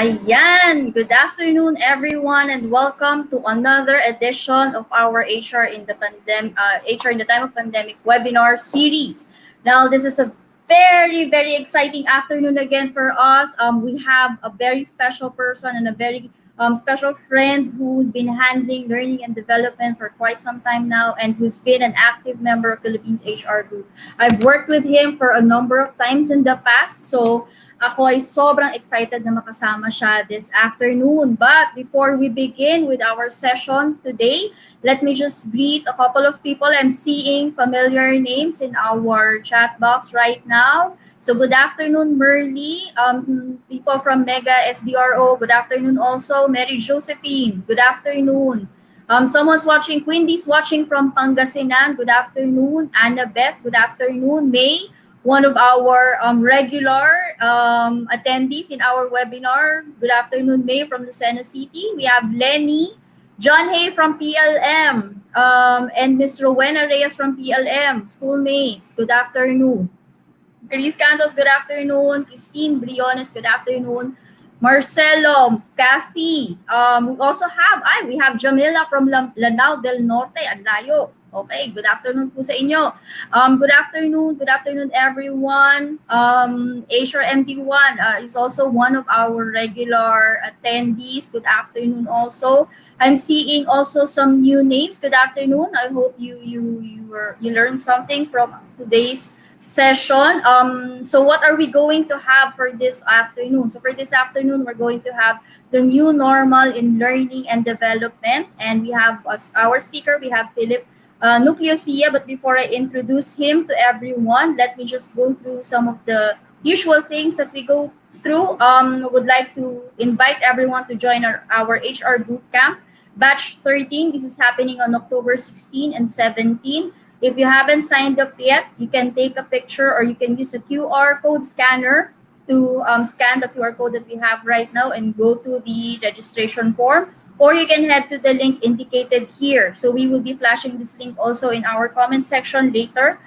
Ayan! Good afternoon, everyone, and welcome to another edition of our HR in the Time of Pandemic webinar series. Now, this is a very exciting afternoon again for us. We have a very special person and a very special friend who's been handling learning and development for quite some time now and who's been an active member of Philippines HR Group. I've worked with him for a number of times in the past, so ako ay sobrang excited na makasama siya this afternoon. But before we begin with our session today, let me just greet a couple of people. I'm seeing familiar names in our chat box right now. So good afternoon, Merly. People from Mega SDRO, good afternoon also. Mary Josephine, good afternoon. Someone's watching, Quindy's watching from Pangasinan, good afternoon. Annabeth, good afternoon. May, one of our regular attendees in our webinar. Good afternoon, May from Lucena City. We have Lenny, John Hay from PLM, and Miss Rowena Reyes from PLM, schoolmates. Good afternoon. Chris Cantos, good afternoon. Christine Briones, good afternoon. Marcelo, Kathy. We also have, we have Jamila from Lanao del Norte, ang layo. Okay, good afternoon po sa inyo. Good afternoon everyone. HR MD1 is also one of our regular attendees. Good afternoon also. I'm seeing also some new names. Good afternoon. I hope you learned something from today's session. So what are we going to have for this afternoon? So for this afternoon, we're going to have the new normal in learning and development. And we have as our speaker, we have Philip Nucleus here. But before I introduce him to everyone, let me just go through some of the usual things that we go through. Would like to invite everyone to join our HR Bootcamp Batch 13. This is happening on October 16 and 17. If you haven't signed up yet, you can take a picture or you can use a QR code scanner to scan the QR code that we have right now and go to the registration form. Or you can head to the link indicated here. So we will be flashing this link also in our comment section later.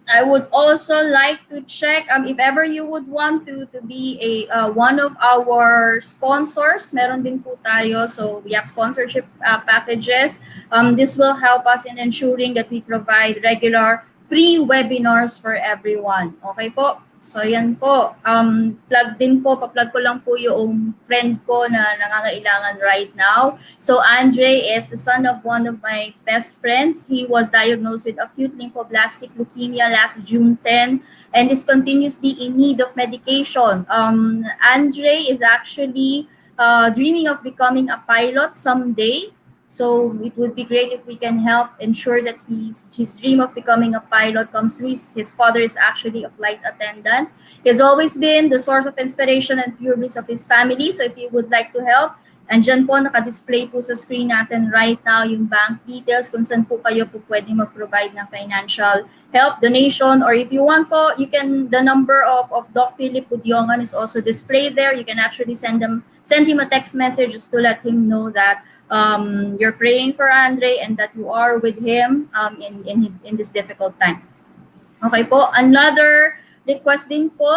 I would also like to check if ever you would want to be a one of our sponsors. Meron din po tayo. So we have sponsorship packages. This will help us in ensuring that we provide regular free webinars for everyone. Okay po? So yan po. Pa-plug ko lang po yung friend ko na nangangailangan right now. So Andre is the son of one of my best friends. He was diagnosed with acute lymphoblastic leukemia last June 10 and is continuously in need of medication. Andre is actually dreaming of becoming a pilot someday. So it would be great if we can help ensure that his dream of becoming a pilot comes true. His father is actually a flight attendant. He has always been the source of inspiration and pure bliss of his family. So if you would like to help, andyan po, naka-display po sa screen natin right now yung bank details kung saan po kayo po pwede mag-provide ng financial help, donation, or if you want po, you can, the number of Doc Philip Budiongan is also displayed there. You can actually send him a text message just to let him know that you're praying for Andre and that you are with him in this difficult time. Okay po, another request din po,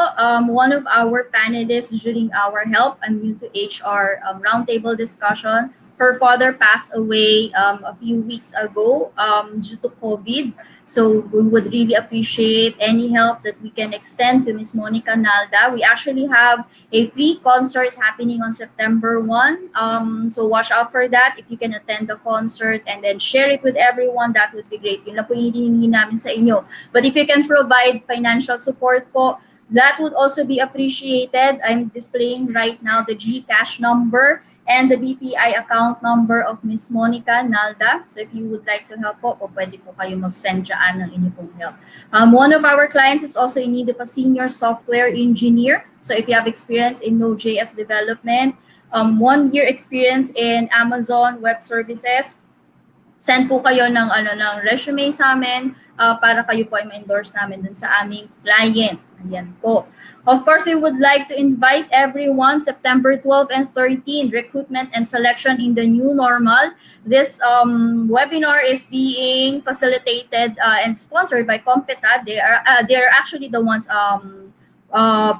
one of our panelists during our Help I'm New to HR roundtable discussion, her father passed away a few weeks ago due to COVID. So we would really appreciate any help that we can extend to Ms. Monica Nalda. We actually have a free concert happening on September 1. So watch out for that. If you can attend the concert and then share it with everyone, that would be great. Yun lang po hinihingi namin sa inyo. But if you can provide financial support po, that would also be appreciated. I'm displaying right now the GCash number and the BPI account number of Ms. Monica Nalda. So if you would like to help po, pwede po kayo mag-send dyan ng inyong pong help. One of our clients is also in need of a senior software engineer. So if you have experience in Node.js development, 1 year experience in Amazon Web Services, send po kayo ng resume sa amin para kayo po ay ma-endorse namin dun sa aming client. Ayan po. Of course, we would like to invite everyone September 12 and 13, recruitment and selection in the new normal. This webinar is being facilitated and sponsored by Competa. They are actually the ones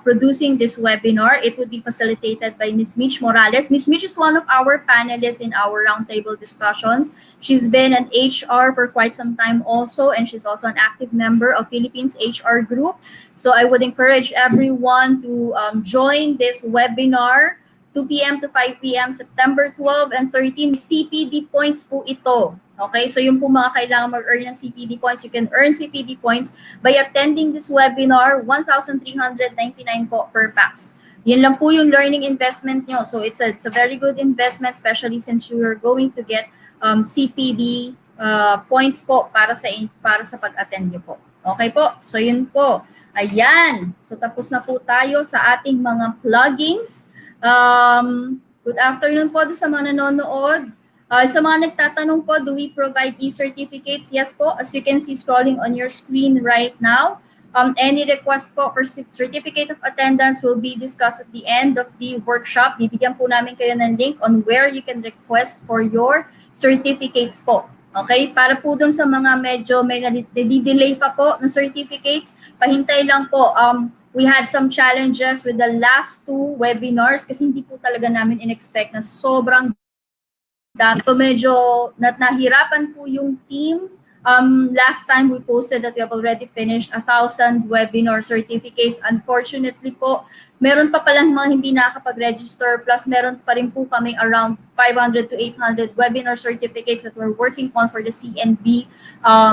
producing this webinar. It would be facilitated by Ms. Mitch Morales. Ms. Mitch is one of our panelists in our roundtable discussions. She's been an HR for quite some time also, and she's also an active member of Philippines HR Group. So I would encourage everyone to join this webinar 2 p.m. to 5 p.m. September 12 and 13. CPD points po ito. Okay, so yung po mga kailangan mag-earn ng CPD points, you can earn CPD points by attending this webinar, 1,399 po per pax. Yun lang po yung learning investment nyo. So it's a very good investment, especially since you are going to get CPD points po para sa pag-attend nyo po. Okay po, so yun po. Ayan, so tapos na po tayo sa ating mga pluggings. Good afternoon po sa mga nanonood. Sa mga nagtatanong po, do we provide e-certificates? Yes po, as you can see scrolling on your screen right now. Any request po for certificate of attendance will be discussed at the end of the workshop. Bibigyan po namin kayo ng link on where you can request for your certificates po. Okay? Para po dun sa mga medyo may nadi-delay pa po ng certificates, pahintay lang po. We had some challenges with the last 2 webinars kasi hindi po talaga namin in-expect na sobrang dami. So medyo nahirapan po yung team. Last time we posted that we have already finished 1,000 webinar certificates. Unfortunately po, meron pa palang mga hindi nakakapag-register, plus meron pa rin po kami around 500 to 800 webinar certificates that we're working on for the CNB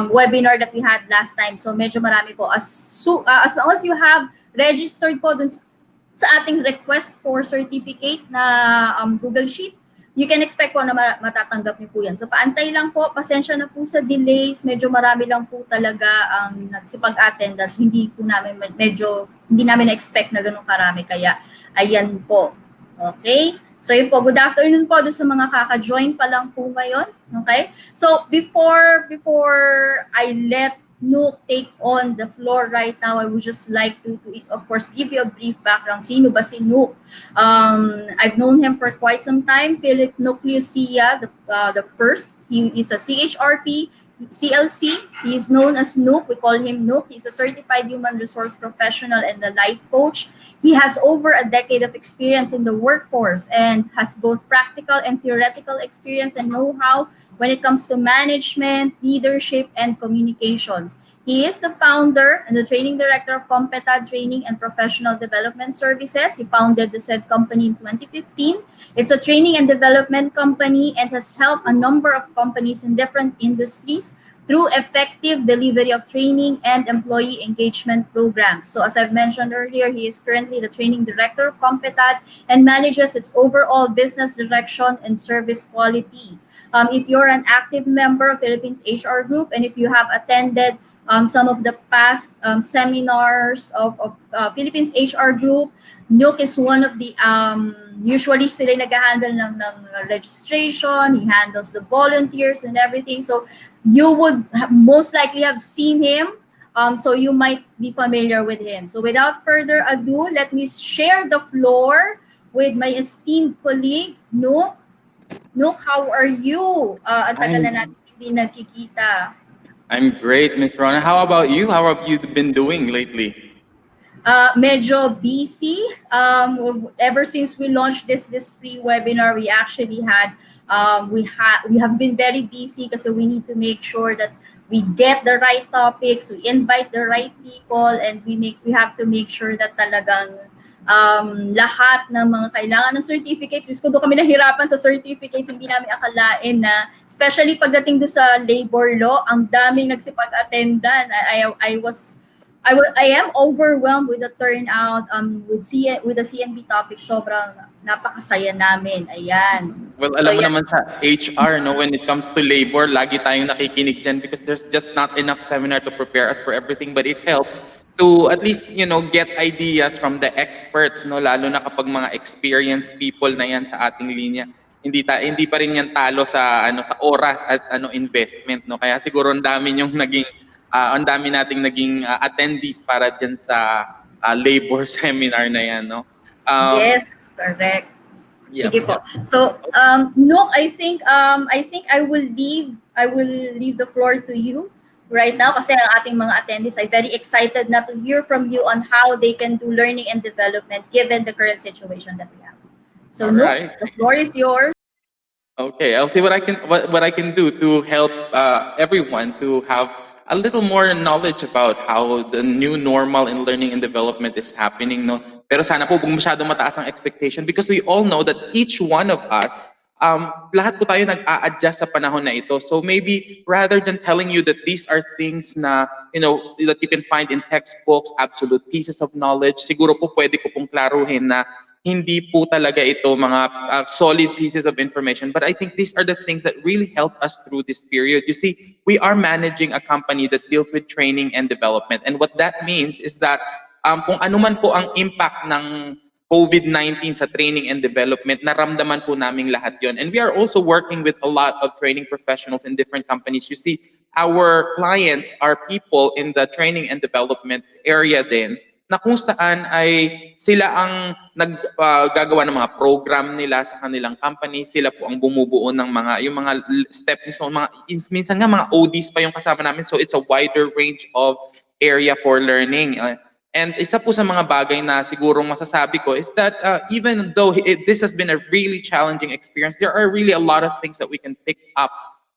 webinar that we had last time. So medyo marami po. As long as you have registered po dun sa ating request for certificate na Google Sheet, you can expect po na matatanggap niyo po yan. So paantay lang po, pasensya na po sa delays, medyo marami lang po talaga ang nagsipag-attendance. Hindi namin na-expect na ganun karami, kaya ayan po. Okay? So yun po, good afternoon po doon sa mga kaka-join pa lang po ngayon. Okay? So before I let Nuke take on the floor right now, I would just like to of course, give you a brief background. Sino ba si Nuke? I've known him for quite some time. Philip Nucleus, the first. He is a CHRP, CLC. He is known as Nuke. We call him Nuke. He's a certified human resource professional and a life coach. He has over a decade of experience in the workforce and has both practical and theoretical experience and know-how when it comes to management, leadership, and communications. He is the founder and the training director of Competa Training and Professional Development Services. He founded the said company in 2015. It's a training and development company and has helped a number of companies in different industries through effective delivery of training and employee engagement programs. So as I've mentioned earlier, he is currently the training director of Competa and manages its overall business direction and service quality. If you're an active member of Philippines HR Group and if you have attended some of the past seminars of Philippines HR Group, Nuke is one of the, usually sila nag-handle ng registration, he handles the volunteers and everything. So you would most likely have seen him, so you might be familiar with him. So without further ado, let me share the floor with my esteemed colleague, Nuke. Nuke, how are you? Ang tagal na natin hindi nagkikita. I'm great, Miss Rona. How about you? How have you been doing lately? Medyo busy. Ever since we launched this free webinar, we actually had we have been very busy kasi we need to make sure that we get the right topics, we invite the right people, and we have to make sure that talagang lahat ng mga kailangan ng certificates. Just kung doon kami nahirapan sa certificates, hindi namin akalain na, especially pagdating doon sa labor law, ang daming nagsipag-attendan. I am overwhelmed with the turnout with the CNB topic. Sobrang napakasaya namin. Ayan. Well, alam mo naman sa HR, no, when it comes to labor, lagi tayong nakikinig dyan because there's just not enough seminar to prepare us for everything, but it helps to at least, get ideas from the experts, no, lalo na kapag mga experienced people na yan sa ating linya. Hindi pa rin yan talo sa sa oras at investment, no. Kaya siguro ang dami nating naging attendees para diyan sa labor seminar na yan, no. Yes, correct. Yeah, sige po. So, no, I think I will leave the floor to you right now kasi ang ating mga attendees ay very excited na to hear from you on how they can do learning and development given the current situation that we have. So, All Nuke, right. the floor is yours. Okay, I'll see what I can do to help everyone to have a little more knowledge about how the new normal in learning and development is happening. No, pero sana po huwag masyadong mataas ang expectation because we all know that each one of us, lahat po tayo nag-a-adjust sa panahon na ito. So maybe rather than telling you that these are things na that you can find in textbooks, absolute pieces of knowledge, siguro po pwede ko pong klaruhin na hindi po talaga ito mga solid pieces of information. But I think these are the things that really help us through this period. You see, we are managing a company that deals with training and development. And what that means is that kung ano man po ang impact ng COVID-19 sa training and development, naramdaman po naming lahat yon. And we are also working with a lot of training professionals in different companies. You see, our clients are people in the training and development area din na kung saan ay sila ang naggagawa ng mga program nila sa kanilang company, sila po ang bumubuo ng yung mga stepping stone, minsan nga mga ODs pa yung kasama namin, so it's a wider range of area for learning. And isa po sa mga bagay na sigurong masasabi ko is that even though this has been a really challenging experience, there are really a lot of things that we can pick up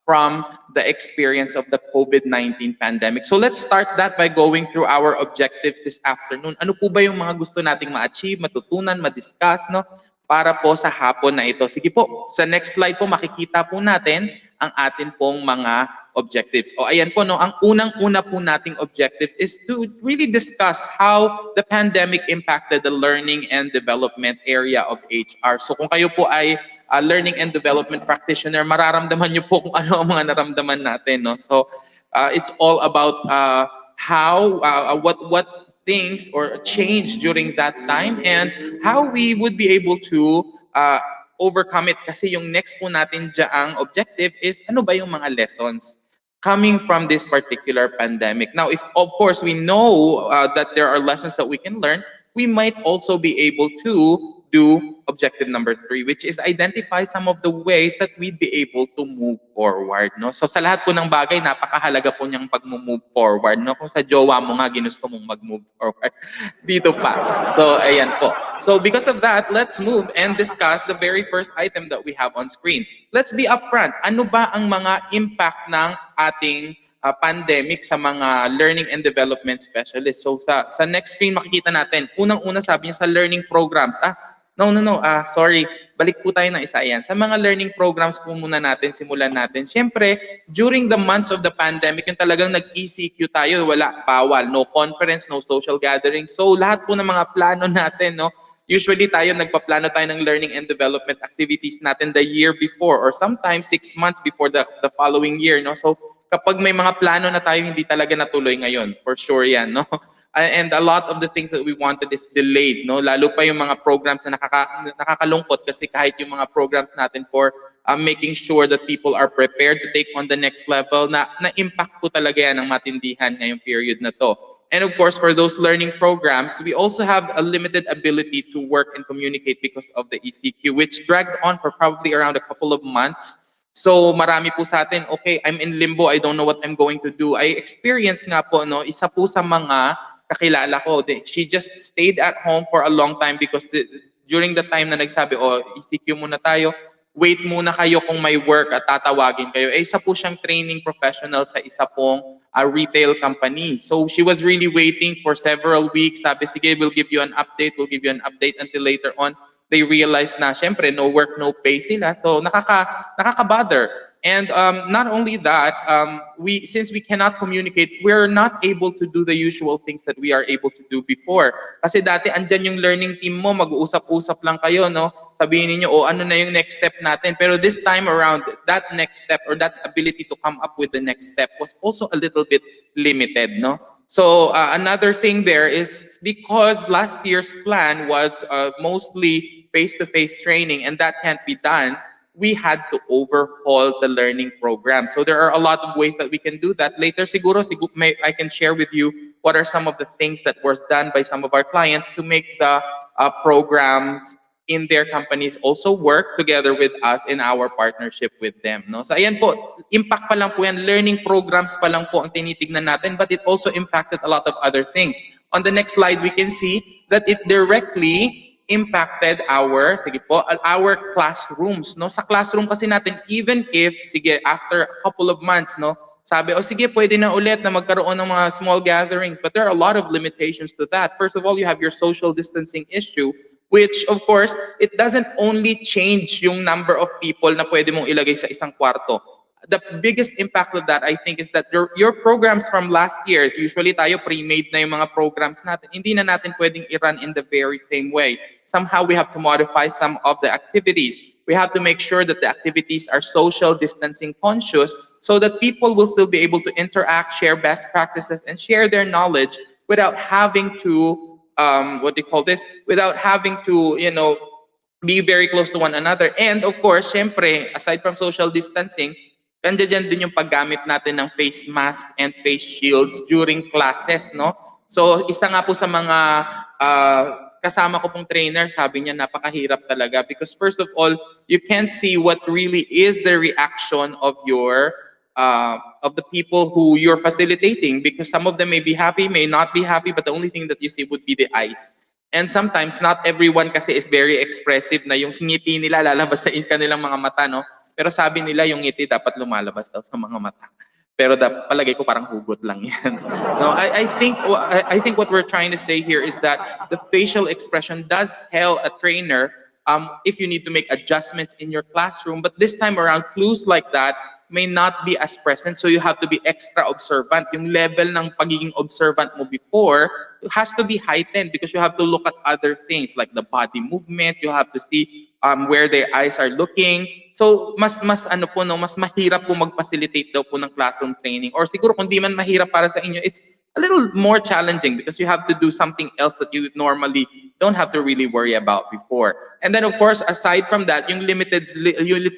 from the experience of the COVID-19 pandemic. So let's start that by going through our objectives this afternoon. Ano po ba yung mga gusto nating ma-achieve, matutunan, ma-discuss, no? Para po sa hapon na ito. Sige po, sa next slide po makikita po natin ang atin pong mga objectives. O ayan po, no, ang unang-una po nating objectives is to really discuss how the pandemic impacted the learning and development area of HR. So kung kayo po ay learning and development practitioner, mararamdaman niyo po kung ano ang mga naramdaman natin, no? So it's all about how what things or change during that time and how we would be able to overcome it, kasi yung next po natin diyaang objective is ano ba yung mga lessons coming from this particular pandemic. Now, if of course we know that there are lessons that we can learn, we might also be able to do objective number 3, which is identify some of the ways that we'd be able to move forward. No? So sa lahat po ng bagay, napakahalaga po niyang pag-move forward. No? Kung sa jowa mo nga, ginusto mong mag-move forward, dito pa. So ayan po. So because of that, let's move and discuss the very first item that we have on screen. Let's be upfront. Ano ba ang mga impact ng ating pandemic sa mga learning and development specialists? So sa next screen makikita natin, unang-una sabi niya sa learning programs. No. Sorry. Balik po tayo ng isa yan. Sa mga learning programs po muna natin, simulan natin. Siyempre, during the months of the pandemic, yung talagang nag-ECQ tayo, wala, bawal. No conference, no social gathering. So lahat po ng mga plano natin, no, usually tayo, nagpaplano tayo ng learning and development activities natin the year before or sometimes 6 months before the following year. No? So kapag may mga plano na tayo, hindi talaga natuloy ngayon. For sure yan. No? And a lot of the things that we wanted is delayed, no? Lalo pa yung mga programs na nakakalungkot kasi kahit yung mga programs natin for making sure that people are prepared to take on the next level, na-impact po talaga yan ng matindihan ngayong period na to. And of course, for those learning programs, we also have a limited ability to work and communicate because of the ECQ, which dragged on for probably around a couple of months. So marami po sa atin, okay, I'm in limbo, I don't know what I'm going to do. I experienced nga po, no, isa po sa mga kakilala ko, she just stayed at home for a long time because during the time na nagsabi, ECQ muna tayo, wait muna kayo kung may work at tatawagin kayo. Isa po siyang training professional sa isa pong retail company. So she was really waiting for several weeks. Sabi, sige, we'll give you an update until later on. They realized na, syempre, no work, no pay sila. So nakaka-bother. And not only that, since we cannot communicate, we're not able to do the usual things that we are able to do before. Kasi dati andyan yung learning team mo, mag-uusap-usap lang kayo, no? Sabihin niyo, ano na yung next step natin. Pero this time around, that next step or that ability to come up with the next step was also a little bit limited, no? So another thing there is because last year's plan was mostly face-to-face training and that can't be done, we had to overhaul the learning program. So there are a lot of ways that we can do that. Later, siguro I can share with you what are some of the things that was done by some of our clients to make the programs in their companies also work together with us in our partnership with them. No? So ayan po, impact pa lang po yan, learning programs pa lang po ang tinitignan natin, but it also impacted a lot of other things. On the next slide, we can see that it directly impacted our classrooms, no? Sa classroom kasi natin, even if sige after a couple of months, no, sabi sige pwede na ulit na magkaroon ng mga small gatherings, but there are a lot of limitations to that. First of all, you have your social distancing issue, which of course it doesn't only change yung number of people na pwede mong ilagay sa isang kwarto. The biggest impact of that, I think, is that your programs from last year, usually tayo pre-made na yung mga programs natin, hindi na natin pwedeng i-run in the very same way. Somehow we have to modify some of the activities. We have to make sure that the activities are social distancing conscious so that people will still be able to interact, share best practices, and share their knowledge without having to, without having to, be very close to one another. And of course, syempre, aside from social distancing, kandiyan din yung paggamit natin ng face mask and face shields during classes, no? So, isa nga po sa mga kasama ko pong trainer, sabi niya napakahirap talaga because first of all, you can't see what really is the reaction of the people who you're facilitating because some of them may be happy, may not be happy, but the only thing that you see would be the eyes. And sometimes, not everyone kasi is very expressive na yung ngiti nila lalabas sa kanilang mga mata, no? Pero sabi nila yung ngiti dapat lumalabas daw sa mga mata. Pero palagay ko parang hugot lang yan. No, I think what we're trying to say here is that the facial expression does tell a trainer if you need to make adjustments in your classroom. But this time around, clues like that may not be as present, so you have to be extra observant. Yung level ng pagiging observant mo before has to be heightened because you have to look at other things like the body movement. You have to see where their eyes are looking. So mas mahirap po mag-facilitate daw po ng classroom training. Or siguro kung di man mahirap para sa inyo, it's a little more challenging because you have to do something else that you normally don't have to really worry about before. And then of course, aside from that, yung limited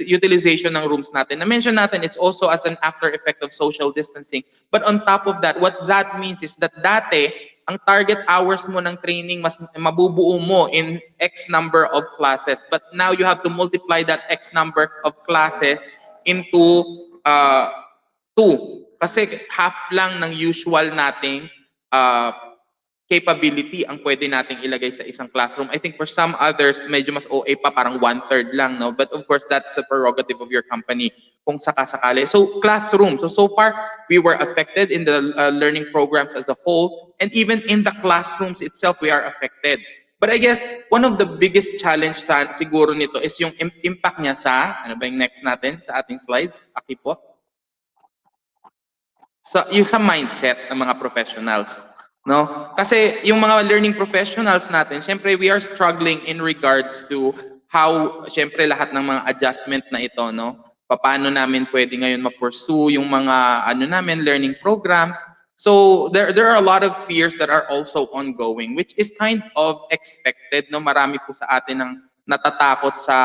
utilization ng rooms natin. Na-mention natin, it's also as an after effect of social distancing. But on top of that, what that means is that dati, ang target hours mo ng training mas mabubuo mo in X number of classes. But now you have to multiply that X number of classes into 2. Kasi half lang ng usual nating capability ang pwede nating ilagay sa isang classroom. I think for some others, medyo mas OA pa, parang 1/3 lang, no? But of course, that's the prerogative of your company kung sakasakali. So classroom. So far, we were affected in the learning programs as a whole. And even in the classrooms itself, we are affected. But I guess, one of the biggest challenge siguro nito is yung impact niya sa, ano ba yung next natin sa ating slides? Aki po. So, yung sa mindset ng mga professionals. No? Kasi yung mga learning professionals natin, syempre we are struggling in regards to how, syempre lahat ng mga adjustment na ito, no? Paano namin pwede ngayon ma-pursue yung mga learning programs. So there are a lot of fears that are also ongoing, which is kind of expected, no? Marami po sa atin ng natatakot sa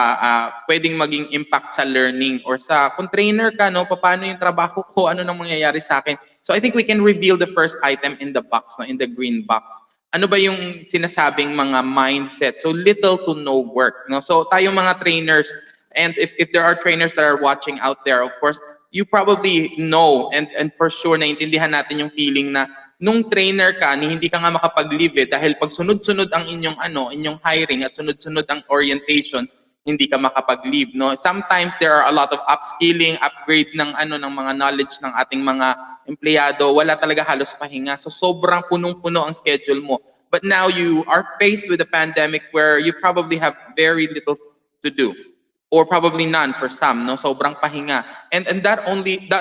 pwedeng maging impact sa learning or sa kung trainer ka, no? Paano yung trabaho ko, ano nang mangyayari sa akin. So I think we can reveal the first item in the box, no, in the green box. Ano ba yung sinasabing mga mindset? So little to no work, no? So tayong mga trainers, and if there are trainers that are watching out there, of course, you probably know and for sure naintindihan natin yung feeling na nung trainer ka, ni hindi ka nga makapag-leave dahil pag sunod-sunod ang inyong hiring at sunod-sunod ang orientations, hindi ka makapag-leave, no? Sometimes there are a lot of upskilling, upgrade ng mga knowledge ng ating mga empleyado, wala talaga halos pahinga. So sobrang punong-puno ang schedule mo. But now you are faced with a pandemic where you probably have very little to do, or probably none for some, no? Sobrang pahinga. And that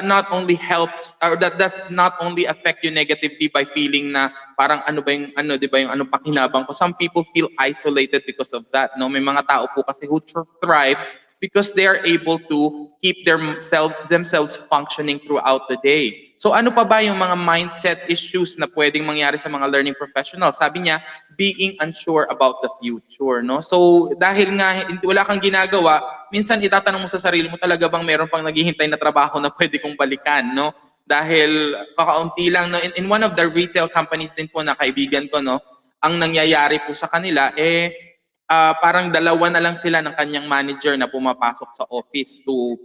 not only helps, or that does not only affect you negatively by feeling na parang di ba yung anong pakinabang ko. Some people feel isolated because of that, no? May mga tao po kasi who thrive because they are able to keep themselves functioning throughout the day. So ano pa ba yung mga mindset issues na pwedeng mangyari sa mga learning professionals? Sabi niya, being unsure about the future, no? So dahil nga wala kang ginagawa, minsan itatanong mo sa sarili mo, talaga bang meron pang naghihintay na trabaho na pwede kong balikan, no? Dahil kakaunti lang, no? In one of the retail companies din po na kaibigan ko, no, ang nangyayari po sa kanila parang dalawa na lang sila ng kanyang manager na pumapasok sa office to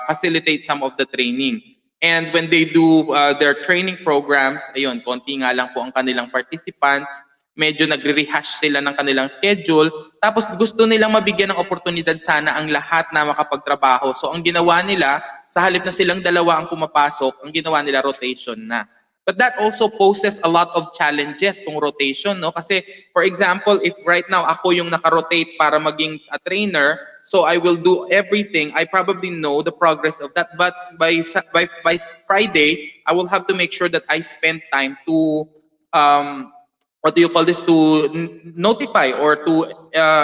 facilitate some of the training. And when they do their training programs, ayun, konti nga lang po ang kanilang participants, medyo nagre-rehash sila ng kanilang schedule, tapos gusto nilang mabigyan ng oportunidad sana ang lahat na makapagtrabaho. So ang ginawa nila, sa halip na silang dalawa ang pumapasok, ang ginawa nila rotation na. But that also poses a lot of challenges kung rotation, no? Kasi for example, if right now ako yung naka-rotate para maging a trainer, so I will do everything. I probably know the progress of that, but by Friday, I will have to make sure that I spend time to what do you call this, to notify or to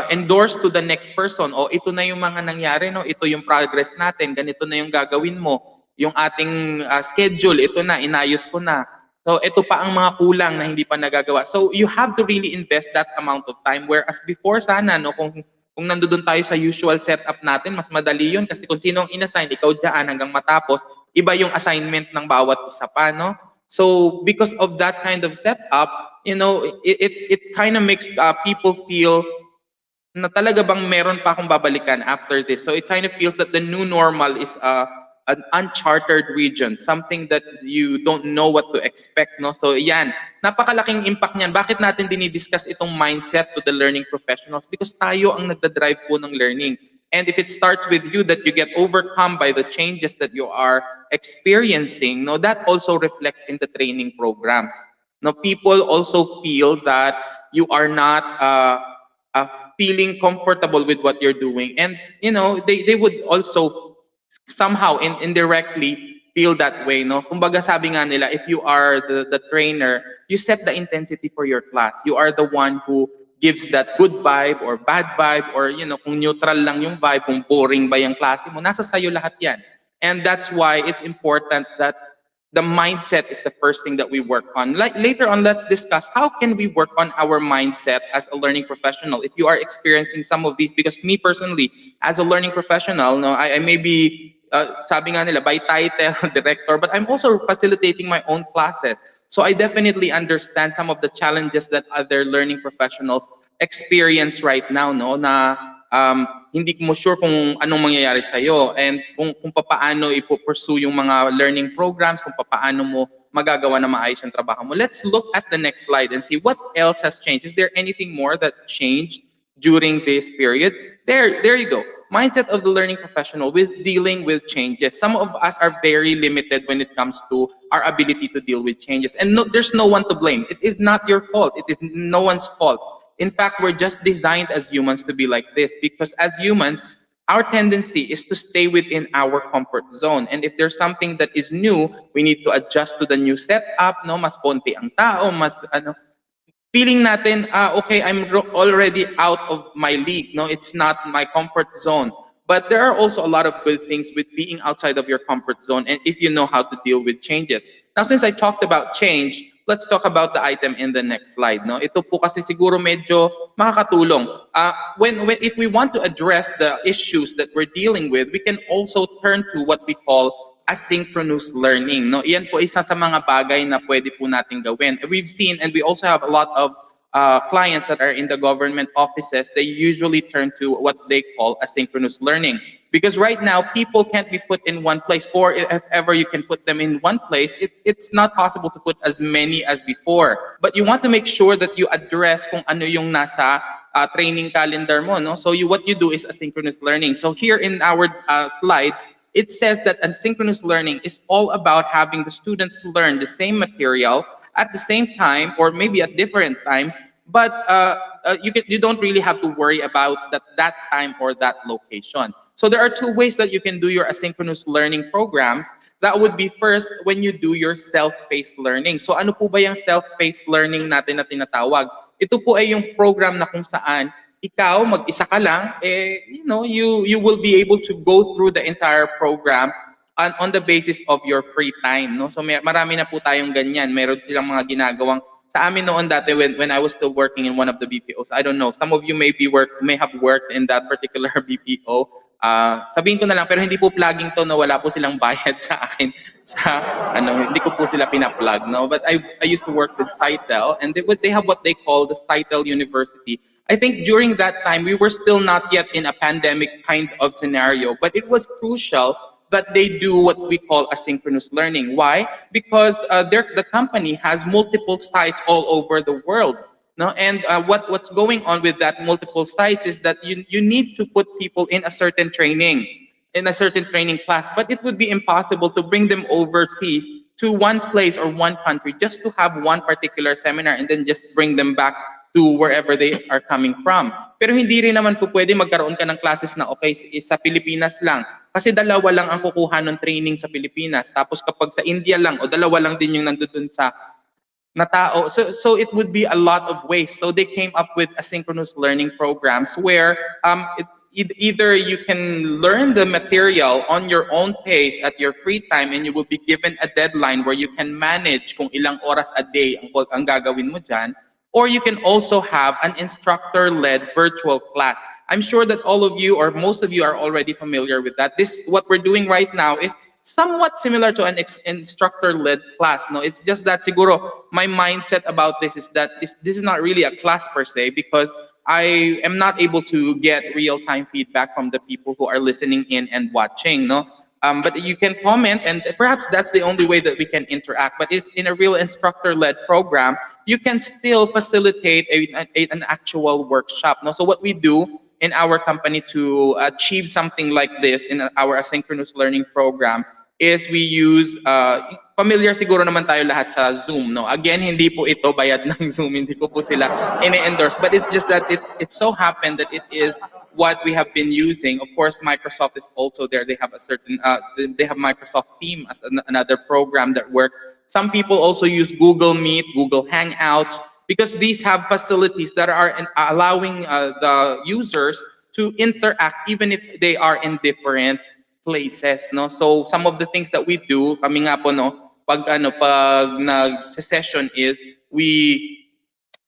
endorse to the next person, o ito na yung mga nangyari, no, ito yung progress natin, ganito na yung gagawin mo, yung ating schedule, ito na, inayos ko na. So ito pa ang mga kulang na hindi pa nagagawa. So you have to really invest that amount of time, whereas before sana, no, kung nandoon tayo sa usual setup natin, mas madali yun kasi kung sino ang inassign, ikaw dyan hanggang matapos, iba yung assignment ng bawat isa pa, no? So because of that kind of setup, you know, it kind of makes people feel na talaga bang meron pa akong babalikan after this. So it kind of feels that the new normal is an uncharted region, something that you don't know what to expect, no? So yan, napakalaking impact niyan. Bakit natin dinidiscuss itong mindset to the learning professionals? Because tayo ang nagdadrive po ng learning. And if it starts with you, that you get overcome by the changes that you are experiencing, no, that also reflects in the training programs. No, people also feel that you are not feeling comfortable with what you're doing, and you know they would also somehow indirectly feel that way, no? Kumbaga sabi nga nila, if you are the trainer, you set the intensity for your class. You are the one who gives that good vibe or bad vibe, or you know, kung neutral lang yung vibe, kung boring ba yung klase mo, nasa sayo lahat yan. And that's why it's important that the mindset is the first thing that we work on. Like later on, let's discuss how can we work on our mindset as a learning professional if you are experiencing some of these. Because me personally, as a learning professional, no, I may be sabi nga nila by title director, but I'm also facilitating my own classes. So I definitely understand some of the challenges that other learning professionals experience right now, no, na hindi mo sure kung anong mangyayari sa'yo, and kung paano ipo-pursue yung mga learning programs, kung paano mo magagawa na maayos yung trabaho mo. Let's look at the next slide and see what else has changed. Is there anything more that changed during this period? There you go. Mindset of the learning professional with dealing with changes. Some of us are very limited when it comes to our ability to deal with changes. And no, there's no one to blame. It is not your fault. It is no one's fault. In fact, we're just designed as humans to be like this, because as humans, our tendency is to stay within our comfort zone. And if there's something that is new, we need to adjust to the new setup, no? Mas konti ang tao, mas ano, feeling natin, okay, I'm already out of my league, no? It's not my comfort zone. But there are also a lot of good things with being outside of your comfort zone, and if you know how to deal with changes. Now, since I talked about change, let's talk about the item in the next slide, no? Ito po kasi siguro medyo makakatulong. If we want to address the issues that we're dealing with, we can also turn to what we call asynchronous learning, no? Iyan po isa sa mga bagay na pwede po nating gawin. We've seen, and we also have a lot of clients that are in the government offices. They usually turn to what they call asynchronous learning, because right now people can't be put in one place, or if ever you can put them in one place, it's not possible to put as many as before. But you want to make sure that you address kung ano yung nasa training calendar mo, no? So what you do is asynchronous learning. So here in our slides, it says that asynchronous learning is all about having the students learn the same material at the same time, or maybe at different times, but you don't really have to worry about that time or that location. So there are two ways that you can do your asynchronous learning programs. That would be first when you do your self-paced learning. So ano po ba yung self-paced learning natin na tinatawag? Ito po ay yung program na kung saan ikaw mag-isa ka lang, you know, you will be able to go through the entire program on the basis of your free time, no? So marami na po tayong ganyan. Meron silang mga ginagawang sa amin noon dati when I was still working in one of the BPOs. I don't know, some of you may have worked in that particular BPO. Sabihin ko na lang, pero hindi po plugging to, no? Wala po silang bayad sa akin sa ano, hindi ko po sila pina-plug, no? But I used to work with Sitel, and they have what they call the Sitel University. I think during that time, we were still not yet in a pandemic kind of scenario, but it was crucial that they do what we call asynchronous learning. Why? Because the company has multiple sites all over the world. No, and what's going on with that multiple sites is that you need to put people in a certain training class, but it would be impossible to bring them overseas to one place or one country just to have one particular seminar and then just bring them back to wherever they are coming from. Pero hindi rin naman po pwede magkaroon ka ng classes na okay, sa Pilipinas lang. Kasi dalawa lang ang kukuha ng training sa Pilipinas. Tapos kapag sa India lang o dalawa lang din yung nandun sa na tao. So it would be a lot of waste. So they came up with asynchronous learning programs where either you can learn the material on your own pace at your free time and you will be given a deadline where you can manage kung ilang oras a day ang gagawin mo dyan, or you can also have an instructor-led virtual class. I'm sure that all of you or most of you are already familiar with that. What we're doing right now is somewhat similar to an instructor-led class. No, it's just that siguro my mindset about this is that this is not really a class per se because I am not able to get real-time feedback from the people who are listening in and watching. No, but you can comment, and perhaps that's the only way that we can interact. But if in a real instructor-led program, you can still facilitate an actual workshop. No, so what we do in our company to achieve something like this in our asynchronous learning program is we use familiar siguro naman tayo lahat sa Zoom, no? Again, hindi po ito bayad ng Zoom, hindi ko po sila ini-endorse, but it's just that it so happened that it is what we have been using. Of course, Microsoft is also there. They have a certain they have Microsoft Team as another program that works. Some people also use Google Meet, Google Hangouts, because these have facilities that are allowing the users to interact even if they are in different places, no? So some of the things that we do, kami nga po, no, pag nag-session is we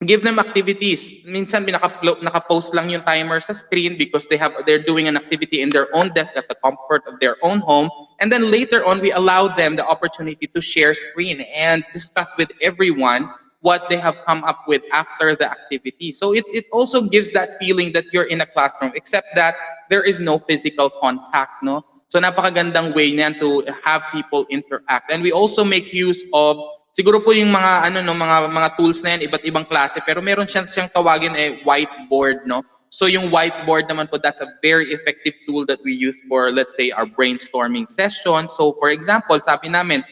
give them activities. Minsan naka-post lang yung timer sa screen because they're doing an activity in their own desk at the comfort of their own home. And then later on, we allow them the opportunity to share screen and discuss with everyone what they have come up with after the activity. So it also gives that feeling that you're in a classroom, except that there is no physical contact, no? So napakagandang way niyan to have people interact. And we also make use of siguro po yung mga ano no mga tools na yan iba't ibang klase pero meron siyang tawagin whiteboard, no. So yung whiteboard naman po, that's a very effective tool that we use for, let's say, our brainstorming session. So for example, sabi namin,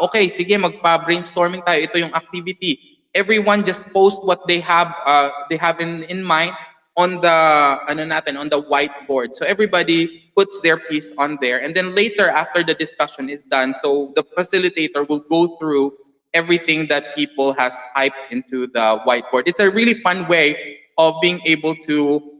okay, sige, magpa-brainstorming tayo, ito yung activity. Everyone just post what they have in mind on the on the whiteboard. So everybody puts their piece on there, and then later after the discussion is done, so the facilitator will go through everything that people has typed into the whiteboard. It's a really fun way of being able to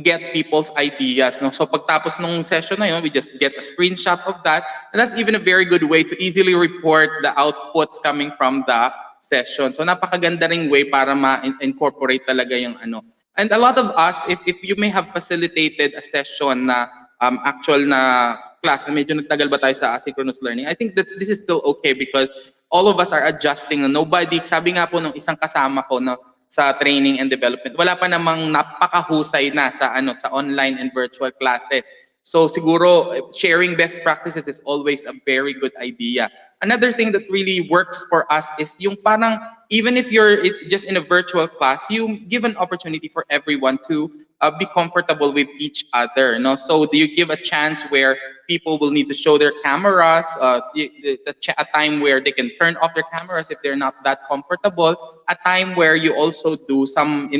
get people's ideas. No? So pagtapos nung session na yun, we just get a screenshot of that. And that's even a very good way to easily report the outputs coming from the session. So napakaganda ring way para ma-incorporate talaga yung ano. And a lot of us, if you may have facilitated a session na actual na class na medyo nagtagal ba tayo sa asynchronous learning, I think this is still okay because all of us are adjusting. Nobody, sabi nga po ng isang kasama ko, no, sa training and development, wala pa namang napakahusay na sa sa online and virtual classes. So siguro sharing best practices is always a very good idea. Another thing that really works for us is yung parang even if you're just in a virtual class, you give an opportunity for everyone to be comfortable with each other. No, so do you give a chance where people will need to show their cameras, a time where they can turn off their cameras if they're not that comfortable, a time where you also do some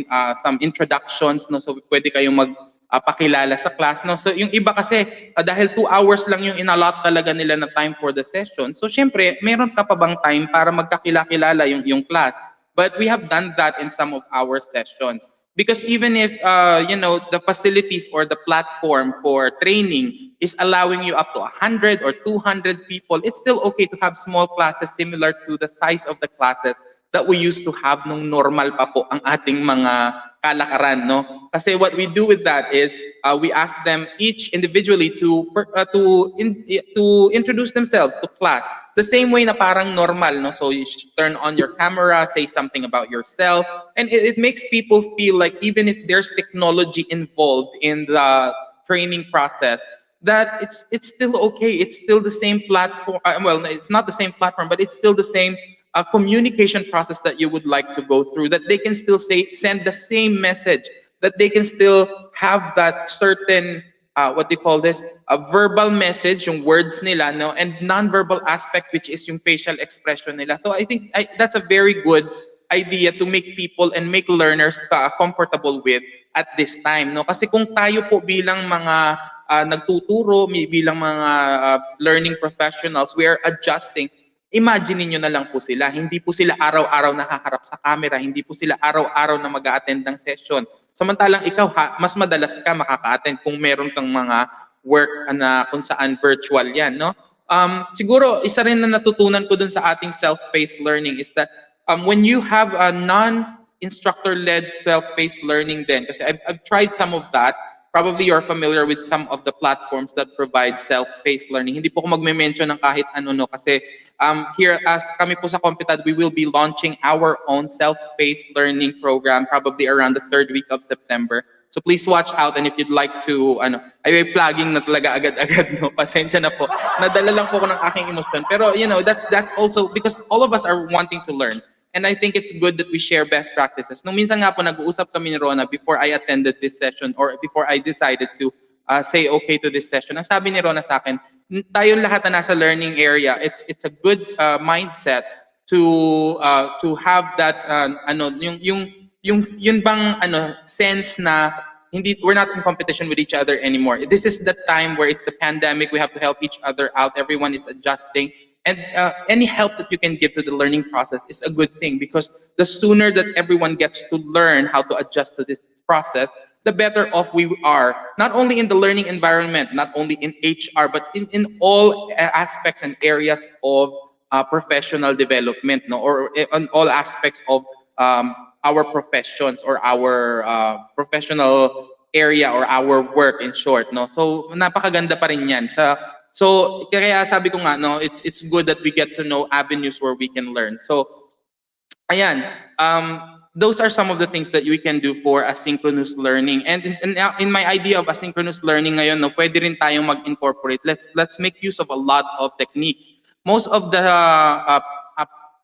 introductions, no, so pwede kayong pakilala sa class, no. So yung iba kasi dahil 2 hours lang yung inallot talaga nila na time for the session, so syempre meron ka pa bang time para magkakilala yung class. But we have done that in some of our sessions because even if the facilities or the platform for training is allowing you up to 100 or 200 people, it's still okay to have small classes similar to the size of the classes that we used to have nung normal pa po ang ating mga kalakaran, no? Kasi what we do with that is we ask them each individually to introduce themselves to class, the same way na parang normal, no? So you turn on your camera, say something about yourself, and it makes people feel like even if there's technology involved in the training process, that it's still okay. It's still the same platform. Well, it's not the same platform, but it's still the same communication process that you would like to go through. That they can still send the same message. That they can still have that certain what they call this a verbal message, yung words nila, no, and non-verbal aspect, which is yung facial expression nila. So I think that's a very good idea to make people and make learners comfortable with at this time, no? Kasi kung tayo po bilang mga nagtuturo, bilang mga learning professionals, we are adjusting. Imagine niyo na lang po sila, hindi po sila araw-araw nakaharap sa camera, hindi po sila araw-araw na mag-a-attend ng session. Samantalang ikaw, mas madalas ka makaka-attend kung meron kang mga work na kung saan virtual yan, no? Siguro, isa rin na natutunan ko dun sa ating self-paced learning is that when you have a non-instructor-led self-paced learning then, kasi I've tried some of that. Probably you're familiar with some of the platforms that provide self-paced learning. Hindi po ako magme-mention ng kahit ano, no, kasi here as kami po sa Competad, we will be launching our own self-paced learning program probably around the third week of September. So please watch out, and if you'd like to, ay plugging na talaga agad-agad, no, pasensya na po. Nadala lang po ko ng aking emosyon. Pero, that's also because all of us are wanting to learn. And I think it's good that we share best practices. Nung minsan nga po, nag-uusap kami ni Rona before I attended this session or before I decided to say okay to this session. Ang sabi ni Rona sa akin, tayong lahat na nasa learning area, it's a good mindset to have that yung bang sense na we're not in competition with each other anymore. This is the time where it's the pandemic. We have to help each other out. Everyone is adjusting. And any help that you can give to the learning process is a good thing, because the sooner that everyone gets to learn how to adjust to this process, the better off we are, not only in the learning environment, not only in HR, but in all aspects and areas of professional development, no, or on all aspects of our professions or our professional area or our work, in short, no. So napakaganda pa rin yan so kaya sabi ko nga, no, it's good that we get to know avenues where we can learn. So ayan, those are some of the things that we can do for asynchronous learning. And in my idea of asynchronous learning ngayon, no, pwede rin tayong mag-incorporate. Let's make use of a lot of techniques. Most of the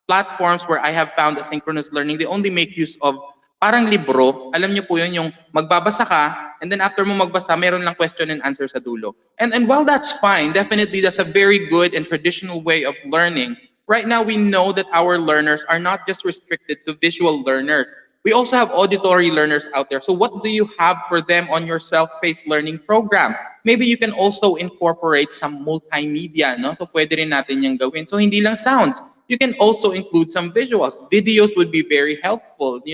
platforms where I have found asynchronous learning, they only make use of parang libro. Alam niyo po yun, yung magbabasa ka, and then after mo magbasa, meron lang question and answer sa dulo. And while that's fine, definitely that's a very good and traditional way of learning. Right now, we know that our learners are not just restricted to visual learners. We also have auditory learners out there. So what do you have for them on your self-paced learning program? Maybe you can also incorporate some multimedia, no? So pwede rin natin yung gawin. So hindi lang sounds. You can also include some visuals. Videos would be very helpful,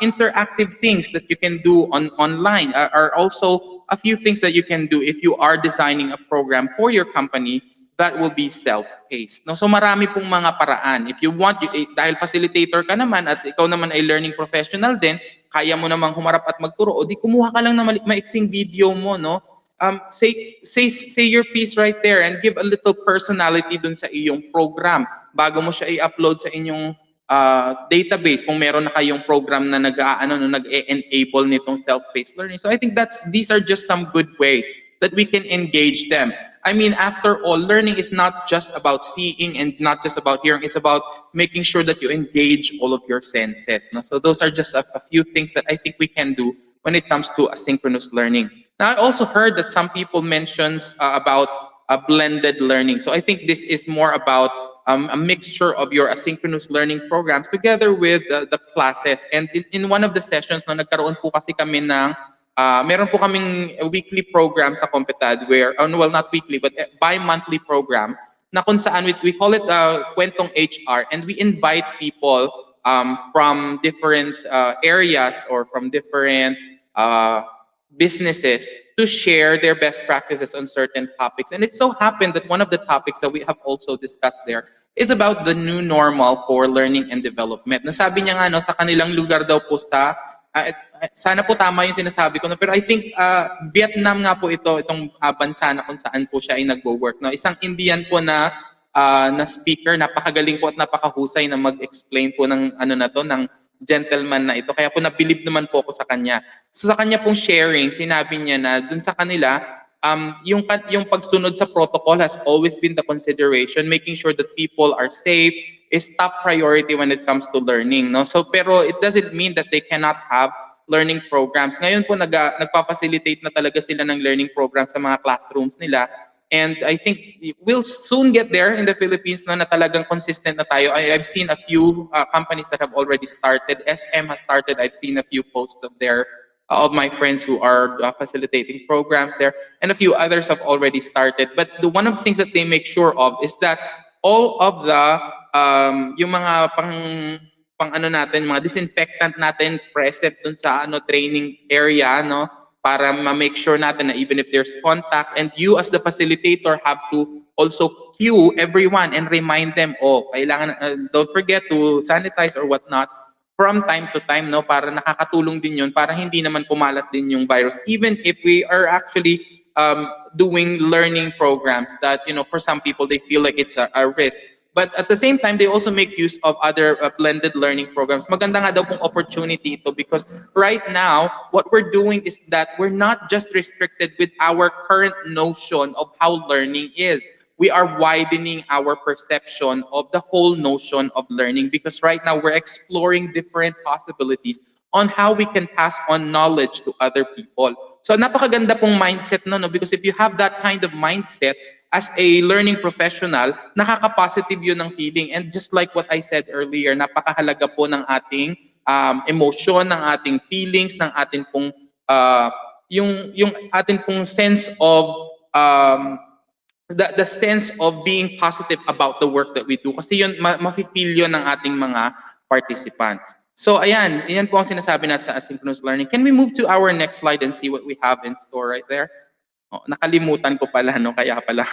interactive things that you can do online are also a few things that you can do if you are designing a program for your company that will be self-paced. No? So marami pong mga paraan. If you want, dahil facilitator ka naman at ikaw naman ay learning professional din, kaya mo namang humarap at magturo, o di kumuha ka lang ng maiksing video mo, no? Say your piece right there and give a little personality dun sa iyong program bago mo siya i-upload sa inyong database kung meron na kayong program na nag-enable nitong self-paced learning. So I think these are just some good ways that we can engage them. I mean, after all, learning is not just about seeing and not just about hearing. It's about making sure that you engage all of your senses. No? So those are just a few things that I think we can do when it comes to asynchronous learning. Now, I also heard that some people mentions about blended learning. So I think this is more about a mixture of your asynchronous learning programs together with the classes. And in one of the sessions, no, nagkaroon po kasi kami ng meron po kaming weekly program sa Competad where, well, not weekly, but bi-monthly program na kung saan we call it Kwentong HR, and we invite people from different areas or from different businesses to share their best practices on certain topics. And it so happened that one of the topics that we have also discussed there is about the new normal for learning and development. Nasabi niya nga, no, sa kanilang lugar daw po sana po tama yung sinasabi ko, no, pero I think Vietnam nga po itong bansa na kung saan po siya ay nagwo-work. No? Isang Indian po na na speaker. Napakagaling po at napakahusay na mag-explain po ng ano na to, ng gentleman na ito. Kaya po nabilib naman po ako sa kanya. So sa kanya pong sharing, sinabi niya na dun sa kanila, yung pagsunod sa protocol has always been the consideration, making sure that people are safe is top priority when it comes to learning, no? So pero it doesn't mean that they cannot have learning programs. Ngayon po nagpa-facilitate na talaga sila ng learning programs sa mga classrooms nila. And I think we'll soon get there in the Philippines, no, na talagang consistent na tayo. I've seen a few companies that have already started. SM has started. I've seen a few posts of my friends who are facilitating programs there, and a few others have already started. But one of the things that they make sure of is that all of the yung mga pang ano natin, mga disinfectant natin present dun sa training area, no, para ma-make sure natin na even if there's contact, and you as the facilitator have to also cue everyone and remind them, kailangan, don't forget to sanitize or whatnot from time to time, no, para nakakatulong din yun para hindi naman kumalat din yung virus, even if we are actually doing learning programs that, for some people they feel like it's a risk. But at the same time, they also make use of other blended learning programs. Maganda nga daw pong opportunity ito because right now, what we're doing is that we're not just restricted with our current notion of how learning is. We are widening our perception of the whole notion of learning because right now we're exploring different possibilities on how we can pass on knowledge to other people. So napakaganda pong mindset no, because if you have that kind of mindset, as a learning professional, nakaka-positive yun ng feeling. And just like what I said earlier, napakahalaga po ng ating emotion, ng ating feelings, ng ating pong yung ating pong sense of the sense of being positive about the work that we do. Kasi yun, mafe-feel yun ng ating mga participants. So ayan, yan po ang sinasabi natin sa asynchronous learning. Can we move to our next slide and see what we have in store right there? Nakalimutan ko pala, no? Kaya pala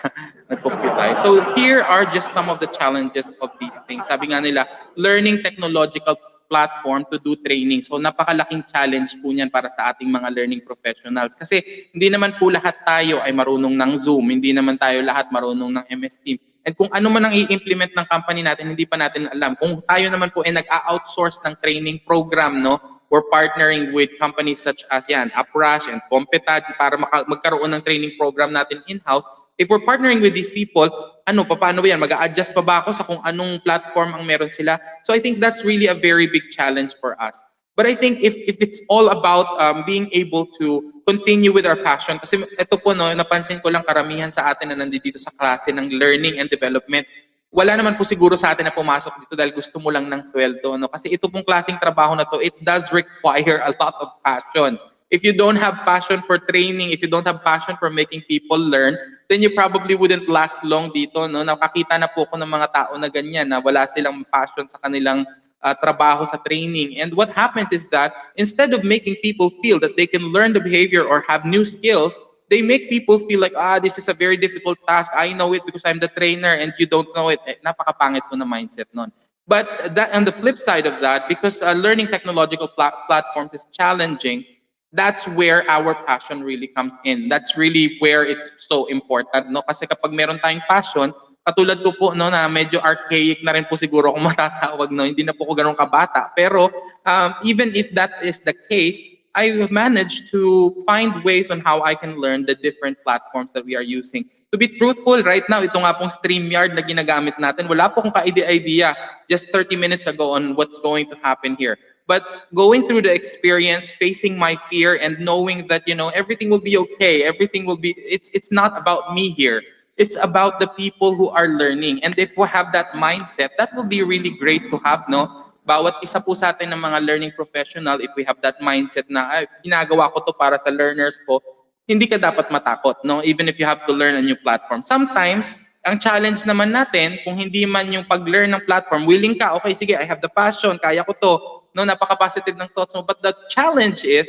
nag-compute tayo. So here are just some of the challenges of these things. Sabi nga nila, learning technological platform to do training. So napakalaking challenge po niyan para sa ating mga learning professionals. Kasi hindi naman po lahat tayo ay marunong ng Zoom. Hindi naman tayo lahat marunong ng MS Teams. And kung ano man ang i-implement ng company natin, hindi pa natin alam. Kung tayo naman po ay nag-outsource ng training program, no? We're partnering with companies such as Uprash and Competad para magkaroon ng training program natin in-house. If we're partnering with these people, paano ba yan? Mag-a-adjust pa ba ako sa kung anong platform ang meron sila? So I think that's really a very big challenge for us. But I think if it's all about being able to continue with our passion, kasi ito po, no, napansin ko lang karamihan sa atin na nandito sa klase ng learning and development, wala naman po siguro sa atin na pumasok dito dahil gusto mo lang ng sweldo, no? Kasi ito pong klaseng trabaho na to, it does require a lot of passion. If you don't have passion for training, if you don't have passion for making people learn, then you probably wouldn't last long dito, no? Nakakita na po ako ng mga tao na ganyan, na wala silang passion sa kanilang trabaho sa training. And what happens is that instead of making people feel that they can learn the behavior or have new skills, they make people feel like, this is a very difficult task. I know it because I'm the trainer and you don't know it. Napakapangit po na mindset nun. But that, on the flip side of that, because learning technological platforms is challenging, that's where our passion really comes in. That's really where it's so important, no? Kasi kapag meron tayong passion, katulad ko po, no, na medyo archaic na rin po siguro kung matatawag, no? Hindi na po ko ganun kabata. Pero even if that is the case, I managed to find ways on how I can learn the different platforms that we are using. To be truthful, right now, ito nga pong StreamYard na ginagamit natin, wala po akong ka-idea just 30 minutes ago on what's going to happen here. But going through the experience, facing my fear and knowing that, everything will be okay, everything will be, it's not about me here. It's about the people who are learning. And if we have that mindset, that will be really great to have, no? Bawat isa po sa atin ng mga learning professional, if we have that mindset na ginagawa ko to para sa learners ko, hindi ka dapat matakot, no? Even if you have to learn a new platform. Sometimes, ang challenge naman natin, kung hindi man yung pag-learn ng platform, willing ka, okay, sige, I have the passion, kaya ko to, no? Napaka-positive ng thoughts mo. But the challenge is,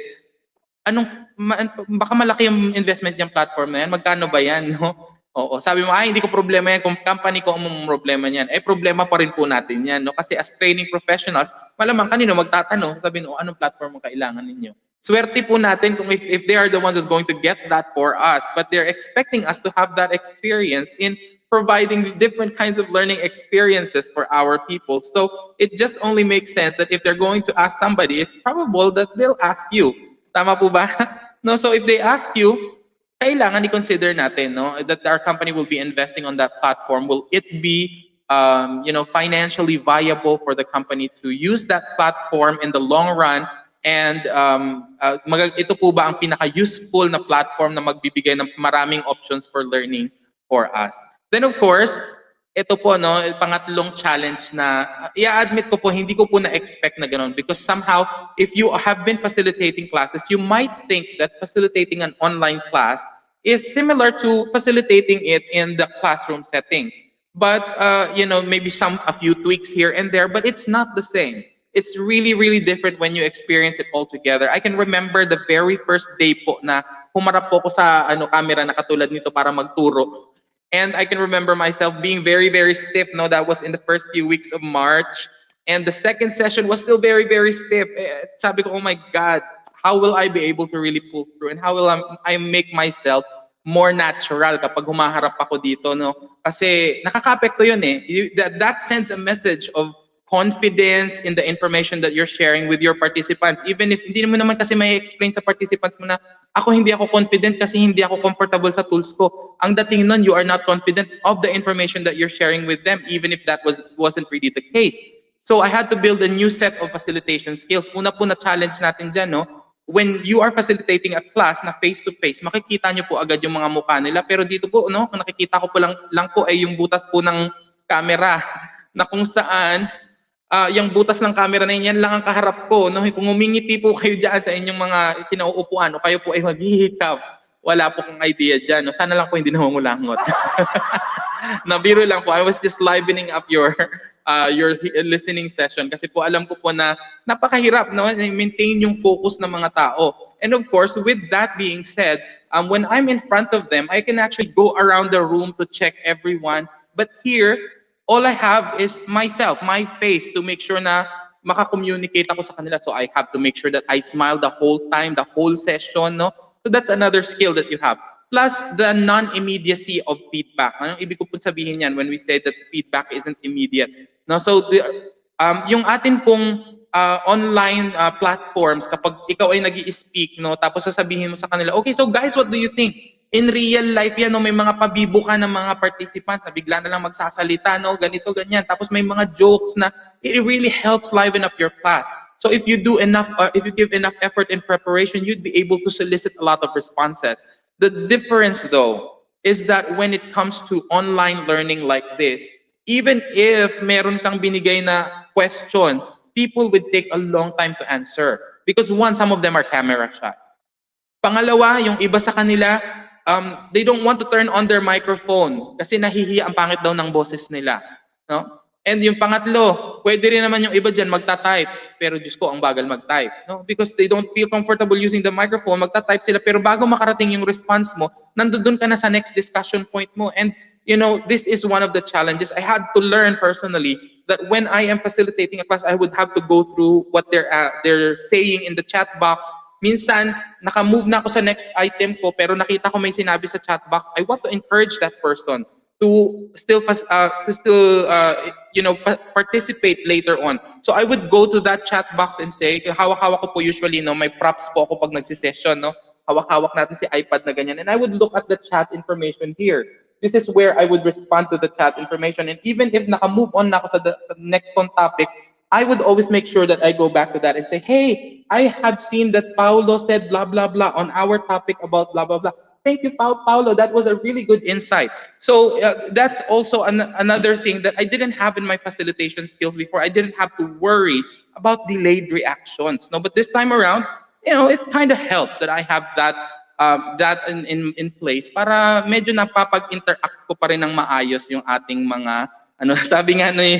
baka malaki yung investment yung platform na yan, magkano ba yan, no? Oo, sabi mo, hindi ko problema yan. Kung company ko ang problema niyan, problema pa rin po natin yan, no? Kasi as training professionals, malamang kanino magtatanong, sasabihin, anong platform ang kailangan ninyo? Swerte po natin kung if they are the ones who's going to get that for us, but they're expecting us to have that experience in providing different kinds of learning experiences for our people. So it just only makes sense that if they're going to ask somebody, it's probable that they'll ask you. Tama po ba? No, so if they ask you, kailangan i-consider natin, no, that our company will be investing on that platform. Will it be, financially viable for the company to use that platform in the long run? And ito po ba ang pinaka-useful na platform na magbibigay ng maraming options for learning for us? Then of course, ito po, no, pangatlong challenge na i-admit ko po, hindi ko po na-expect na ganun, because somehow, if you have been facilitating classes, you might think that facilitating an online class is similar to facilitating it in the classroom settings. But, maybe a few tweaks here and there, but it's not the same. It's really, really different when you experience it all together. I can remember the very first day po na humarap po ko sa camera na katulad nito para magturo. And I can remember myself being very, very stiff. No, that was in the first few weeks of March. And the second session was still very, very stiff. Sabi ko, oh my God, how will I be able to really pull through? And how will I make myself more natural kapag humaharap ako dito, no? Kasi nakaka-apekto yun eh. That sends a message of confidence in the information that you're sharing with your participants. Even if hindi mo naman kasi may explain sa participants mo na ako hindi ako confident kasi hindi ako comfortable sa tools ko. Ang dating nun, you are not confident of the information that you're sharing with them, even if that wasn't really the case. So I had to build a new set of facilitation skills. Una po na challenge natin dyan, no? When you are facilitating a class na face-to-face, makikita nyo po agad yung mga mukha nila. Pero dito po, no, kung nakikita ko po lang po ay yung butas po ng camera na kung saan yung butas ng camera na yan lang ang kaharap ko. No? Kung umingiti po kayo dyan sa inyong mga kinauupuan o kayo po ay maghihikap, wala po kong idea dyan. No? Sana lang po hindi nangungulangot. Nabiro lang po. I was just livening up your listening session kasi po alam ko po na napakahirap, no? Maintain yung focus ng mga tao. And of course, with that being said, when I'm in front of them, I can actually go around the room to check everyone. But here, all I have is myself, my face, to make sure na maka-communicate ako sa kanila. So I have to make sure that I smile the whole time, the whole session, no? So that's another skill that you have. Plus the non-immediacy of feedback. Anong ibig ko po sabihin yan when we say that feedback isn't immediate? No, so yung atin pong online platforms, kapag ikaw ay nag-i-speak, no, tapos sasabihin mo sa kanila, okay, so guys, what do you think? In real life yan, no, may mga pabibo ka ng mga participants na bigla na lang magsasalita, no, ganito, ganyan. Tapos may mga jokes na it really helps liven up your class. So if you do enough, if you give enough effort in preparation, you'd be able to solicit a lot of responses. The difference, though, is that when it comes to online learning like this, even if meron kang binigay na question, people would take a long time to answer. Because one, some of them are camera shy. Pangalawa, yung iba sa kanila, they don't want to turn on their microphone kasi nahihiya ang pangit daw ng boses nila. No? And yung pangatlo, pwede rin naman yung iba dyan magta-type, pero Diyos ko, ang bagal mag-type. No? Because they don't feel comfortable using the microphone, magta-type sila, pero bago makarating yung response mo, nandoon ka na sa next discussion point mo. And this is one of the challenges. I had to learn personally that when I am facilitating a class, I would have to go through what they're saying in the chat box. Minsan, naka-move na ako sa next item ko, pero nakita ko may sinabi sa chat box. I want to encourage that person to still participate later on. So I would go to that chat box and say, hawak-hawak ko po usually, no, may props po ako pag nagsisession, no? Hawak-hawak natin si iPad na ganyan. And I would look at the chat information here. This is where I would respond to the chat information. And even if naka-move on na ako sa the next on topic, I would always make sure that I go back to that and say, hey, I have seen that Paulo said blah, blah, blah on our topic about blah, blah, blah. Thank you, Paulo. That was a really good insight. So that's also another thing that I didn't have in my facilitation skills before. I didn't have to worry about delayed reactions. No, but this time around, it kind of helps that I have that in place para medyo napapag-interact ko pa rin ng maayos yung ating mga sabi nga ni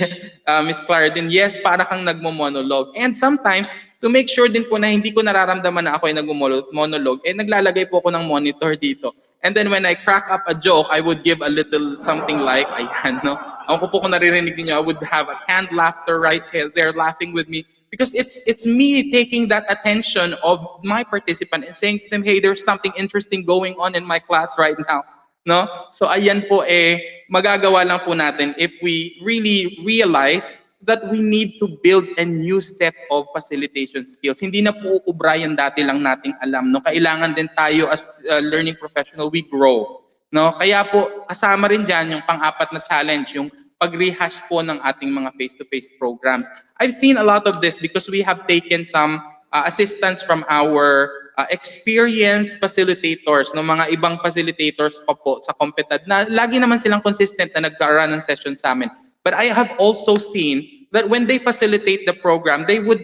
Miss Clara din, yes, para kang nagmo-monologue. And sometimes, to make sure din po na hindi ko nararamdaman na ako ay nagmo-monologue, naglalagay po ako ng monitor dito. And then when I crack up a joke, I would give a little something like, ayan, no? Ako po kung naririnig niyo, I would have a canned laughter right there laughing with me. Because it's me taking that attention of my participant and saying to them, hey, there's something interesting going on in my class right now. No? So ayan po magagawa lang po natin if we really realize that we need to build a new set of facilitation skills. Hindi na po ubra yung dati lang nating alam. No? Kailangan din tayo as learning professional, we grow. No? Kaya po, kasama rin dyan yung pang-apat na challenge, yung pag-rehash po ng ating mga face-to-face programs. I've seen a lot of this because we have taken some assistance from our experienced facilitators, no, mga ibang facilitators pa po sa Competad na lagi naman silang consistent na nagka-run ng session sa amin. But I have also seen that when they facilitate the program, they would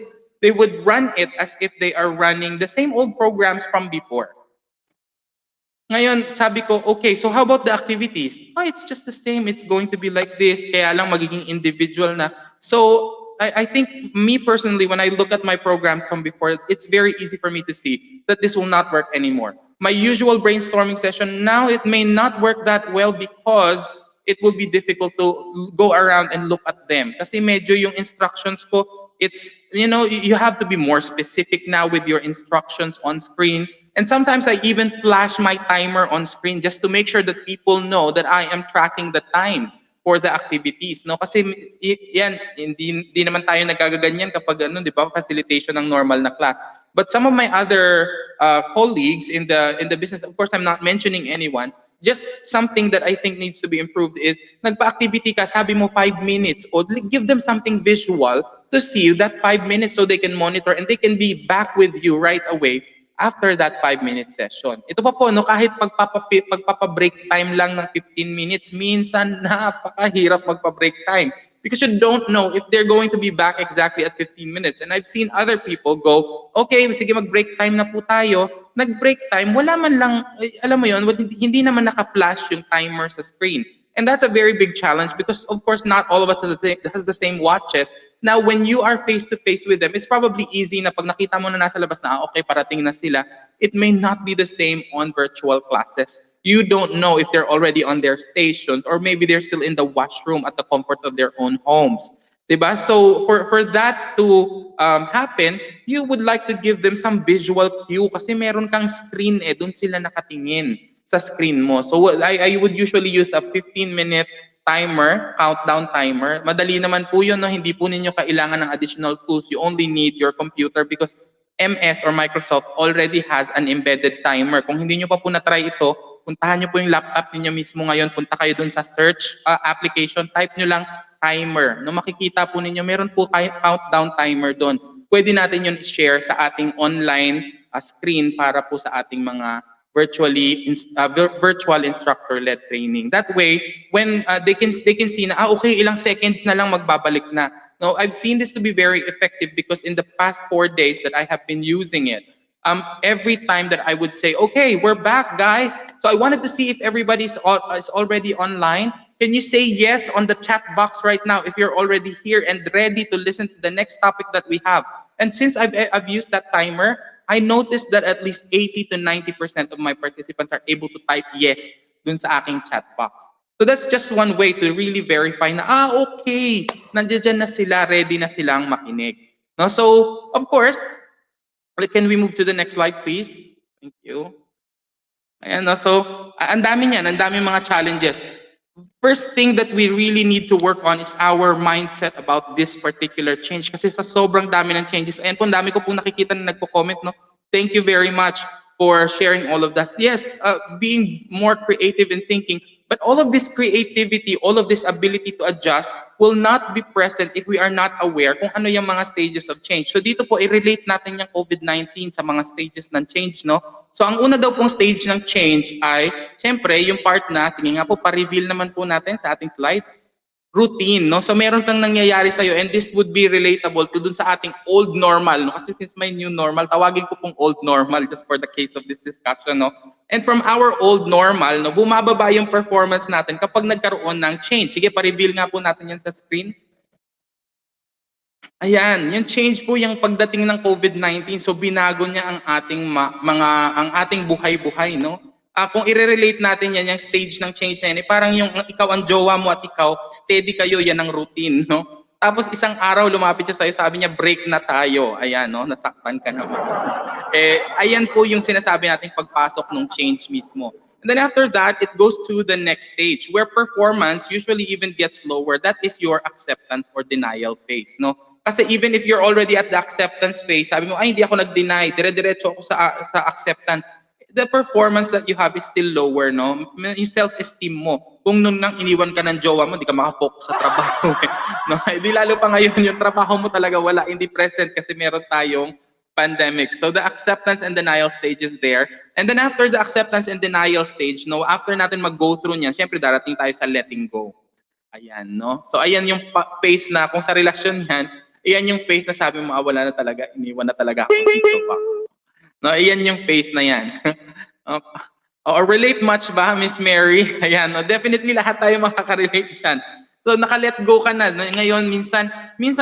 run it as if they are running the same old programs from before. Ngayon, sabi ko, okay, so how about the activities? Oh, it's just the same. It's going to be like this. Kaya lang magiging individual na. So, I think me personally, when I look at my programs from before, it's very easy for me to see that this will not work anymore. My usual brainstorming session, now it may not work that well because it will be difficult to go around and look at them. Kasi medyo yung instructions ko, it's, you have to be more specific now with your instructions on screen. And sometimes I even flash my timer on screen just to make sure that people know that I am tracking the time for the activities. No? Kasi yan, hindi naman tayo nagkagaganyan kapag di ba, facilitation ng normal na class. But some of my other colleagues in the business, of course I'm not mentioning anyone, just something that I think needs to be improved is nagpa-activity ka, sabi mo 5 minutes, o give them something visual to see that 5 minutes so they can monitor and they can be back with you right away after that 5-minute session. Ito pa po, no, kahit pagpapa-break time lang ng 15 minutes, minsan napakahirap magpa-break time. Because you don't know if they're going to be back exactly at 15 minutes. And I've seen other people go, okay, sige mag-break time na po tayo. Nag-break time, wala man lang, alam mo yun, hindi naman naka-flash yung timer sa screen. And that's a very big challenge because, of course, not all of us has the same watches. Now, when you are face-to-face with them, it's probably easy na pag nakita mo na nasa labas na, okay, parating na sila. It may not be the same on virtual classes. You don't know if they're already on their stations or maybe they're still in the washroom at the comfort of their own homes. Diba? So for that to happen, you would like to give them some visual cue kasi meron kang screen doon sila nakatingin sa screen mo. So I would usually use a 15-minute timer, countdown timer. Madali naman po yun, no? Hindi po ninyo kailangan ng additional tools. You only need your computer because MS or Microsoft already has an embedded timer. Kung hindi nyo pa po na-try ito, puntahan nyo po yung laptop niyo mismo ngayon. Punta kayo dun sa search application, type nyo lang timer. No, makikita po ninyo, meron po countdown timer doon. Pwede natin yun i-share sa ating online screen para po sa ating mga virtual instructor-led training. That way, when they can see na, okay, ilang seconds na lang magbabalik na. No, I've seen this to be very effective because in the past 4 days that I have been using it, every time that I would say, okay, we're back, guys. So I wanted to see if everybody is already online. Can you say yes on the chat box right now if you're already here and ready to listen to the next topic that we have? And since I've used that timer, I noticed that at least 80 to 90% of my participants are able to type yes dun sa aking chat box. So that's just one way to really verify na, okay, nandiyan na sila, ready na silang makinig. No? So, of course, can we move to the next slide, please? Thank you. Ayan, no? So, ang dami niyan, ang dami mga challenges. First thing that we really need to work on is our mindset about this particular change. Kasi sa sobrang dami ng changes, ayan po, ang dami ko po nakikita na nagpo-comment, no? Thank you very much for sharing all of that. Yes, being more creative in thinking, but all of this creativity, all of this ability to adjust will not be present if we are not aware kung ano yung mga stages of change. So dito po, i-relate natin yung COVID-19 sa mga stages ng change, no? So ang una daw pong stage ng change ay, syempre, yung part na, sige nga po, pa-reveal naman po natin sa ating slide, routine, no? So meron kang nangyayari sa'yo and this would be relatable to dun sa ating old normal, no? Kasi since may new normal, tawagin ko pong old normal just for the case of this discussion, no? And from our old normal, no, bumababa yung performance natin kapag nagkaroon ng change. Sige, pa-reveal nga po natin yan sa screen. Ayan, yung change po yung pagdating ng COVID-19. So binago niya ang ating ang ating buhay-buhay, no? Kung i-relate natin yan, yung stage ng change na yan, parang yung ikaw ang jowa mo at ikaw, steady kayo, yan ang routine, no? Tapos isang araw lumapit siya sa'yo, sabi niya, break na tayo. Ayan, no? Nasaktan ka naman. Ayan po yung sinasabi natin pagpasok ng change mismo. And then after that, it goes to the next stage where performance usually even gets lower. That is your acceptance or denial phase, no? Kasi even if you're already at the acceptance phase, sabi mo, ay, hindi ako nag-deny, dire-diretso ako sa acceptance. The performance that you have is still lower, no? Yung self-esteem mo. Kung nung nang iniwan ka ng jowa mo, di ka makafocus sa trabaho. No? Di lalo pa ngayon, yung trabaho mo talaga wala, hindi present kasi meron tayong pandemic. So the acceptance and denial stage is there. And then after the acceptance and denial stage, no, after natin mag-go through niyan, syempre darating tayo sa letting go. Ayan, no? So ayan yung phase na kung sa relasyon yan, ayan yung phase na sabi mo, wala na talaga, iniwan na talaga ako ng jowa. No, ayan yung phase na yan. Or relate much ba, Miss Mary? Ayan, no? Definitely lahat tayo makaka-relate dyan. So naka-let go ka na. Ngayon, minsan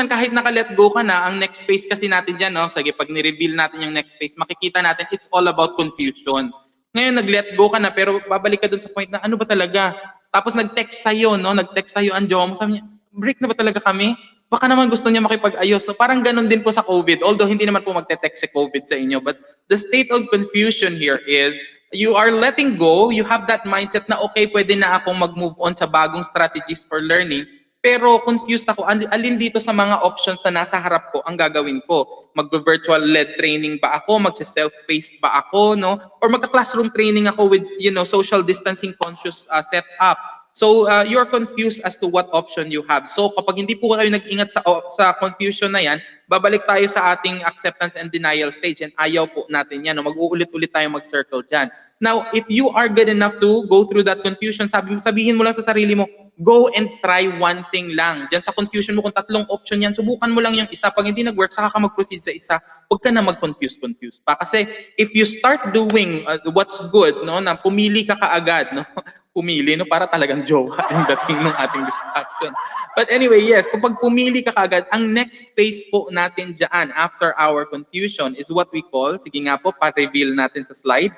kahit naka-let go ka na, ang next phase kasi natin dyan, no? Sige, pag ni-reveal natin yung next phase, makikita natin it's all about confusion. Ngayon, nag-let go ka na, pero babalik ka dun sa point na ano ba talaga? Tapos nag-text sa'yo, no? Nag-text sa'yo ang jowa mo. Sabi niya, break na ba talaga kami? Baka naman gusto niya makipag-ayos. No? Parang ganun din po sa COVID. Although hindi naman po magte-text si COVID sa inyo. But the state of confusion here is you are letting go. You have that mindset na okay, pwede na akong mag-move on sa bagong strategies for learning. Pero confused ako, alin dito sa mga options na nasa harap ko ang gagawin ko? Mag-virtual led training ba ako? Mag-self-paced ba ako? No? Or magka-classroom training ako with social distancing conscious setup? So you're confused as to what option you have. So kapag hindi po kayo nag-ingat sa confusion na yan, babalik tayo sa ating acceptance and denial stage and ayaw po natin yan. No? Mag-uulit-ulit tayo mag-circle dyan. Now, if you are good enough to go through that confusion, sabihin mo lang sa sarili mo, go and try one thing lang. Diyan sa confusion mo, kung tatlong option yan, subukan mo lang yung isa. Pag hindi nag-work, saka ka mag-proceed sa isa. Huwag ka na mag-confuse pa. Kasi if you start doing what's good, no, na pumili ka kaagad, no, pumili, no, para talagang jowa yung dating ng ating discussion. But anyway, yes, kapag pumili ka kaagad, ang next phase po natin dyan after our confusion is what we call, sige nga po, pa-reveal natin sa slide,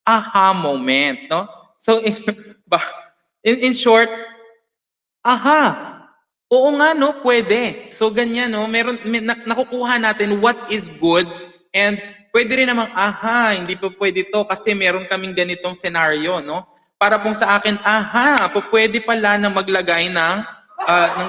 aha moment, no? So, in short, aha, oo nga, no, pwede. So, ganyan, no, nakukuha natin what is good and pwede rin namang, aha, hindi pa pwede to kasi meron kaming ganitong senaryo, no? Para pong sa akin, aha, pwede pala na maglagay ng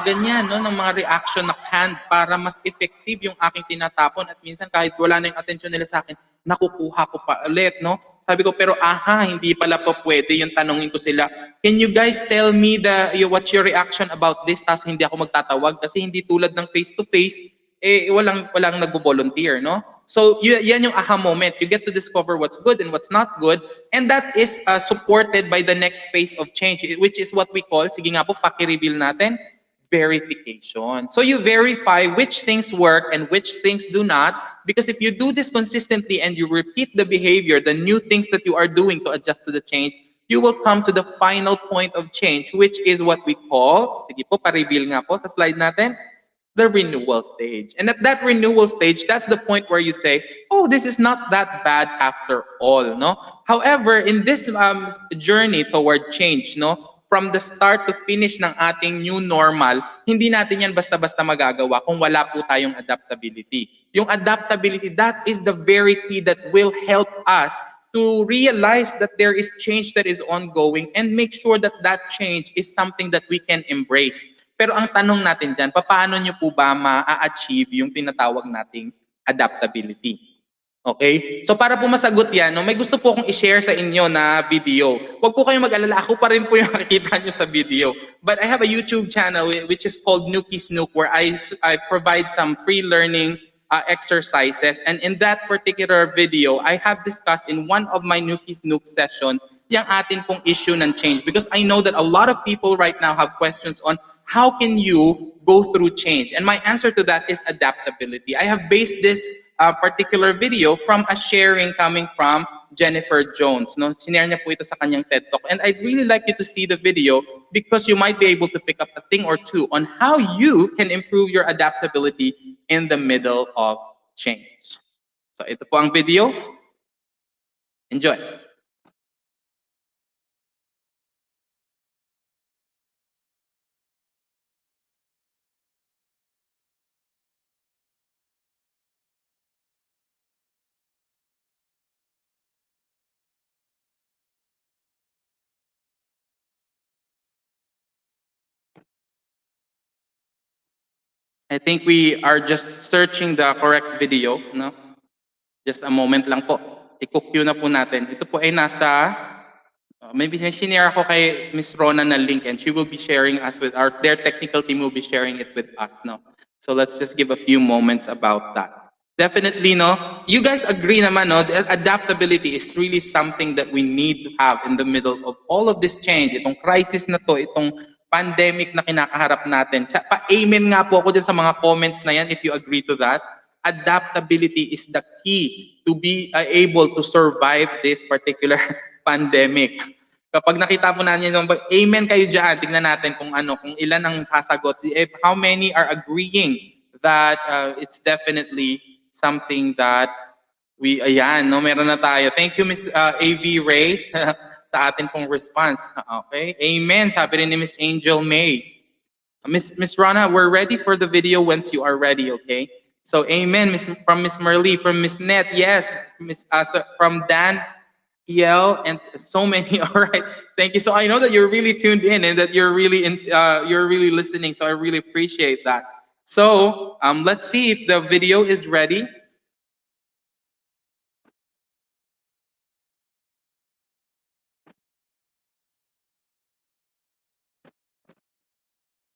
ganyan, no, ng mga reaction na canned para mas effective yung aking tinatapon at minsan kahit wala na yung attention nila sa akin, nakukuha ko pa ulit, no? Sabi ko, pero aha, hindi pala po pwede. Yung tanongin ko sila, can you guys tell me what's your reaction about this? Tapos hindi ako magtatawag kasi hindi tulad ng face-to-face, walang nagbo-volunteer, no? So, yan yung aha moment. You get to discover what's good and what's not good. And that is supported by the next phase of change, which is what we call, sige nga po, paki-reveal natin, verification. So you verify which things work and which things do not, because if you do this consistently and you repeat the behavior, the new things that you are doing to adjust to the change, you will come to the final point of change, which is what we call, sige po, pa-reveal nga po sa slide natin, the renewal stage. And at that renewal stage, that's the point where you say, oh, this is not that bad after all, no? However, in this journey toward change, no, from the start to finish ng ating new normal, hindi natin yan basta-basta magagawa kung wala po tayong adaptability. Yung adaptability, that is the very key that will help us to realize that there is change that is ongoing and make sure that that change is something that we can embrace. Pero ang tanong natin dyan, paano nyo po ba ma-achieve yung tinatawag nating adaptability? Okay? So para po masagot yan, no, may gusto po akong i-share sa inyo na video. Huwag po kayong mag-alala, ako pa rin po yung makikita nyo sa video. But I have a YouTube channel which is called Nuke where I provide some free learning exercises. And in that particular video, I have discussed in one of my Nuke session yung atin pong issue ng change. Because I know that a lot of people right now have questions on how can you go through change? And my answer to that is adaptability. I have based this particular video from a sharing coming from Jennifer Jones. No? Sinare niya po ito sa kanyang TED Talk. And I'd really like you to see the video because you might be able to pick up a thing or two on how you can improve your adaptability in the middle of change. So ito po ang video. Enjoy. I think we are just searching the correct video, no? Just a moment lang po. I-cue na po natin. Ito po ay nasa, maybe may sinare ako kay Miss Rona na link and she will be sharing us with their technical team will be sharing it with us, no? So let's just give a few moments about that. Definitely, no? You guys agree naman, no? Adaptability is really something that we need to have in the middle of all of this change. Itong crisis na to, itong pandemic na kinakaharap natin. Pa-amen nga po ako dyan sa mga comments na yan if you agree to that. Adaptability is the key to be able to survive this particular pandemic. Kapag nakita po natin yung amen kayo dyan, tingnan natin kung kung ilan ang sasagot. How many are agreeing that it's definitely something that ayan, no, meron na tayo. Thank you, Miss AV Ray, sa atin pong response. Okay, amen, sabi rin ni Miss Angel May. Miss Rana, we're ready for the video once you are ready, okay? So amen, from Miss Merly, from Miss Net, yes, from Dan, EL, and so many. All right, thank you. So I know that you're really tuned in and that you're really listening. So I really appreciate that. So let's see if the video is ready.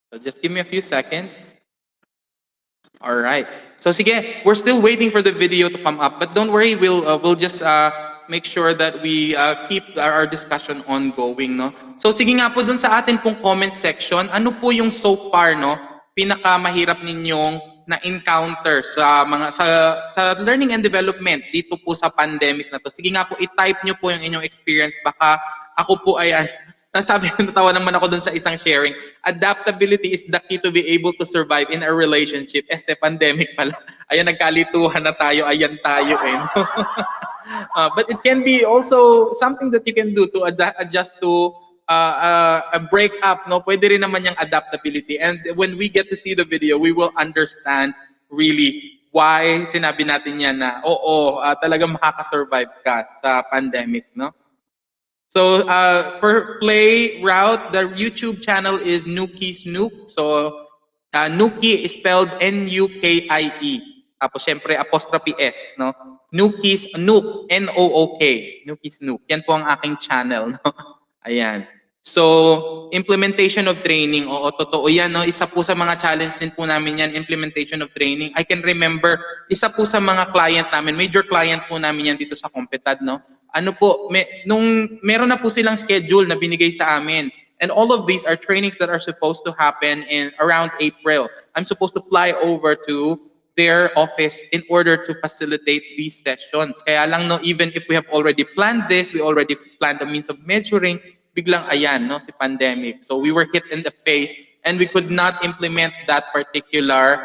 So just give me a few seconds. All right. So sige, we're still waiting for the video to come up, but don't worry, we'll just make sure that we keep our discussion ongoing, no? So sige nga po dun sa atin pong comment section, ano po yung so far, no, pinakamahirap ninyong na-encounter sa learning and development dito po sa pandemic na to. Sige nga po, i-type nyo po yung inyong experience, baka ako po ay sabi, natawa naman ako dun sa isang sharing. Adaptability is the key to be able to survive in a relationship. Pandemic pala. Ayan, nagkalituhan na tayo. Ayan tayo eh. But it can be also something that you can do to adjust to a breakup. No? Pwede rin naman yung adaptability. And when we get to see the video, we will understand really why sinabi natin yan na talagang makakasurvive ka sa pandemic. No? So for play route, the YouTube channel is Nuke. So Nuke is spelled Nukie. Tapos syempre apostrophe S, no? Nuke, N-O-O-K. Nuke. Yan po ang aking channel, no? Ayan. So, implementation of training. Oo, totoo yan, no? Isa po sa mga challenge din po namin yan, implementation of training. I can remember, isa po sa mga client namin, major client po namin yan dito sa Competad, no? Nung meron na po silang schedule na binigay sa amin. And all of these are trainings that are supposed to happen in around April. I'm supposed to fly over to their office in order to facilitate these sessions. Kaya lang, no, even if we have already planned this, we already planned the means of measuring, biglang ayan, no, si pandemic. So we were hit in the face and we could not implement that particular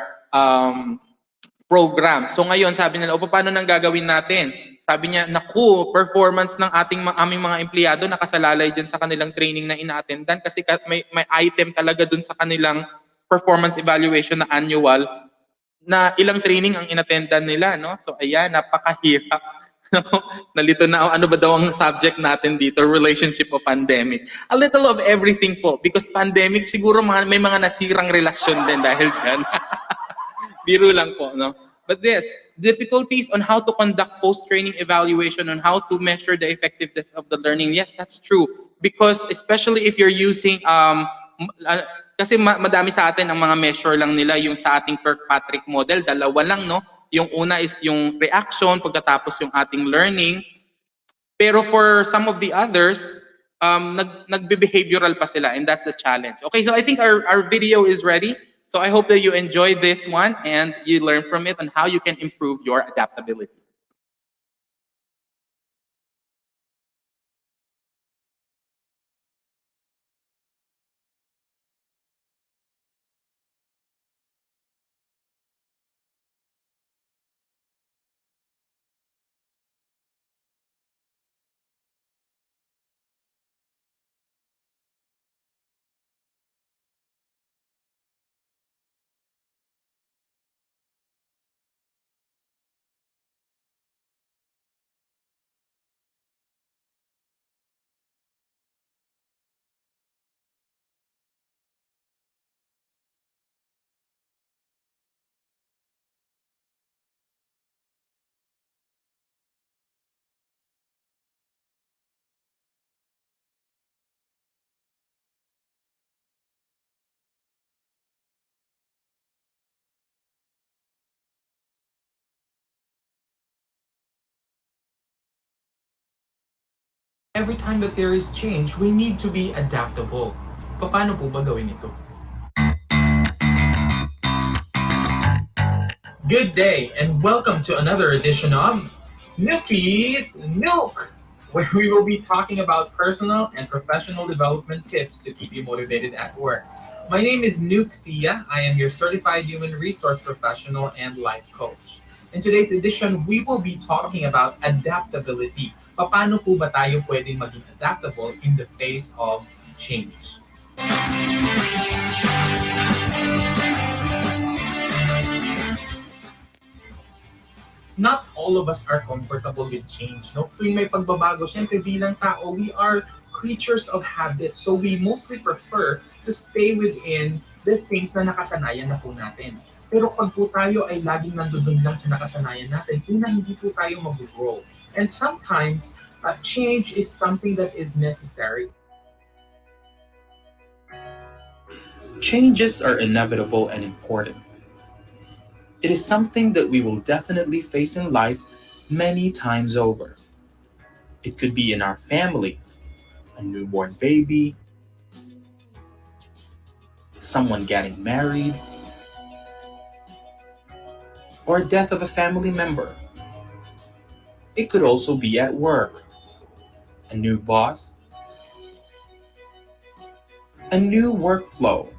program. So ngayon, sabi nila, paano nang gagawin natin? Sabi niya, naku, performance ng aming mga empleyado nakasalalay dyan sa kanilang training na ina-attendan kasi may item talaga dun sa kanilang performance evaluation na annual na ilang training ang inattendan nila, no? So ayan, napakahirap. Nalito na ano ba daw ang subject natin dito, relationship o pandemic. A little of everything po because pandemic siguro may mga nasirang relasyon din dahil dyan. Biro lang po, no? But yes, difficulties on how to conduct post-training evaluation on how to measure the effectiveness of the learning. Yes, that's true. Because especially if you're using, kasi madami sa atin ang mga measure lang nila yung sa ating Kirkpatrick model. Dalawa lang, no? Yung una is yung reaction, pagkatapos yung ating learning. Pero for some of the others, nagbe-behavioral pa sila and that's the challenge. Okay, so I think our video is ready. So I hope that you enjoy this one and you learn from it on how you can improve your adaptability. Every time that there is change, we need to be adaptable. Paano po ba gawin ito? Good day and welcome to another edition of Nuke, where we will be talking about personal and professional development tips to keep you motivated at work. My name is Nuke. I am your certified human resource professional and life coach. In today's edition, we will be talking about adaptability. Paano po ba tayo pwedeng maging adaptable in the face of change? Not all of us are comfortable with change. No? Tuwing may pagbabago, syempre bilang tao, we are creatures of habit. So we mostly prefer to stay within the things na nakasanayan na po natin. Pero pag po tayo ay laging nandun lang sa nakasanayan natin, hindi po tayo mag-grow. And sometimes, change is something that is necessary. Changes are inevitable and important. It is something that we will definitely face in life many times over. It could be in our family, a newborn baby, someone getting married, or death of a family member. It could also be at work, a new boss, a new workflow,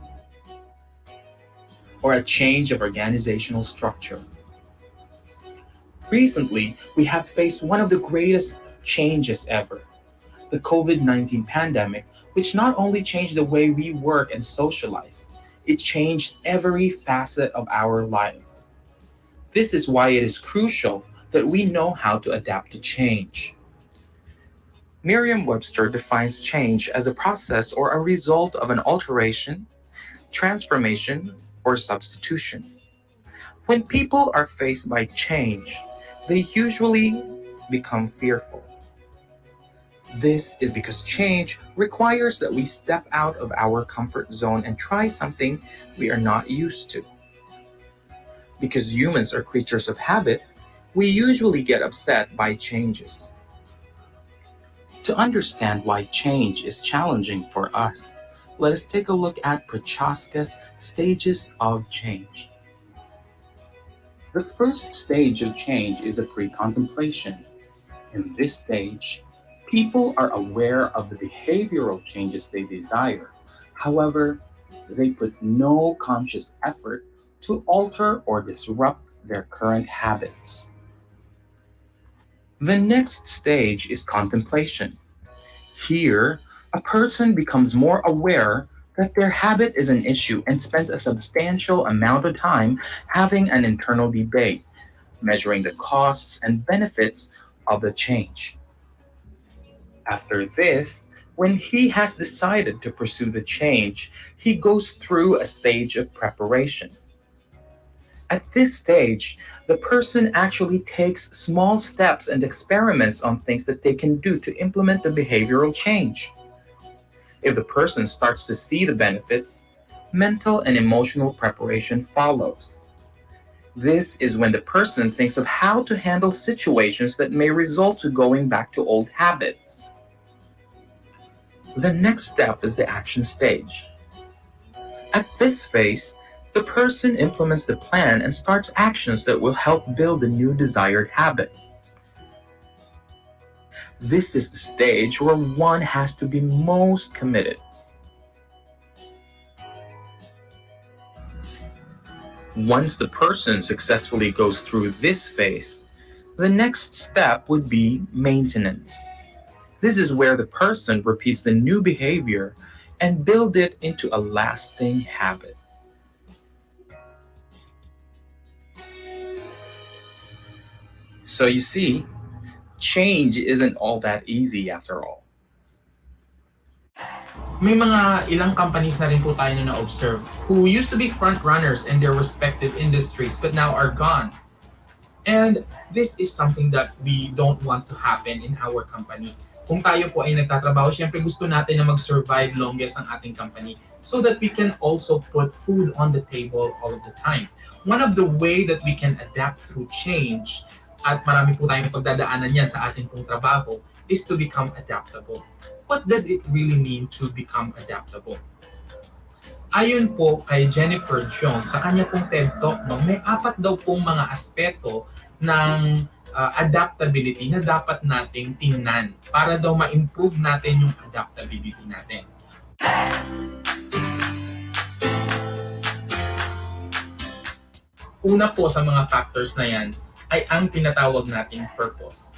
or a change of organizational structure. Recently, we have faced one of the greatest changes ever, the COVID-19 pandemic, which not only changed the way we work and socialize, it changed every facet of our lives. This is why it is crucial that we know how to adapt to change. Merriam-Webster defines change as a process or a result of an alteration, transformation, or substitution. When people are faced by change, they usually become fearful. This is because change requires that we step out of our comfort zone and try something we are not used to. Because humans are creatures of habit, we usually get upset by changes. To understand why change is challenging for us, let us take a look at Prochaska's stages of change. The first stage of change is the pre-contemplation. In this stage, people are aware of the behavioral changes they desire. However, they put no conscious effort to alter or disrupt their current habits. The next stage is contemplation. Here, a person becomes more aware that their habit is an issue and spends a substantial amount of time having an internal debate, measuring the costs and benefits of the change. After this, when he has decided to pursue the change, he goes through a stage of preparation. At this stage, the person actually takes small steps and experiments on things that they can do to implement the behavioral change. If the person starts to see the benefits, mental and emotional preparation follows. This is when the person thinks of how to handle situations that may result to going back to old habits. The next step is the action stage. At this phase, the person implements the plan and starts actions that will help build the new desired habit. This is the stage where one has to be most committed. Once the person successfully goes through this phase, the next step would be maintenance. This is where the person repeats the new behavior and build it into a lasting habit. So you see, change isn't all that easy after all. May mga ilang companies na rin po tayo na na-observe who used to be front runners in their respective industries but now are gone. And this is something that we don't want to happen in our company. Kung tayo po ay nagtatrabaho, syempre gusto natin na mag-survive longest ang ating company so that we can also put food on the table all of the time. One of the way that we can adapt through change, at marami po tayong pagdadaanan yan sa ating pong trabaho, is to become adaptable. What does it really mean to become adaptable? Ayon po kay Jennifer Jones, sa kanya pong TED Talk, no, may 4 daw pong mga aspeto ng adaptability na dapat nating tingnan para daw ma-improve natin yung adaptability natin. Una po sa mga factors na yan ay ang tinatawag nating purpose.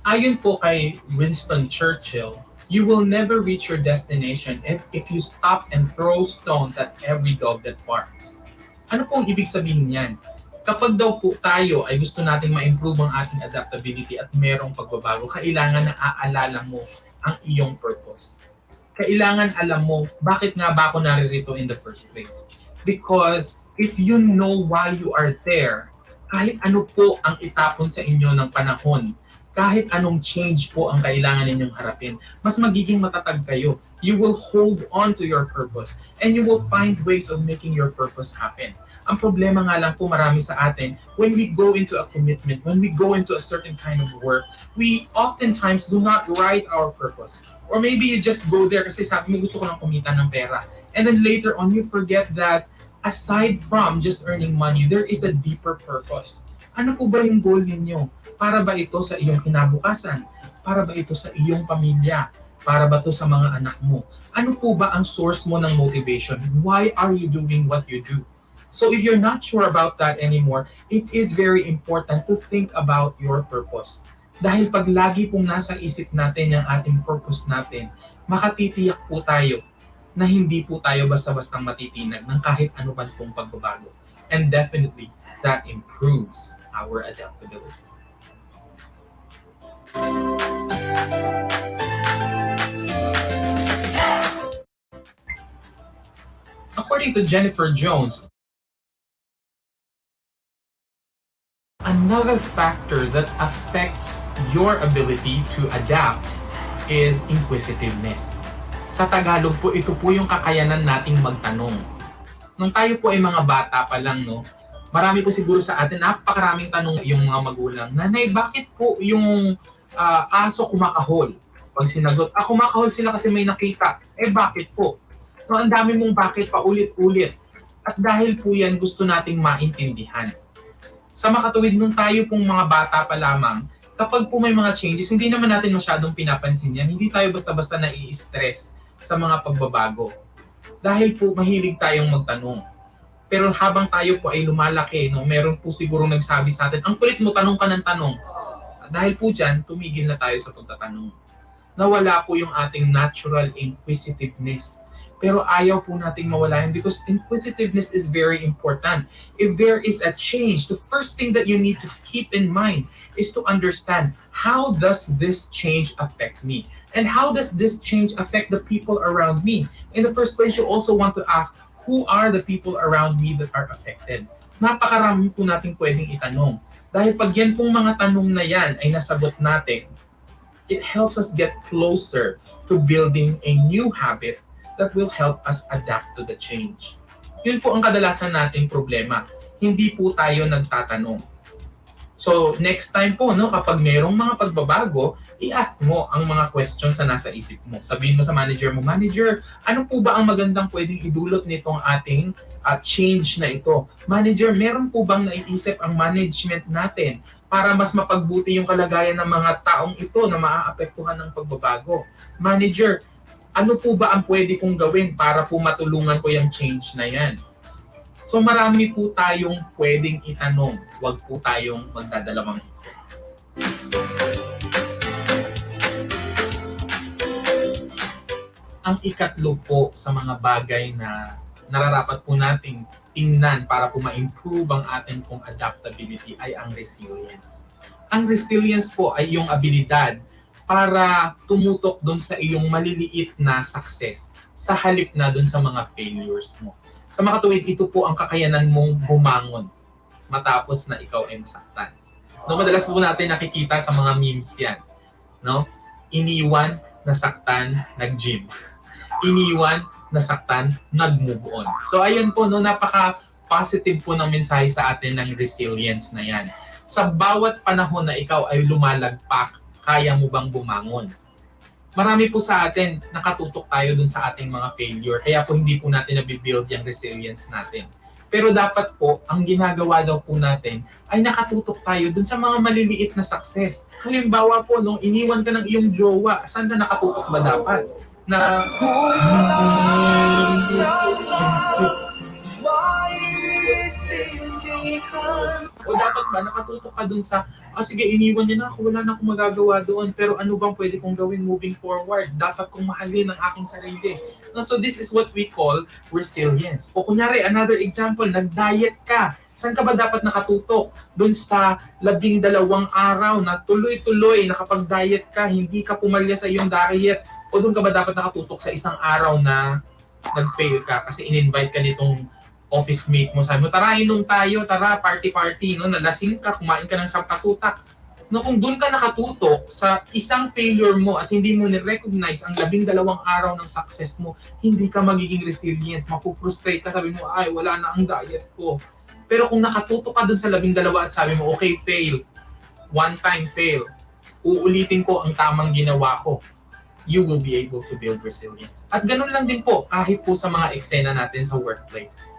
Ayon po kay Winston Churchill, you will never reach your destination if you stop and throw stones at every dog that barks. Ano pong ibig sabihin yan? Kapag daw po tayo ay gusto nating ma-improve ang ating adaptability at merong pagbabago, kailangan na aalala mo ang iyong purpose. Kailangan alam mo, bakit nga ba ako naririto in the first place? Because if you know why you are there, kahit ano po ang itapon sa inyo ng panahon, kahit anong change po ang kailangan ninyong harapin, mas magiging matatag kayo. You will hold on to your purpose and you will find ways of making your purpose happen. Ang problema nga lang po marami sa atin, when we go into a commitment, when we go into a certain kind of work, we oftentimes do not write our purpose. Or maybe you just go there kasi sabi mo gusto ko lang kumita ng pera. And then later on, you forget that aside from just earning money, there is a deeper purpose. Ano po ba yung goal ninyo? Para ba ito sa iyong kinabukasan? Para ba ito sa iyong pamilya? Para ba ito sa mga anak mo? Ano po ba ang source mo ng motivation? Why are you doing what you do? So if you're not sure about that anymore, it is very important to think about your purpose. Dahil pag lagi pong nasa isip natin yung ating purpose natin, makatitiyak po tayo na hindi po tayo basta-bastang matitinag ng kahit ano man pong pagbabago. And definitely, that improves our adaptability. According to Jennifer Jones, another factor that affects your ability to adapt is inquisitiveness. Sa Tagalog po, ito po yung kakayanan nating magtanong. Nung tayo po ay mga bata pa lang, no, marami po siguro sa atin, napakaraming tanong yung mga magulang. Nanay, bakit po yung aso kumakahol? Pag sinagot, kumakahol sila kasi may nakita. Bakit po? No, ang dami mong bakit pa ulit-ulit. At dahil po yan, gusto nating maintindihan. Sa makatuwid nung tayo pong mga bata pa lamang, kapag po may mga changes, hindi naman natin masyadong pinapansin yan. Hindi tayo basta-basta nai-stress sa mga pagbabago. Dahil po mahilig tayong magtanong. Pero habang tayo po ay lumalaki, no, meron po siguro nagsabi sa atin, ang kulit mo, tanong ka ng tanong. Dahil po dyan, tumigil na tayo sa pagtatanong. Nawala po yung ating natural inquisitiveness. Pero ayaw po nating mawala yun because inquisitiveness is very important. If there is a change, the first thing that you need to keep in mind is to understand, how does this change affect me? And how does this change affect the people around me? In the first place, you also want to ask, who are the people around me that are affected? Napakarami po nating pwedeng itanong. Dahil pag yan pong mga tanong na yan ay nasagot natin, it helps us get closer to building a new habit that will help us adapt to the change. Yun po ang kadalasan nating problema. Hindi po tayo nagtatanong. So next time po, no, kapag mayroong mga pagbabago, i-ask mo ang mga questions na nasa isip mo. Sabihin mo sa manager mo, Manager, ano po ba ang magandang pwedeng idulot nitong ating change na ito? Manager, meron po bang naiisip ang management natin para mas mapagbuti yung kalagayan ng mga taong ito na maaapektuhan ng pagbabago? Manager, ano po ba ang pwede kong gawin para po matulungan ko yung change na yan? So marami po tayong pwedeng itanong. Huwag po tayong magdadalawang isip. Ang ikatlo po sa mga bagay na nararapat po nating tingnan para po ma-improve ang ating pong adaptability ay ang resilience. Ang resilience po ay yung abilidad para tumutok doon sa iyong maliliit na success sa halip na doon sa mga failures mo. Sa makatuwid, ito po ang kakayanan mong bumangon matapos na ikaw ay masaktan. No, madalas po natin nakikita sa mga memes yan. No? Iniwan, nasaktan, nag-gym. Iniwan, nasaktan, nag-move on. So ayun po, no, napaka-positive po ng mensahe sa atin ng resilience na yan. Sa bawat panahon na ikaw ay lumalagpak Kaya mo bang bumangon? Marami po sa atin, nakatutok tayo dun sa ating mga failure. Kaya po hindi po natin nabibuild yung resilience natin. Pero dapat po, ang ginagawa daw po natin ay nakatutok tayo dun sa mga maliliit na success. Halimbawa po, nung iniwan ka ng iyong jowa, saan ka nakatutok ba dapat? Na o dapat ba nakatutok ka dun sa sige, iniwan niya na ako, wala na akong magagawa doon, pero ano bang pwede kong gawin moving forward? Dapat kong mahalin ang aking sarili. No, so this is what we call resilience. O kunyari, another example, nag-diet ka. Saan ka ba dapat nakatutok? Doon sa 12 araw na tuloy-tuloy nakapag-diet ka, hindi ka pumalya sa iyong diet, o doon ka ba dapat nakatutok sa isang araw na nag-fail ka kasi in-invite ka nitong office mate mo, sabi mo, tara, inom tayo, tara, party-party, no? Nalasing ka, kumain ka ng sampatutak. No, kung doon ka nakatutok sa isang failure mo at hindi mo ni-recognize ang 12 araw ng success mo, hindi ka magiging resilient, mafu-frustrate ka, sabi mo, ay, wala na ang diet ko. Pero kung nakatutok ka doon sa 12 at sabi mo, okay, fail, one time fail, uulitin ko ang tamang ginawa ko, you will be able to build resilience. At ganun lang din po, kahit po sa mga eksena natin sa workplace.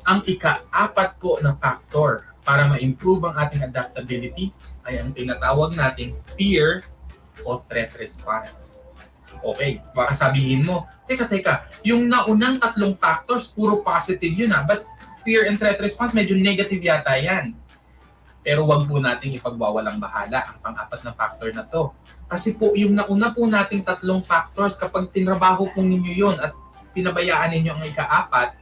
Ang ika-4 po na factor para ma-improve ang ating adaptability ay ang tinatawag nating fear o threat response. Okay, baka sabihin mo, teka, yung naunang 3 factors, puro positive yun but fear and threat response, medyo negative yata yan. Pero wag po nating ipagwawalang bahala ang pang-4 na factor na to. Kasi po, yung nauna po nating 3 factors, kapag tinrabaho po ninyo yun at pinabayaan ninyo ang ika-4,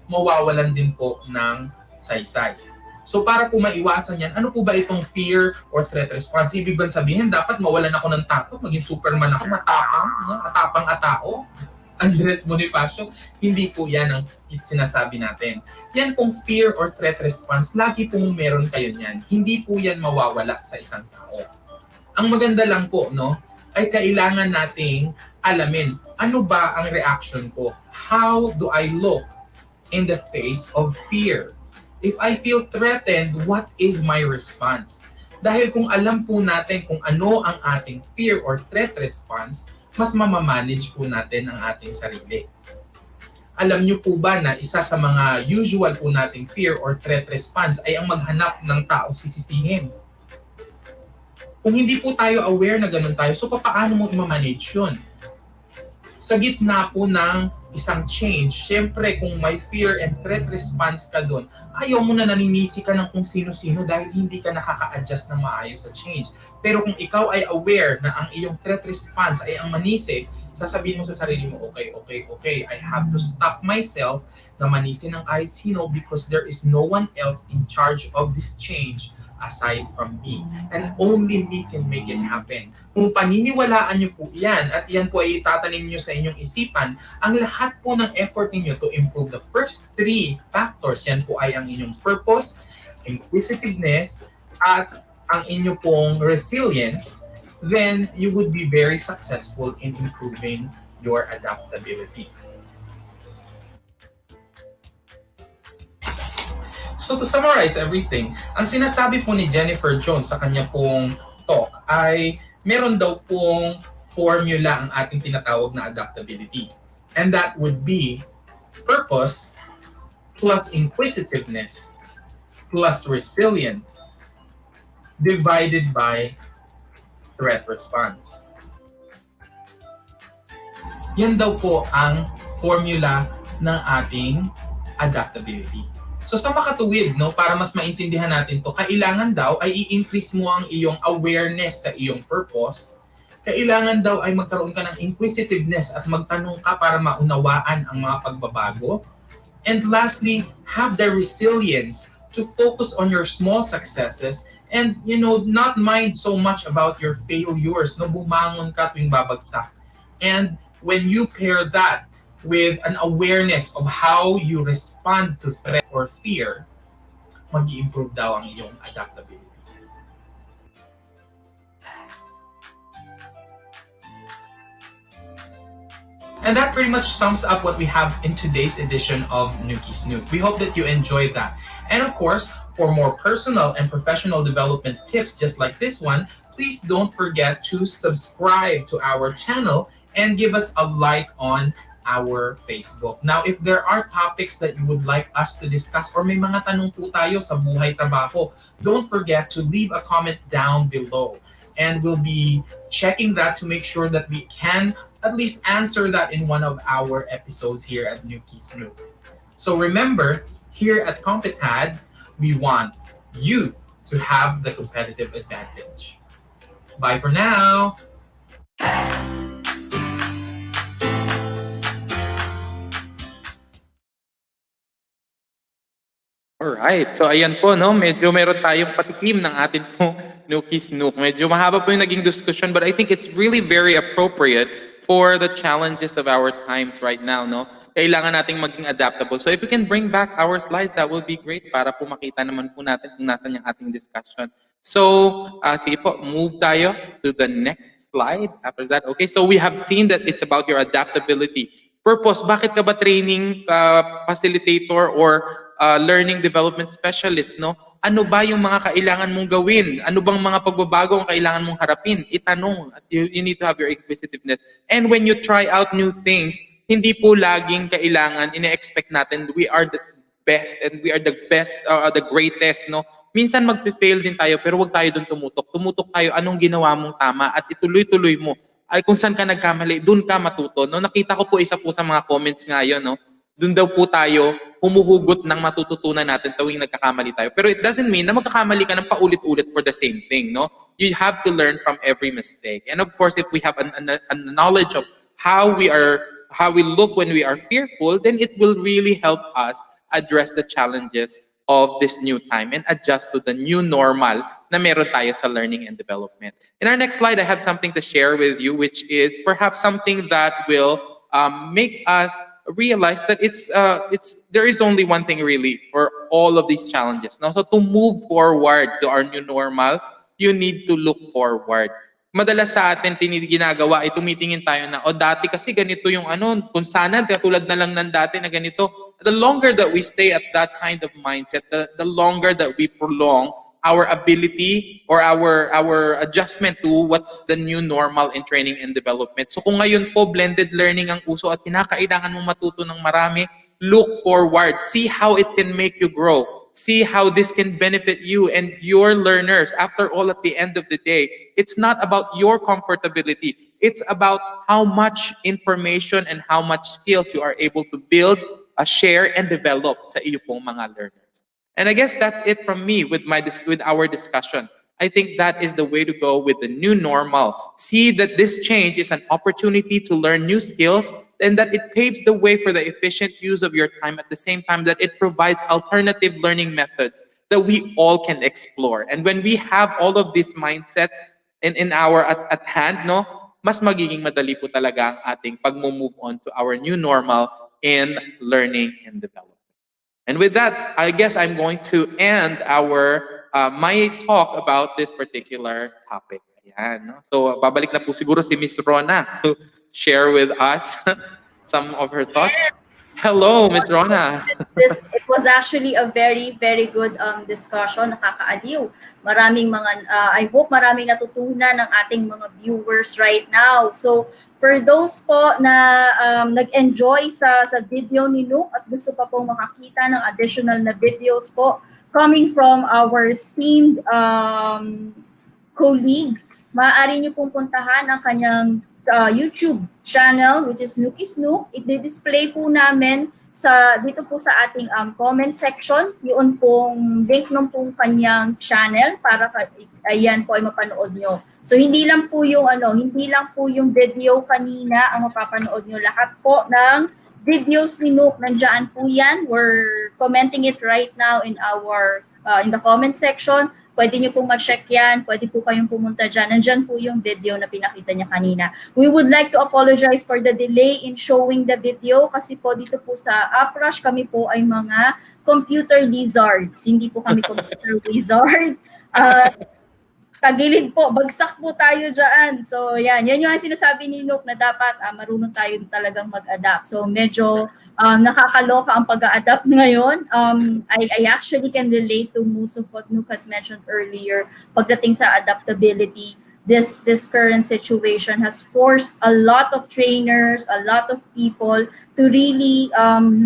mawawalan din po ng saysay. So para po maiwasan yan, ano po ba itong fear or threat response? Ibig ba sabihin, dapat mawalan ako ng takot, maging Superman ako, matapang, atapang-atao? Andres Bonifacio, hindi po yan ang sinasabi natin. Yan pong fear or threat response, lagi pong meron kayo niyan. Hindi po yan mawawala sa isang tao. Ang maganda lang po, no, ay kailangan nating alamin, ano ba ang reaction ko? How do I look in the face of fear? If I feel threatened, what is my response? Dahil kung alam po natin kung ano ang ating fear or threat response, mas mamamanage po natin ang ating sarili. Alam niyo po ba na isa sa mga usual po nating fear or threat response ay ang maghanap ng taong sisisihin? Kung hindi po tayo aware na ganun tayo, so paano mo i-manage yun? Sa gitna po ng isang change, syempre kung may fear and threat response ka doon, ayaw mo na naninisi ka ng kung sino-sino dahil hindi ka nakaka-adjust ng maayos sa change. Pero kung ikaw ay aware na ang iyong threat response ay ang manisi, sasabihin mo sa sarili mo, okay, I have to stop myself na manisi ng kahit sino because there is no one else in charge of this change aside from me. And only me can make it happen. Kung paniniwalaan niyo po yan at yan po ay itatanim niyo sa inyong isipan, ang lahat po ng effort niyo to improve the first 3 factors, yan po ay ang inyong purpose, inquisitiveness, at ang inyong pong resilience, then you would be very successful in improving your adaptability. So to summarize everything, ang sinasabi po ni Jennifer Jones sa kanya pong talk ay meron daw pong formula ang ating tinatawag na adaptability. And that would be purpose plus inquisitiveness plus resilience divided by threat response. Yan daw po ang formula ng ating adaptability. So sa makatuwid, no, para mas maintindihan natin to, kailangan daw ay i-increase mo ang iyong awareness sa iyong purpose. Kailangan daw ay magkaroon ka ng inquisitiveness at magtanong ka para maunawaan ang mga pagbabago. And lastly, have the resilience to focus on your small successes and not mind so much about your failures, no, bumangon ka tuwing babagsak. And when you pair that with an awareness of how you respond to threat or fear, mag-i-improve daw ang iyong adaptability. And that pretty much sums up what we have in today's edition of Nuke's Nuke. We hope that you enjoyed that. And of course, for more personal and professional development tips just like this one, please don't forget to subscribe to our channel and give us a like on our Facebook. Now, if there are topics that you would like us to discuss or may mga tanong po tayo sa buhay trabaho, don't forget to leave a comment down below. And we'll be checking that to make sure that we can at least answer that in one of our episodes here at Nuke's Nuke. So remember, here at Competad, we want you to have the competitive advantage. Bye for now! Alright. So ayan po, no? Medyo meron tayong patikim ng atin pong Nuke's Nuke. Medyo mahaba po yung naging discussion, but I think it's really very appropriate for the challenges of our times right now, no? Kailangan nating maging adaptable. So if we can bring back our slides, that would be great para po makita naman po natin kung nasan yung ating discussion. So, sige po, move tayo to the next slide after that. Okay, so we have seen that it's about your adaptability. Purpose, bakit ka ba training facilitator or learning development specialist, no? Ano ba yung mga kailangan mong gawin? Ano bang mga pagbabago ang kailangan mong harapin? Itanong. At you need to have your inquisitiveness. And when you try out new things, hindi po laging kailangan, ine-expect natin, we are the best and we are the best, the greatest, no? Minsan magpe-fail din tayo, pero wag tayo dun tumutok. Tumutok tayo, anong ginawa mong tama at ituloy-tuloy mo. Ay kung saan ka nagkamali, dun ka matuto. No? Nakita ko po isa po sa mga comments ngayon, no? Doon daw po tayo humuhugot ng matututunan natin tuwing nagkakamali tayo. Pero it doesn't mean na magkakamali ka ng paulit-ulit for the same thing, no? You have to learn from every mistake. And of course, if we have a knowledge of how we look when we are fearful, then it will really help us address the challenges of this new time and adjust to the new normal na meron tayo sa learning and development. In our next slide, I have something to share with you, which is perhaps something that will make us realize that there is only one thing really for all of these challenges. Now, so to move forward to our new normal, you need to look forward. Madalas sa atin ginagawa ay tumitingin tayo na, dati kasi ganito yung kung sana katulad na lang ng dati na ganito. The longer that we stay at that kind of mindset, the longer that we prolong our ability or our adjustment to what's the new normal in training and development. So kung ngayon po blended learning ang uso at kinakailangan mong matuto ng marami, look forward. See how it can make you grow. See how this can benefit you and your learners. After all, at the end of the day, it's not about your comfortability. It's about how much information and how much skills you are able to build, share, and develop sa iyo pong mga learners. And I guess that's it from me with our discussion. I think that is the way to go with the new normal. See that this change is an opportunity to learn new skills and that it paves the way for the efficient use of your time at the same time that it provides alternative learning methods that we all can explore. And when we have all of these mindsets in our at hand, no, mas magiging madali po talaga ang ating pag-move on to our new normal in learning and development. And with that, I guess I'm going to end my talk about this particular topic. Ayan, no? So, babalik na po siguro si Miss Rona to share with us some of her thoughts. Yes. Hello, Miss Rona. It was actually a very, very good discussion. Nakakaaliw. I hope maraming natutunan ng ating mga viewers right now. So, for those po na nag-enjoy sa video ni Nuke at gusto pa pong makakita ng additional na videos po coming from our esteemed colleague, maaari niyo pong puntahan ang kanyang YouTube channel, which is Nuke's Nuke. I-display po namin dito po sa ating comment section, yun pong link ng pong kanyang channel para ayan po ay mapanood nyo. So hindi lang po yung video kanina ang mapapanood nyo. Lahat po ng videos ni Nuke, nandiyan po yan. We're commenting it right now in the comment section. Pwede nyo pong ma-check yan. Pwede po kayong pumunta dyan. Nandyan po yung video na pinakita niya kanina. We would like to apologize for the delay in showing the video kasi po dito po sa Uprush kami po ay mga computer lizards. Hindi po kami computer wizard. tagilid po, bagsak po tayo dyan. So yan yung sinasabi ni Nuke na dapat marunong tayo talagang mag-adapt. So medyo nakakaloka ang pag-a-adapt ngayon. I actually can relate to most of what Nuke has mentioned earlier pagdating sa adaptability. This current situation has forced a lot of trainers, a lot of people to really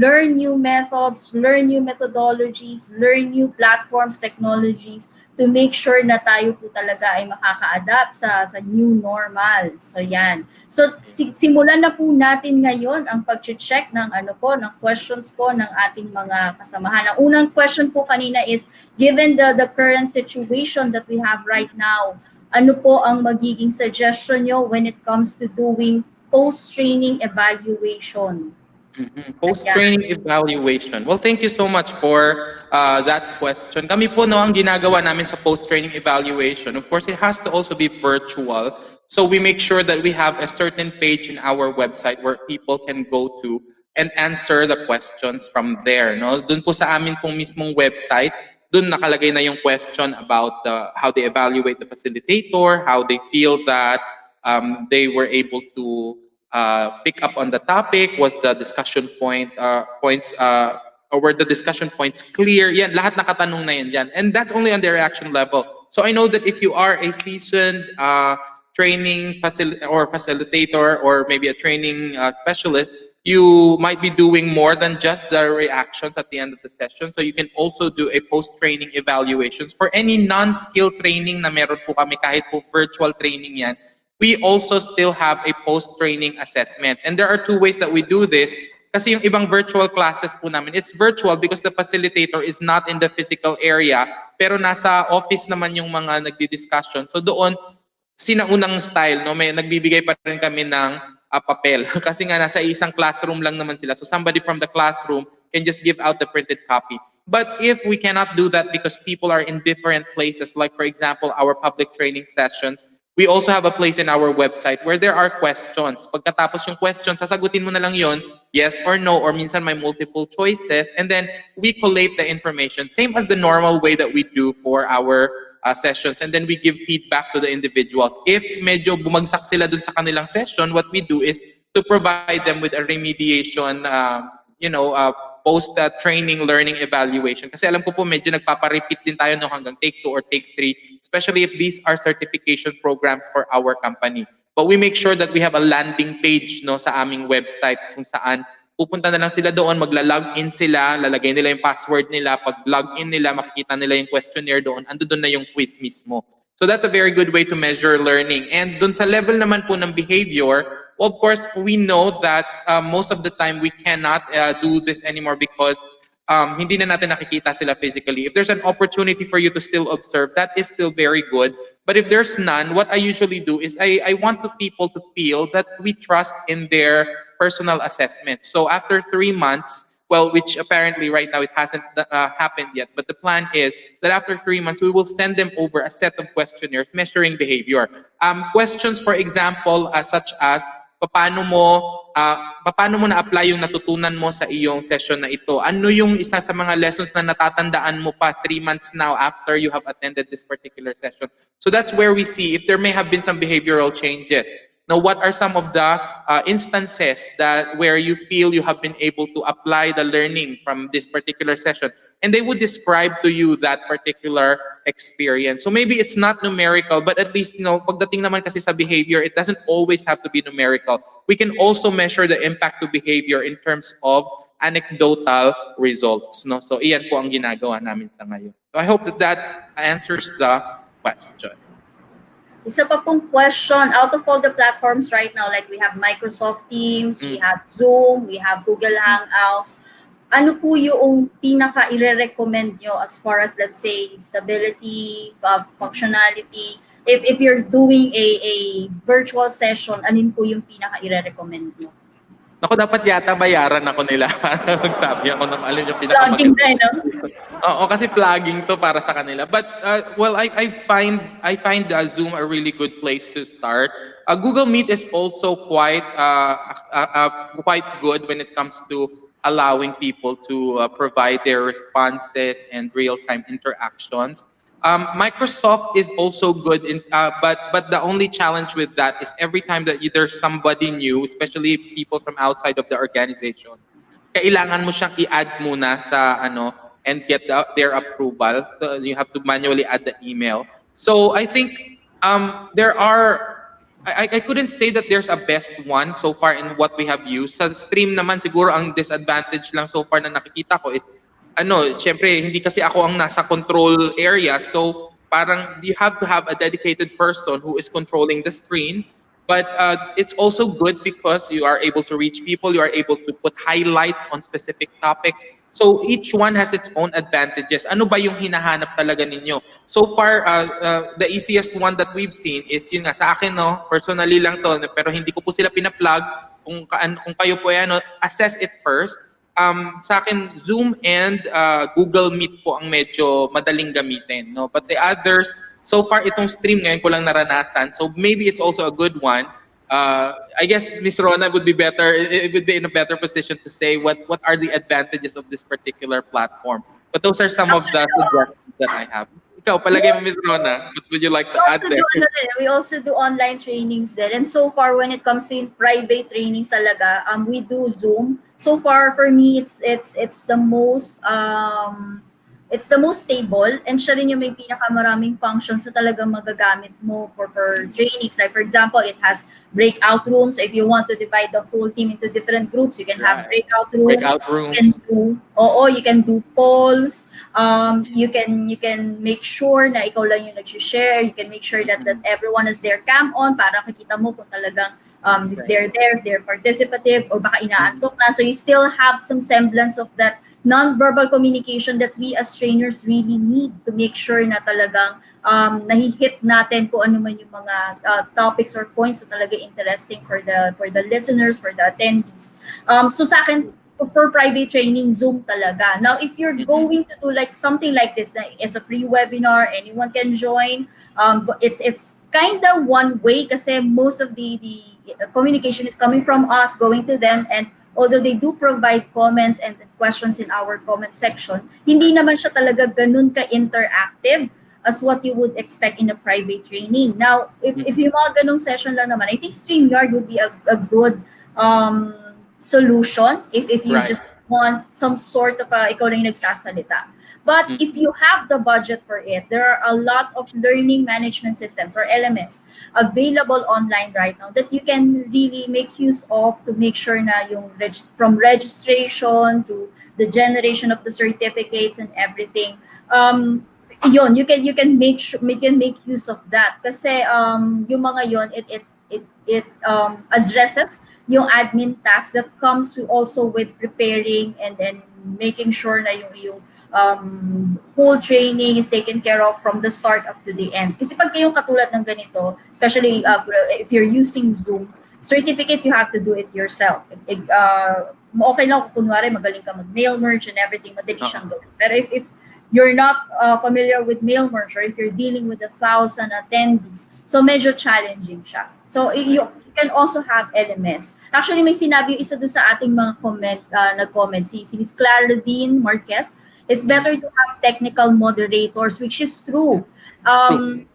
learn new methods, learn new methodologies, learn new platforms, technologies to make sure na tayo po talaga ay makaka-adapt sa new normal. So yan. So simulan na po natin ngayon ang pag-check ng ng questions po ng ating mga kasamahan. Ang unang question po kanina is, given the current situation that we have right now, ano po ang magiging suggestion nyo when it comes to doing post-training evaluation? Post-training evaluation. Well, thank you so much for that question. Kami po, no, ang ginagawa namin sa post-training evaluation, of course, it has to also be virtual. So we make sure that we have a certain page in our website where people can go to and answer the questions from there. No? Doon po sa amin pong mismong website, doon nakalagay na yung question about how they evaluate the facilitator, how they feel that they were able to pick up on the topic, was the discussion points or were the discussion points clear? Yan, lahat nakatanong na yan dyan. And that's only on the reaction level. So I know that if you are a seasoned training facilitator or maybe a training specialist, you might be doing more than just the reactions at the end of the session. So you can also do a post-training evaluations. For any non-skill training na meron po kami, kahit po virtual training yan, we also still have a post-training assessment. And there are two ways that we do this. Kasi yung ibang virtual classes po namin, it's virtual because the facilitator is not in the physical area, pero nasa office naman yung mga nagdi-discussion. So doon, sinaunang style, no, may nagbibigay pa rin kami ng papel. Kasi nga nasa isang classroom lang naman sila. So somebody from the classroom can just give out the printed copy. But if we cannot do that because people are in different places, like for example, our public training sessions, we also have a place in our website where there are questions. Pagkatapos yung questions, sasagutin mo na lang yon, yes or no, or minsan may multiple choices, and then we collate the information. Same as the normal way that we do for our sessions, and then we give feedback to the individuals. If medyo bumagsak sila dun sa kanilang session, what we do is to provide them with a remediation, post-training learning evaluation. Kasi alam ko po medyo nagpaparepeat din tayo no, hanggang take 2 or take 3, especially if these are certification programs for our company. But we make sure that we have a landing page no sa aming website kung saan pupunta na lang sila doon, magla-login sila, lalagay nila yung password nila, pag login nila, makikita nila yung questionnaire doon, ando doon na yung quiz mismo. So that's a very good way to measure learning. And doon sa level naman po ng behavior, of course, we know that most of the time we cannot do this anymore because hindi na natin nakikita sila physically. If there's an opportunity for you to still observe, that is still very good. But if there's none, what I usually do is I want the people to feel that we trust in their personal assessment. So after 3 months, well, which apparently right now it hasn't happened yet, but the plan is that after 3 months, we will send them over a set of questionnaires measuring behavior. Questions, for example, such as, paano mo na-apply yung natutunan mo sa iyong session na ito? Ano yung isa sa mga lessons na natatandaan mo pa 3 months now after you have attended this particular session? So that's where we see if there may have been some behavioral changes. Now, what are some of the instances where you feel you have been able to apply the learning from this particular session? And they would describe to you that particular experience. So maybe it's not numerical, but at least, pagdating naman kasi sa behavior, it doesn't always have to be numerical. We can also measure the impact to behavior in terms of anecdotal results. No? So iyan po ang ginagawa namin sa ngayon. So I hope that answers the question. Isa pa pong question, out of all the platforms right now, like we have Microsoft Teams, we have Zoom, we have Google Hangouts, ano po yung pinaka-i-recommend nyo as far as, let's say, stability, functionality? If you're doing a virtual session, anin po yung pinaka-i-recommend nyo? Ako, dapat yata bayaran ako nila. Magsabi ako ng alin yung Plugging na, no? Oo, kasi plugging to para sa kanila. But, I find Zoom a really good place to start. Google Meet is also quite good when it comes to allowing people to provide their responses and real-time interactions. Microsoft is also good, but the only challenge with that is every time that there's somebody new, especially people from outside of the organization, kailangan mo siyang i-add muna sa and get their approval. So you have to manually add the email. So I think there are. I couldn't say that there's a best one so far in what we have used. Sa stream naman siguro ang disadvantage lang so far na nakikita ko is syempre hindi kasi ako ang nasa control area. So parang you have to have a dedicated person who is controlling the screen. But it's also good because you are able to reach people, you are able to put highlights on specific topics. So each one has its own advantages. Ano ba yung hinahanap talaga ninyo? So far, the easiest one that we've seen is yun nga, sa akin, no, personally lang to, pero hindi ko po sila pinaplug. Kung kayo po yan, assess it first. Sa akin, Zoom and Google Meet po ang medyo madaling gamitin. No? But the others, so far, itong stream ngayon ko lang naranasan. So maybe it's also a good one. I guess Miss Rona would be better. It would be in a better position to say what are the advantages of this particular platform. But those are some of the suggestions that I have. Ikaw, palagay mo, Miss Rona, what would you like to add there? We also do online trainings then. And so far, when it comes to private trainings talaga, we do Zoom. So far, for me, it's the most stable, and siya rin yung may pinakamaraming functions na talagang magagamit mo for trainings. Like for example, it has breakout rooms. If you want to divide the whole team into different groups, you can have breakout rooms. You can do polls. You can make sure na ikaw lang yung nag-share. You can make sure that everyone has their cam on para makita mo kung talagang if they're there, if they're participative, or baka inaantok na. So you still have some semblance of that non-verbal communication that we as trainers really need to make sure na talagang nahi-hit natin kung ano man yung mga topics or points na talaga interesting for the listeners, for the attendees. So sa akin, for private training, Zoom talaga. Now, if you're going to do like something like this, it's a free webinar, anyone can join. But it's kind of one way kasi most of the communication is coming from us, going to them, and although they do provide comments and questions in our comment section, hindi naman siya talaga ganun ka-interactive as what you would expect in a private training. Now, if yung mga ganung session lang naman, I think StreamYard would be a good solution if you just want some sort of ikaw lang yung nagsasalita. But if you have the budget for it, there are a lot of learning management systems or LMS available online right now that you can really make use of to make sure na yung from registration to the generation of the certificates and everything. You can make use of that kasi yung mga yon it addresses yung admin task that comes also with preparing and then making sure na yung whole training is taken care of from the start up to the end. Kasi pag kayong katulad ng ganito, especially if you're using Zoom, certificates, you have to do it yourself. Okay lang kung kunwari magaling ka mag-mail merge and everything, madali siyang gawin. Pero if you're not familiar with mail merge or if you're dealing with 1,000 attendees, so medyo challenging siya. So you can also have LMS. Actually, may sinabi yung isa doon sa ating mga nag-comment, si Ms. Claradine Marquez, it's better to have technical moderators, which is true.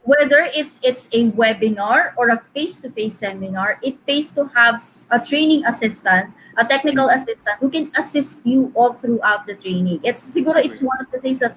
Whether it's a webinar or a face-to-face seminar, it pays to have a training assistant, a technical assistant who can assist you all throughout the training. It's one of the things that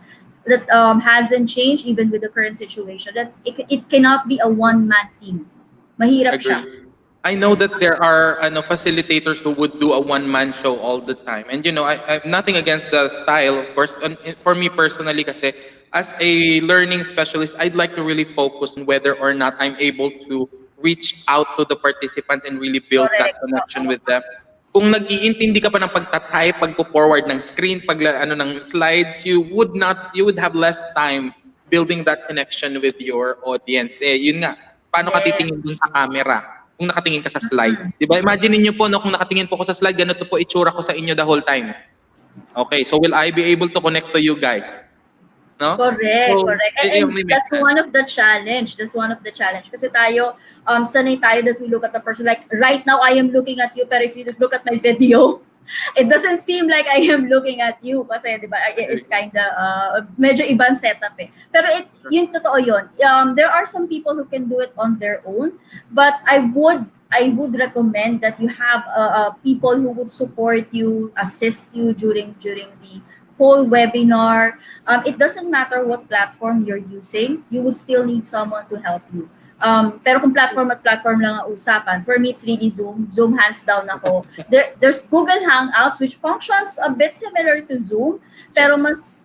hasn't changed even with the current situation, that it cannot be a one-man team. Mahirap siya. I know that there are facilitators who would do a one-man show all the time. And I have nothing against the style, of course. For me personally, kasi as a learning specialist, I'd like to really focus on whether or not I'm able to reach out to the participants and really build that connection with them. Kung nag-iintindi ka pa ng pagtatype, pagpo-forward ng screen, ng slides, you would have less time building that connection with your audience. Yun nga, paano ka titingin dun sa camera? Kung nakatingin ka sa slide. Diba? Imagine niyo po, kung nakatingin po ko sa slide, ganito po itsura ko sa inyo the whole time. Okay, so will I be able to connect to you guys? No? Correct. And that's one of the challenge. Kasi tayo, sanay tayo that we look at the person. Like, right now, I am looking at you, pero if you look at my video, It doesn't seem like I am looking at you kasi, di ba, it's kind of medyo ibang setup eh. Pero yun, totoo yun. There are some people who can do it on their own, but I would recommend that you have people who would support you, assist you during the whole webinar. It doesn't matter what platform you're using, you would still need someone to help you. Pero kung platform at platform lang ang usapan, for me, it's really Zoom. Zoom, hands down ako. There's Google Hangouts, which functions a bit similar to Zoom, pero mas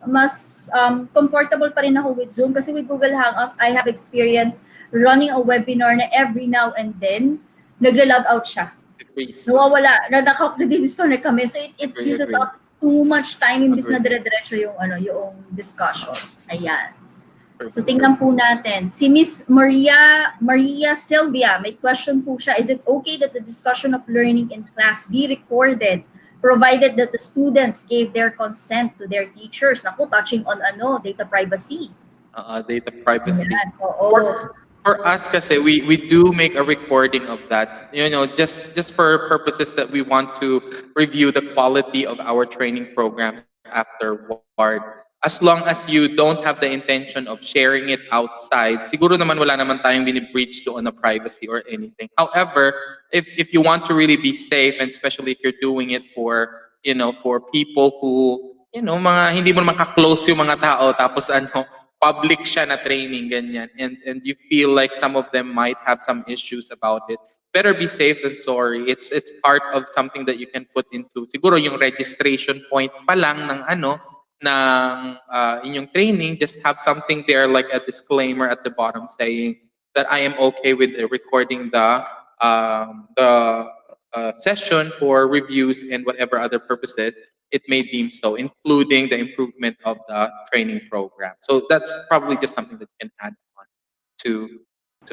comfortable pa rin ako with Zoom kasi with Google Hangouts, I have experience running a webinar na every now and then, nagla-log out siya. Nawawala, nadidisconnect kami. So it uses up too much time imbis na dire-diretso yung discussion. Ayan. So tingnan po natin. Si Miss Maria Sylvia, may question po siya. Is it okay that the discussion of learning in class be recorded provided that the students gave their consent to their teachers? Naku, touching on data privacy. Data privacy. Ayan, oo. For us kasi, we do make a recording of that. Just for purposes that we want to review the quality of our training programs afterward. As long as you don't have the intention of sharing it outside, siguro naman wala naman tayong binibreach doon na privacy or anything. However, if you want to really be safe, and especially if you're doing it for people who, mga hindi mo naman ka-close yung mga tao, tapos public siya na training, ganyan, and you feel like some of them might have some issues about it, better be safe than sorry. It's part of something that you can put into siguro yung registration point pa lang ng inyong training. Just have something there like a disclaimer at the bottom saying that I am okay with recording the session for reviews and whatever other purposes it may deem so, including the improvement of the training program. So that's probably just something that you can add on to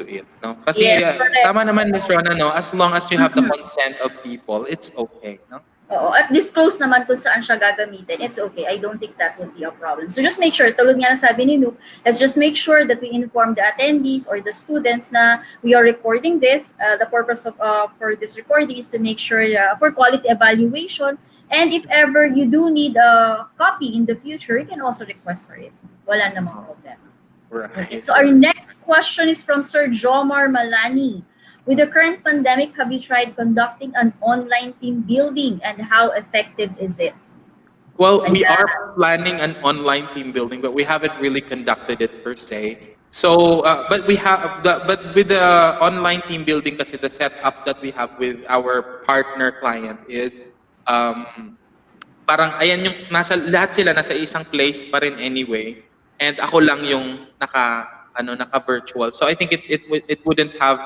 it. No? Kasi Yes, correct. tama naman, Ms. Rona, no? As long as you have the consent of people, it's okay. No? Oo, at disclose naman kung saan siya gagamitin. It's okay. I don't think that would be a problem. So just make sure, tulad nga na sabi ni Nuke, let's just make sure that we inform the attendees or the students na we are recording this. The purpose of for this recording is to make sure for quality evaluation. And if ever you do need a copy in the future, you can also request for it. Wala namang problem. Right. Okay, so our next question is from Sir Jomar Malani. With the current pandemic, have you tried conducting an online team building, and how effective is it? Well, we are planning an online team building, but we haven't really conducted it per se. So, but with the online team building, kasi the setup that we have with our partner client is parang ayan yung lahat sila nasa isang place pa rin anyway, and ako lang yung naka virtual. So I think it wouldn't have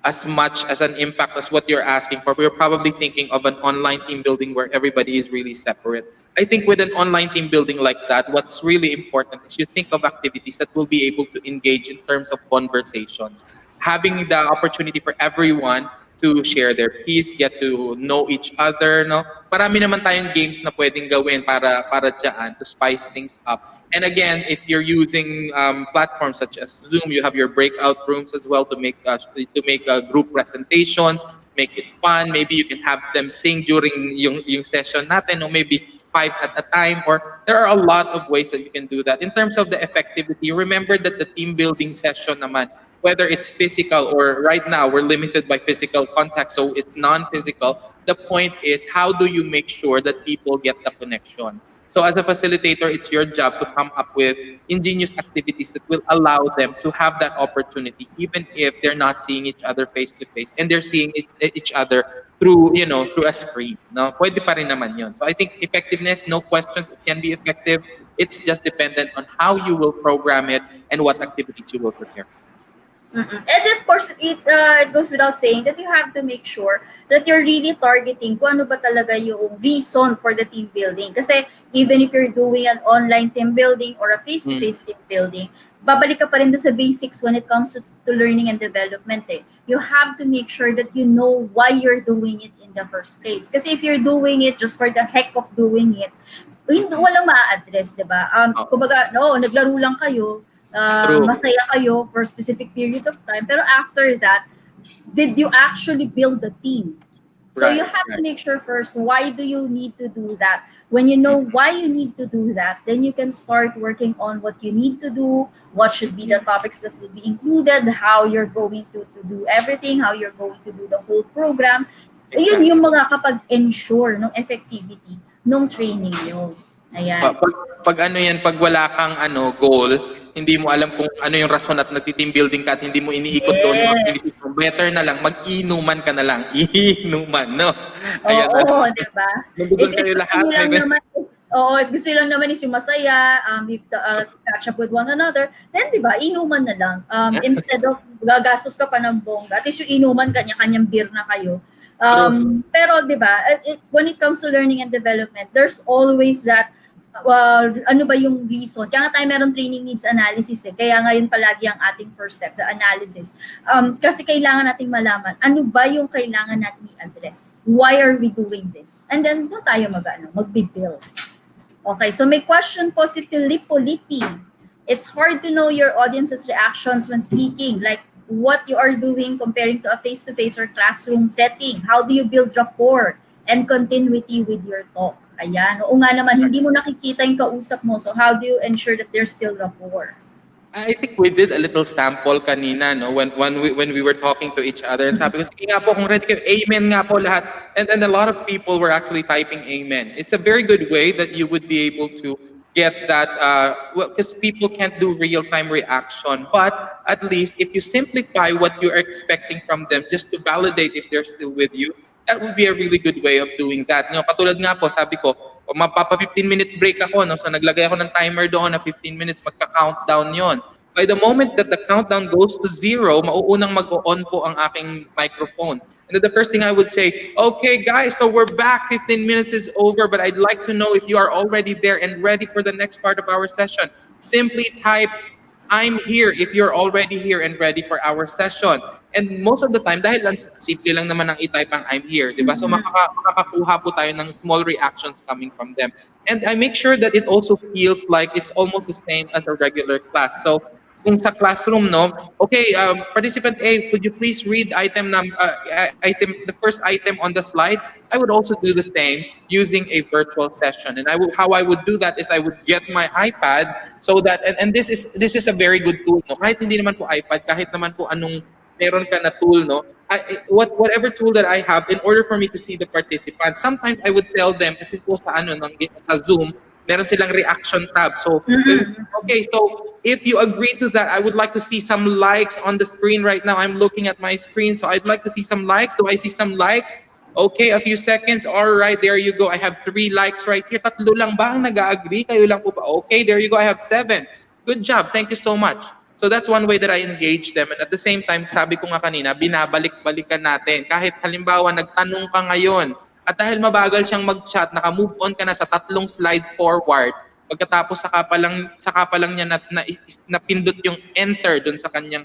as much as an impact as what you're asking for. We're probably thinking of an online team building where everybody is really separate. I think with an online team building like that, what's really important is you think of activities that will be able to engage in terms of conversations. Having the opportunity for everyone to share their piece, get to know each other, no? Marami naman tayong games na pwedeng gawin para dyan to spice things up. And again, if you're using platforms such as Zoom, you have your breakout rooms as well to make group presentations, make it fun. Maybe you can have them sing during yung session natin, or maybe 5 at a time. Or there are a lot of ways that you can do that. In terms of the effectivity, remember that the team building session naman, whether it's physical or right now we're limited by physical contact, so it's non-physical. The point is, how do you make sure that people get the connection? So as a facilitator, it's your job to come up with ingenious activities that will allow them to have that opportunity, even if they're not seeing each other face to face and they're seeing each other through a screen. No, pwede pa rin naman yun. So I think effectiveness, no questions, it can be effective. It's just dependent on how you will program it and what activities you will prepare. And of course, it goes without saying that you have to make sure that you're really targeting kung ano ba talaga yung reason for the team building. Kasi even if you're doing an online team building or a face-to-face team building, babalik ka pa rin doon sa basics when it comes to learning and development. You have to make sure that you know why you're doing it in the first place. Kasi if you're doing it just for the heck of doing it, walang ma-address, diba? Kumbaga, naglaro lang kayo, masaya kayo for a specific period of time. Pero after that, did you actually build the team? So you Right, have to right. make sure first, why do you need to do that? When you know why you need to do that, then you can start working on what you need to do, what should be the topics that will be included, how you're going to do everything, how you're going to do the whole program. Yun yung Exactly. mga kapag-ensure ng effectivity ng training nyo. Ayan. Pag ano yan, pag wala kang goal, hindi mo alam kung ano yung rason at nagti-team building ka at hindi mo iniikot doon yung activities Yes. mo, better na lang, mag-inuman ka na lang. Inuman, no? Ayan na. Oo, di ba? Nandoon If kayo gusto lahat. nyo lang naman is, oo, if gusto nyo lang naman is yung masaya, if catch up with one another, then di ba, inuman na lang. Instead of gagastos ka pa ng bongga, at least yung inuman, kanya-kanyang beer na kayo. True. Pero di ba, when it comes to learning and development, there's always that ano ba yung reason? Kaya nga tayo meron training needs analysis eh. Kaya ngayon palagi ang ating first step, the analysis. Kasi kailangan nating malaman, ano ba yung kailangan natin i-address? Why are we doing this? And then doon tayo mag-build. Okay, so may question po si Filippo Lippi. It's hard to know your audience's reactions when speaking, like what you are doing comparing to a face-to-face or classroom setting. How do you build rapport and continuity with your talk? Ayan. Oo nga naman, hindi mo nakikita yung kausap mo. So how do you ensure that there's still rapport? I think we did a little sample kanina, no? When we were talking to each other, and sabi ko, sige nga po, kung ready kayo, amen nga po lahat. And a lot of people were actually typing amen. It's a very good way that you would be able to get that, because people can't do real-time reaction. But at least if you simplify what you're expecting from them, just to validate if they're still with you, that would be a really good way of doing that. You know, katulad nga po, sabi ko, o mapapa 15-minute break ako, no? So naglagay ako ng timer doon na 15 minutes, magka-countdown yon. By the moment that the countdown goes to 0, mauunang mag-on po ang aking microphone. And then the first thing I would say, okay guys, so we're back, 15 minutes is over, but I'd like to know if you are already there and ready for the next part of our session. Simply type, I'm here if you're already here and ready for our session. And most of the time, dahil lang, simple lang naman ang i-type ang I'm here, di ba? So makakakuha po tayo ng small reactions coming from them. And I make sure that it also feels like it's almost the same as a regular class. So kung sa classroom, no, okay, participant A, could you please read the first item on the slide? I would also do the same using a virtual session. And how I would do that is I would get my iPad so that, and this is a very good tool, no? Kahit hindi naman po iPad, kahit naman po anong meron ka na tool, no? Whatever tool that I have, in order for me to see the participants, sometimes I would tell them, kasi po sa Zoom, meron silang reaction tab. So, okay, so if you agree to that, I would like to see some likes on the screen right now. I'm looking at my screen, so I'd like to see some likes. Do I see some likes? Okay, a few seconds. All right, there you go. I have 3 likes right here. Tatlo lang ba ang nag-agree? Kayo lang po ba? Okay, there you go. I have 7. Good job. Thank you so much. So that's one way that I engage them. And at the same time, sabi ko nga kanina, binabalik-balikan natin. Kahit halimbawa, nagtanong ka ngayon, at dahil mabagal siyang mag-chat, naka-move on ka na sa 3 slides forward, pagkatapos saka pa lang niya napindot yung enter dun sa kanyang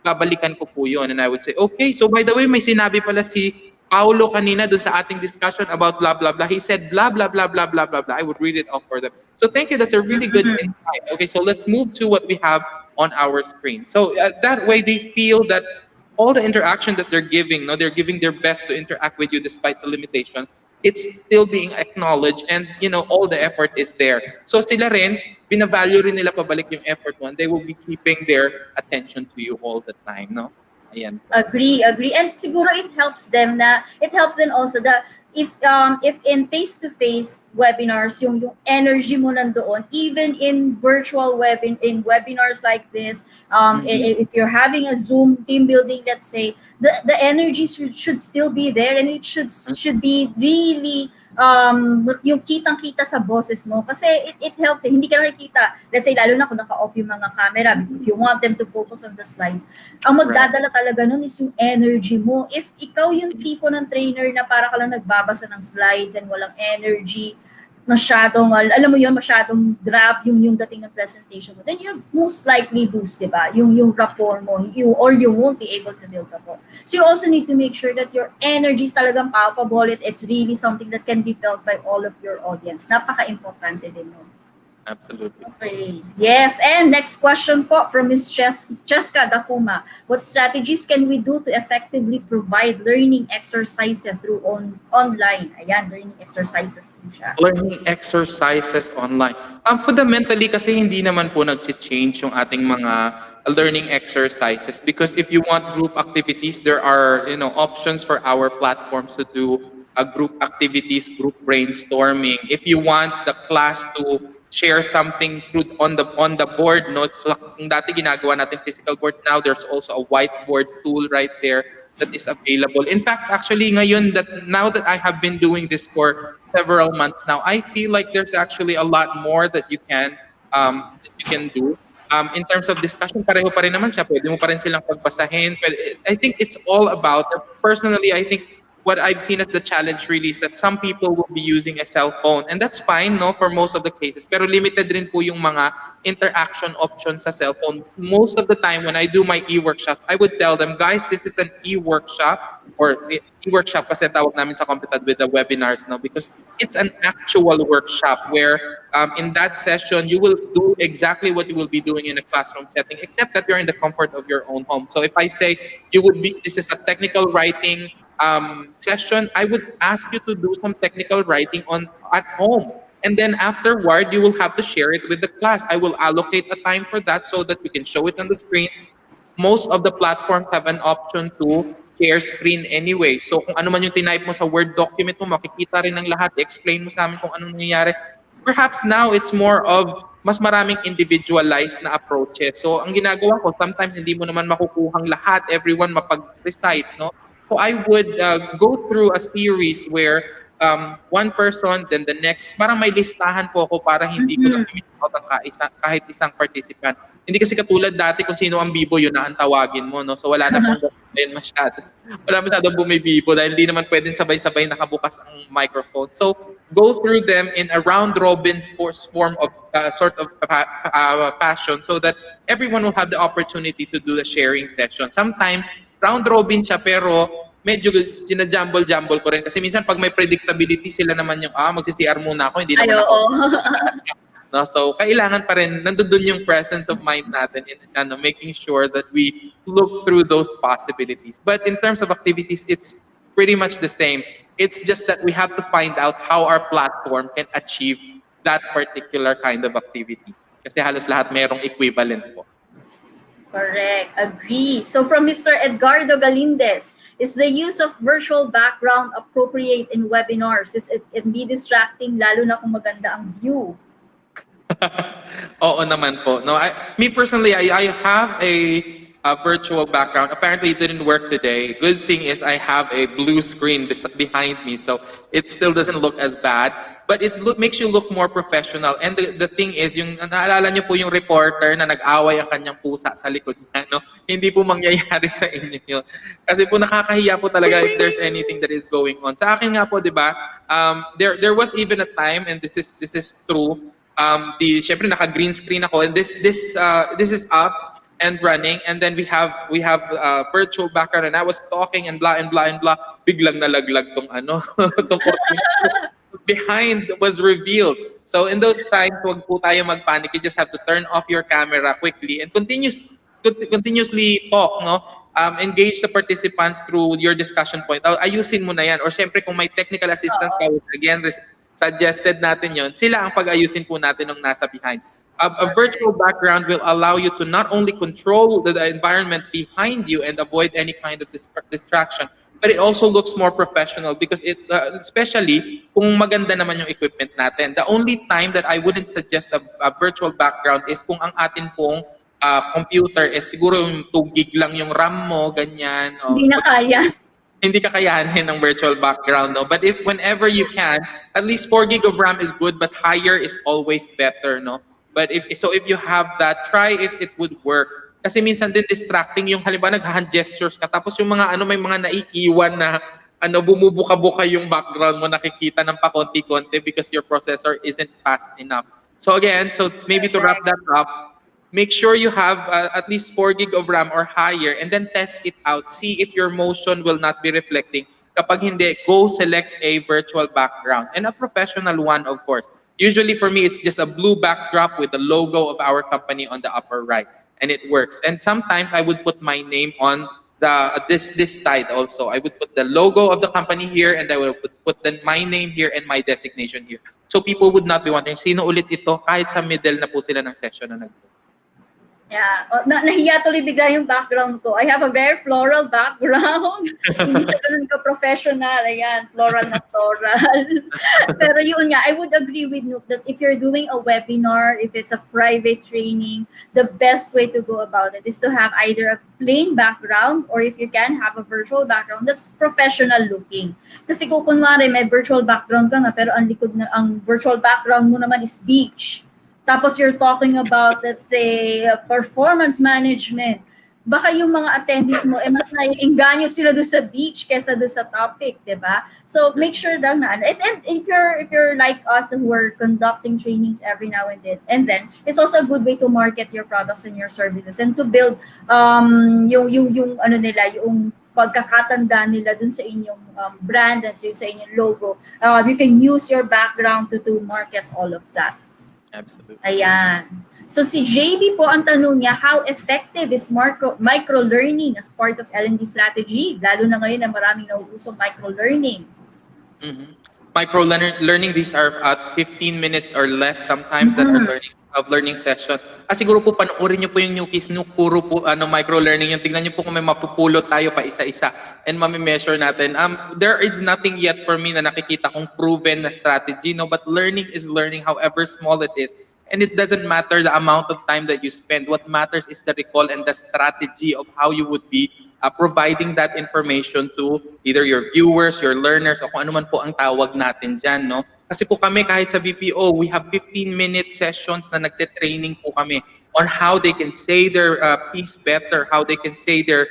babalikan ko po yun. And I would say, okay, so by the way, may sinabi pala si Paulo kanina dun sa ating discussion about blah, blah, blah. He said blah, blah, blah, blah, blah, blah, blah. I would read it off for them. So thank you. That's a really good insight. Okay, so let's move to what we have on our screen. So that way they feel that all the interaction that they're giving, no, they're giving their best to interact with you despite the limitation. It's still being acknowledged and, all the effort is there. So sila rin, binavalue rin nila pabalik yung effort mo and they will be keeping their attention to you all the time, no? Ayan. Agree. And siguro it helps them also that if in face-to-face webinars yung energy mo nandoon, even in virtual in webinars like this, if you're having a Zoom team building, let's say, the energy should still be there, and it should be really yung kitang-kita sa boses mo kasi it helps hindi ka nakikita, let's say lalo na kung naka-off yung mga camera, if you want them to focus on the slides, ang magdadala talaga nun is yung energy mo. If ikaw yung tipo ng trainer na para ka lang nagbabasa ng slides and walang energy, masyadong drab yung dating ng presentation mo, then you most likely lose, di ba? Yung rapport mo, you won't be able to build rapport. So you also need to make sure that your energy is talagang palpable. It's really something that can be felt by all of your audience. Napaka-importante din nun. Absolutely. Okay. Yes, and next question po from Miss Cheska Dakuma. What strategies can we do to effectively provide learning exercises through online? Ayan, learning exercises po siya. Learning exercises online. Fundamentally kasi hindi naman po nag-change yung ating mga learning exercises because if you want group activities, there are options for our platforms to do group activities, group brainstorming. If you want the class to share something through on the board, no? So kung dati ginagawa natin physical board, now there's also a whiteboard tool right there that is available. In fact, actually ngayon now that I have been doing this for several months now, I feel like there's actually a lot more that you can do. In terms of discussion, pareho pa rin naman siya. Pwede mo pa rin silang pagbasahin. I think it's all about, personally, I think what I've seen as the challenge really is that some people will be using a cell phone. And that's fine, no, for most of the cases. Pero limited rin po yung mga interaction options sa cell phone. Most of the time, when I do my e-workshop, I would tell them, guys, this is an e-workshop or e-workshop kasi tawag namin sa Competent with the webinars, no, because it's an actual workshop where in that session you will do exactly what you will be doing in a classroom setting, except that you're in the comfort of your own home. So if I say this is a technical writing session, I would ask you to do some technical writing on at home. And then afterward, you will have to share it with the class. I will allocate a time for that so that we can show it on the screen. Most of the platforms have an option to share screen anyway. So kung ano man yung type mo sa Word document mo, makikita rin ng lahat. Explain mo sa amin kung anong nangyayari. Perhaps now it's more of mas maraming individualized na approaches. So ang ginagawa ko, sometimes hindi mo naman makukuhang lahat, everyone mapag-recite, no? So I would go through a series where one person, then the next, parang may listahan po ako para hindi ko Mhm. na out ang kahit isang participant. Hindi kasi katulad dati kung sino ang bibo, yun na ang tawagin mo, no? So wala na pong ganun masyado. Wala masyadong bumibibo dahil hindi naman pwedeng sabay-sabay nakabukas ang microphone. So go through them in a round robin form of sort of fashion so that everyone will have the opportunity to do the sharing session. Sometimes round robin siya pero medyo sinajumble-jumble ko rin kasi minsan pag may predictability sila naman yung magsi-CR muna ako, hindi Ay, naman ako, oo. no? So kailangan pa rin nandoon yung presence of mind natin in making sure that we look through those possibilities. But in terms of activities, it's pretty much the same. It's just that we have to find out how our platform can achieve that particular kind of activity. Kasi halos lahat merong equivalent po. Correct. Agree. So from Mr. Edgardo Galindez, is the use of virtual background appropriate in webinars? It can be distracting lalo na kung maganda ang view. Oo naman po. No, me personally, I have a virtual background. Apparently, it didn't work today. Good thing is I have a blue screen behind me, so it still doesn't look as bad. But it makes you look more professional. And the thing is, yung naalala niyo po yung reporter na nag-away ang kanyang pusa sa likod niya, no? Hindi po mangyayari sa inyo yun. Kasi po nakakahiya po talaga if there's anything that is going on. Sa akin nga po, di ba, there was even a time, and this is true, syempre naka green screen ako, and this is up and running, and then we have virtual background, and I was talking and blah and blah and blah, biglang nalaglag tong tong behind was revealed. So in those times, wag po tayo magpanic. You just have to turn off your camera quickly and continuously talk, no? Engage the participants through your discussion point. Ayusin mo na yan. Or syempre kung may technical assistance ka, again, suggested natin yon. Sila ang pag-ayusin po natin ng nasa behind. A virtual background will allow you to not only control the environment behind you and avoid any kind of distraction, but it also looks more professional because especially kung maganda naman yung equipment natin. The only time that I wouldn't suggest a virtual background is kung ang atin pong computer is siguro yung 2 gig lang yung RAM mo, ganyan. Hindi na kaya. Hindi kakayanin ng virtual background, no? But whenever you can, at least 4 gig of RAM is good, but higher is always better, no? But if you have that, try it would work. Kasi minsan din distracting yung halimbawa nag-hand gestures ka tapos yung mga may mga naiiwan na bumubuka-buka yung background mo, nakikita ng pakonti-konti because your processor isn't fast enough. So again, maybe to wrap that up, make sure you have at least 4 gig of RAM or higher and then test it out. See if your motion will not be reflecting. Kapag hindi, go select a virtual background and a professional one, of course. Usually for me, it's just a blue backdrop with the logo of our company on the upper right, and it works. And sometimes I would put my name on this side also. I would put the logo of the company here, and I would put my name here and my designation here. So people would not be wondering, sino ulit ito? Kahit sa middle na po sila ng session na nag. Yeah. Nahiya tuloy bigla yung background ko. I have a very floral background. Hindi siya ganun ka-professional. Ayan, floral na floral. Pero yun nga, I would agree with Nuke that if you're doing a webinar, if it's a private training, the best way to go about it is to have either a plain background or if you can have a virtual background that's professional looking. Kasi kung kunwari may virtual background ka nga pero ang virtual background mo naman is beach. Tapos you're talking about, let's say, performance management. Baka yung mga attendees mo, mas naiengganyo sila doon sa beach kesa doon sa topic, di ba? So make sure lang na, and if you're like us who are conducting trainings every now and then, it's also a good way to market your products and your services and to build yung ano nila, yung pagkakatanda nila dun sa inyong brand and sa inyong logo. You can use your background to market all of that. Absolutely. Ayan. So si JB po ang tanong niya, how effective is micro-learning as part of L&D strategy? Lalo na ngayon na maraming nauusong micro-learning. Mm-hmm. Micro-learning, these are 15 minutes or less sometimes that are learning session. Siguro po panoorin niyo po yung Nuke, puro po micro-learning yung. Tingnan niyo po kung may mapupulot tayo pa isa-isa and mami-measure natin. There is nothing yet for me na nakikita kong proven na strategy, no, but learning is learning however small it is. And it doesn't matter the amount of time that you spend. What matters is the recall and the strategy of how you would be providing that information to either your viewers, your learners, o kung ano man po ang tawag natin dyan, no? Kasi po kami kahit sa BPO, we have 15-minute sessions na nagte-training po kami on how they can say their piece better, how they can say their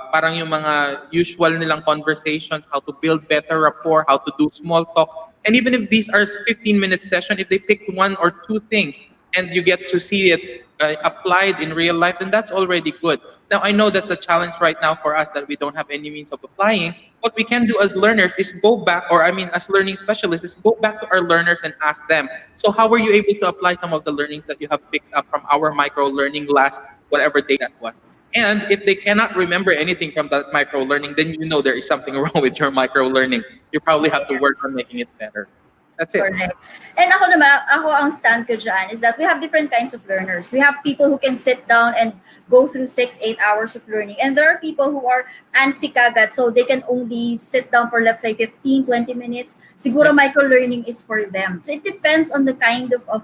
parang yung mga usual nilang conversations, how to build better rapport, how to do small talk. And even if these are 15-minute session, if they pick one or two things and you get to see it applied in real life, then that's already good. Now, I know that's a challenge right now for us that we don't have any means of applying. What we can do as learners is go back, or I mean, as learning specialists, is go back to our learners and ask them, so how were you able to apply some of the learnings that you have picked up from our micro-learning last whatever day that was? And if they cannot remember anything from that micro-learning, then you know there is something wrong with your micro-learning. You probably have to work on making it better. That's it. Correct. And ako ang stand ko dyan is that we have different kinds of learners. We have people who can sit down and go through 6-8 hours of learning. And there are people who are antsy kagad, so they can only sit down for, let's say, 15-20 minutes. Siguro micro-learning is for them. So it depends on the kind of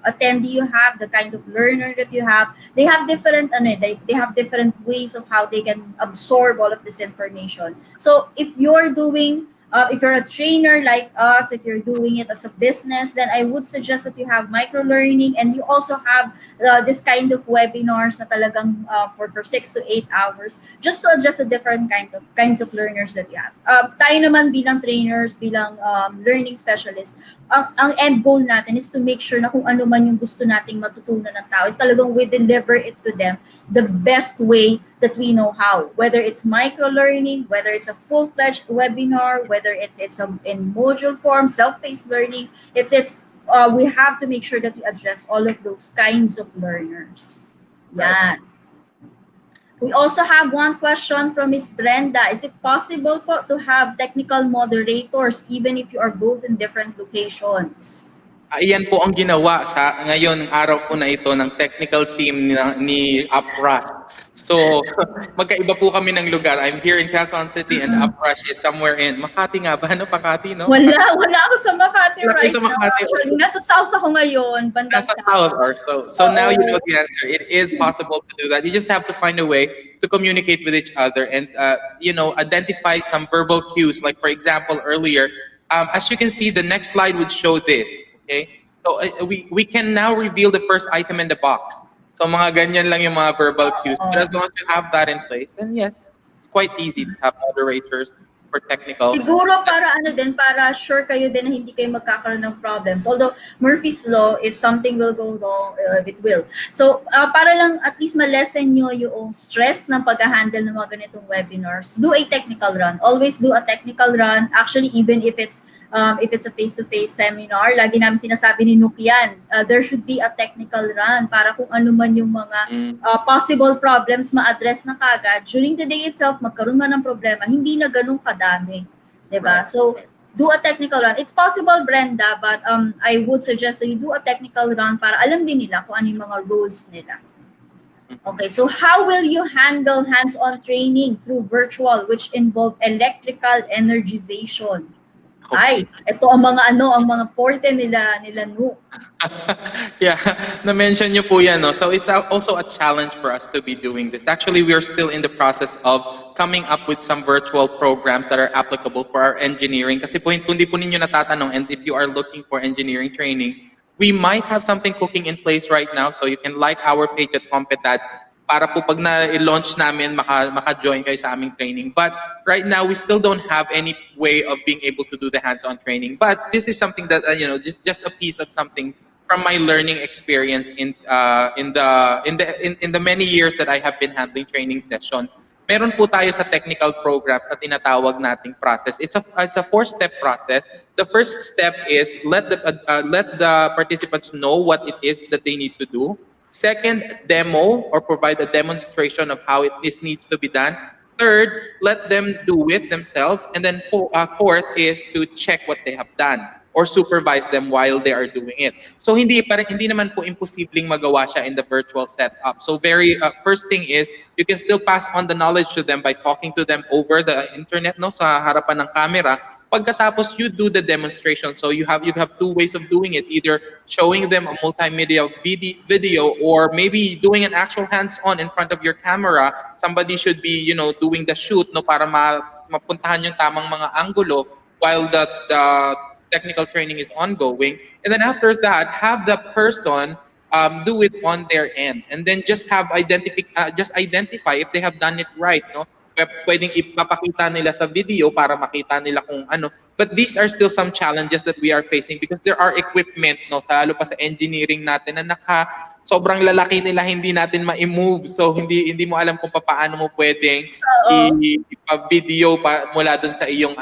attendee you have, the kind of learner that you have. They have different they have different ways of how they can absorb all of this information. So if you're doing if you're a trainer like us, if you're doing it as a business, then I would suggest that you have micro-learning and you also have this kind of webinars na talagang for 6 to 8 hours just to address the different kinds of learners that you have. Tayo naman bilang trainers, bilang learning specialists, ang end goal natin is to make sure na kung ano man yung gusto nating matutunan ng tao is talagang we deliver it to them the best way that we know how. Whether it's micro-learning, whether it's a full-fledged webinar, whether it's in module form, self-paced learning, we have to make sure that we address all of those kinds of learners. Yeah. We also have one question from Ms. Brenda. Is it possible to have technical moderators even if you are both in different locations? Iyan po ang ginawa sa ngayon ng araw po na ito ng technical team ni Uprash. So, magkaiba po kami ng lugar. I'm here in Quezon City and Uprash is somewhere in Makati nga ba? Ano, Makati, no? Wala ako sa Makati right sa Makati. now. Actually, nasa south ako ngayon. Nasa south or so. So now you know the answer. It is possible to do that. You just have to find a way to communicate with each other and, identify some verbal cues. Like, for example, earlier, as you can see, the next slide would show this. Okay, so we can now reveal the first item in the box. So mga ganyan lang yung mga verbal cues. But as long as you have that in place, then yes, it's quite easy to have moderators for technicals. Siguro para ano din, para sure kayo din na hindi kayo magkakaroon ng problems. Although Murphy's Law, if something will go wrong, it will. So, para lang at least ma-lessen nyo yung stress ng pag-handle ng mga ganitong webinars, do a technical run. Always do a technical run. Actually, even if it's a face-to-face seminar, lagi namin sinasabi ni Nuke yan, there should be a technical run para kung ano man yung mga possible problems ma-address na kagad. During the day itself, magkaroon man ng problema, hindi na ganun kadami. Diba? So, do a technical run. It's possible, Brenda, but I would suggest that you do a technical run para alam din nila kung ano yung mga rules nila. Okay, so how will you handle hands-on training through virtual which involve electrical energization? Ay, ito ang mga forte nila Nuke. Yeah, na-mention nyo po yan. No? So it's also a challenge for us to be doing this. Actually, we are still in the process of coming up with some virtual programs that are applicable for our engineering. Kasi po, kung di po ninyo natatanong, and if you are looking for engineering trainings, we might have something cooking in place right now. So you can like our page at Competad para po pag na-launch namin, maka-join kayo sa aming training. But right now, we still don't have any way of being able to do the hands-on training. But this is something that, just a piece of something from my learning experience in the many years that I have been handling training sessions. Meron po tayo sa technical programs na tinatawag nating process. It's a 4-step process. The first step is let the participants know what it is that they need to do. Second, demo or provide a demonstration of how this needs to be done. Third, let them do it themselves. And then fourth is to check what they have done or supervise them while they are doing it. So hindi naman po imposibleng magawa siya in the virtual setup. So first thing is you can still pass on the knowledge to them by talking to them over the internet, no, sa harapan ng camera. Pagkatapos you do the demonstration. So you have 2 ways of doing it, either showing them a multimedia video or maybe doing an actual hands-on in front of your camera. Somebody should be, doing the shoot, no, para mapuntahan yung tamang mga angulo while the technical training is ongoing. And then after that, have the person do it on their end, and then just identify if they have done it right, no? Pwedeng ipapakita nila sa video para makita nila kung ano. But these are still some challenges that we are facing because there are equipment, no, lalo pa sa engineering natin na sobrang lalaki nila, hindi natin ma-move. So hindi mo alam kung paano mo pwedeng i-video pa mula dun sa iyong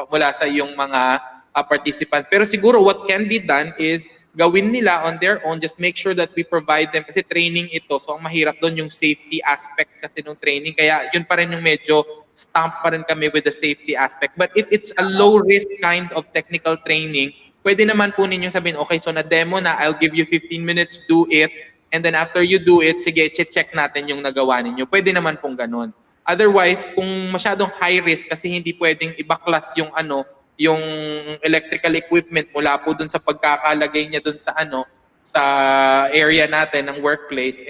mula sa iyong mga participants. Pero siguro what can be done is gawin nila on their own, just make sure that we provide them, kasi training ito, so ang mahirap doon yung safety aspect kasi nung training, kaya yun pa rin yung medyo stamp pa rin kami with the safety aspect. But if it's a low risk kind of technical training, pwede naman po ninyo sabihin, okay, so na-demo na, I'll give you 15 minutes, do it, and then after you do it, sige, check natin yung nagawa ninyo. Pwede naman pong ganun. Otherwise, kung masyadong high risk, kasi hindi pwedeng ibaklas yung electrical equipment mula po dun sa pagkakalagay niya dun sa area natin ng workplace,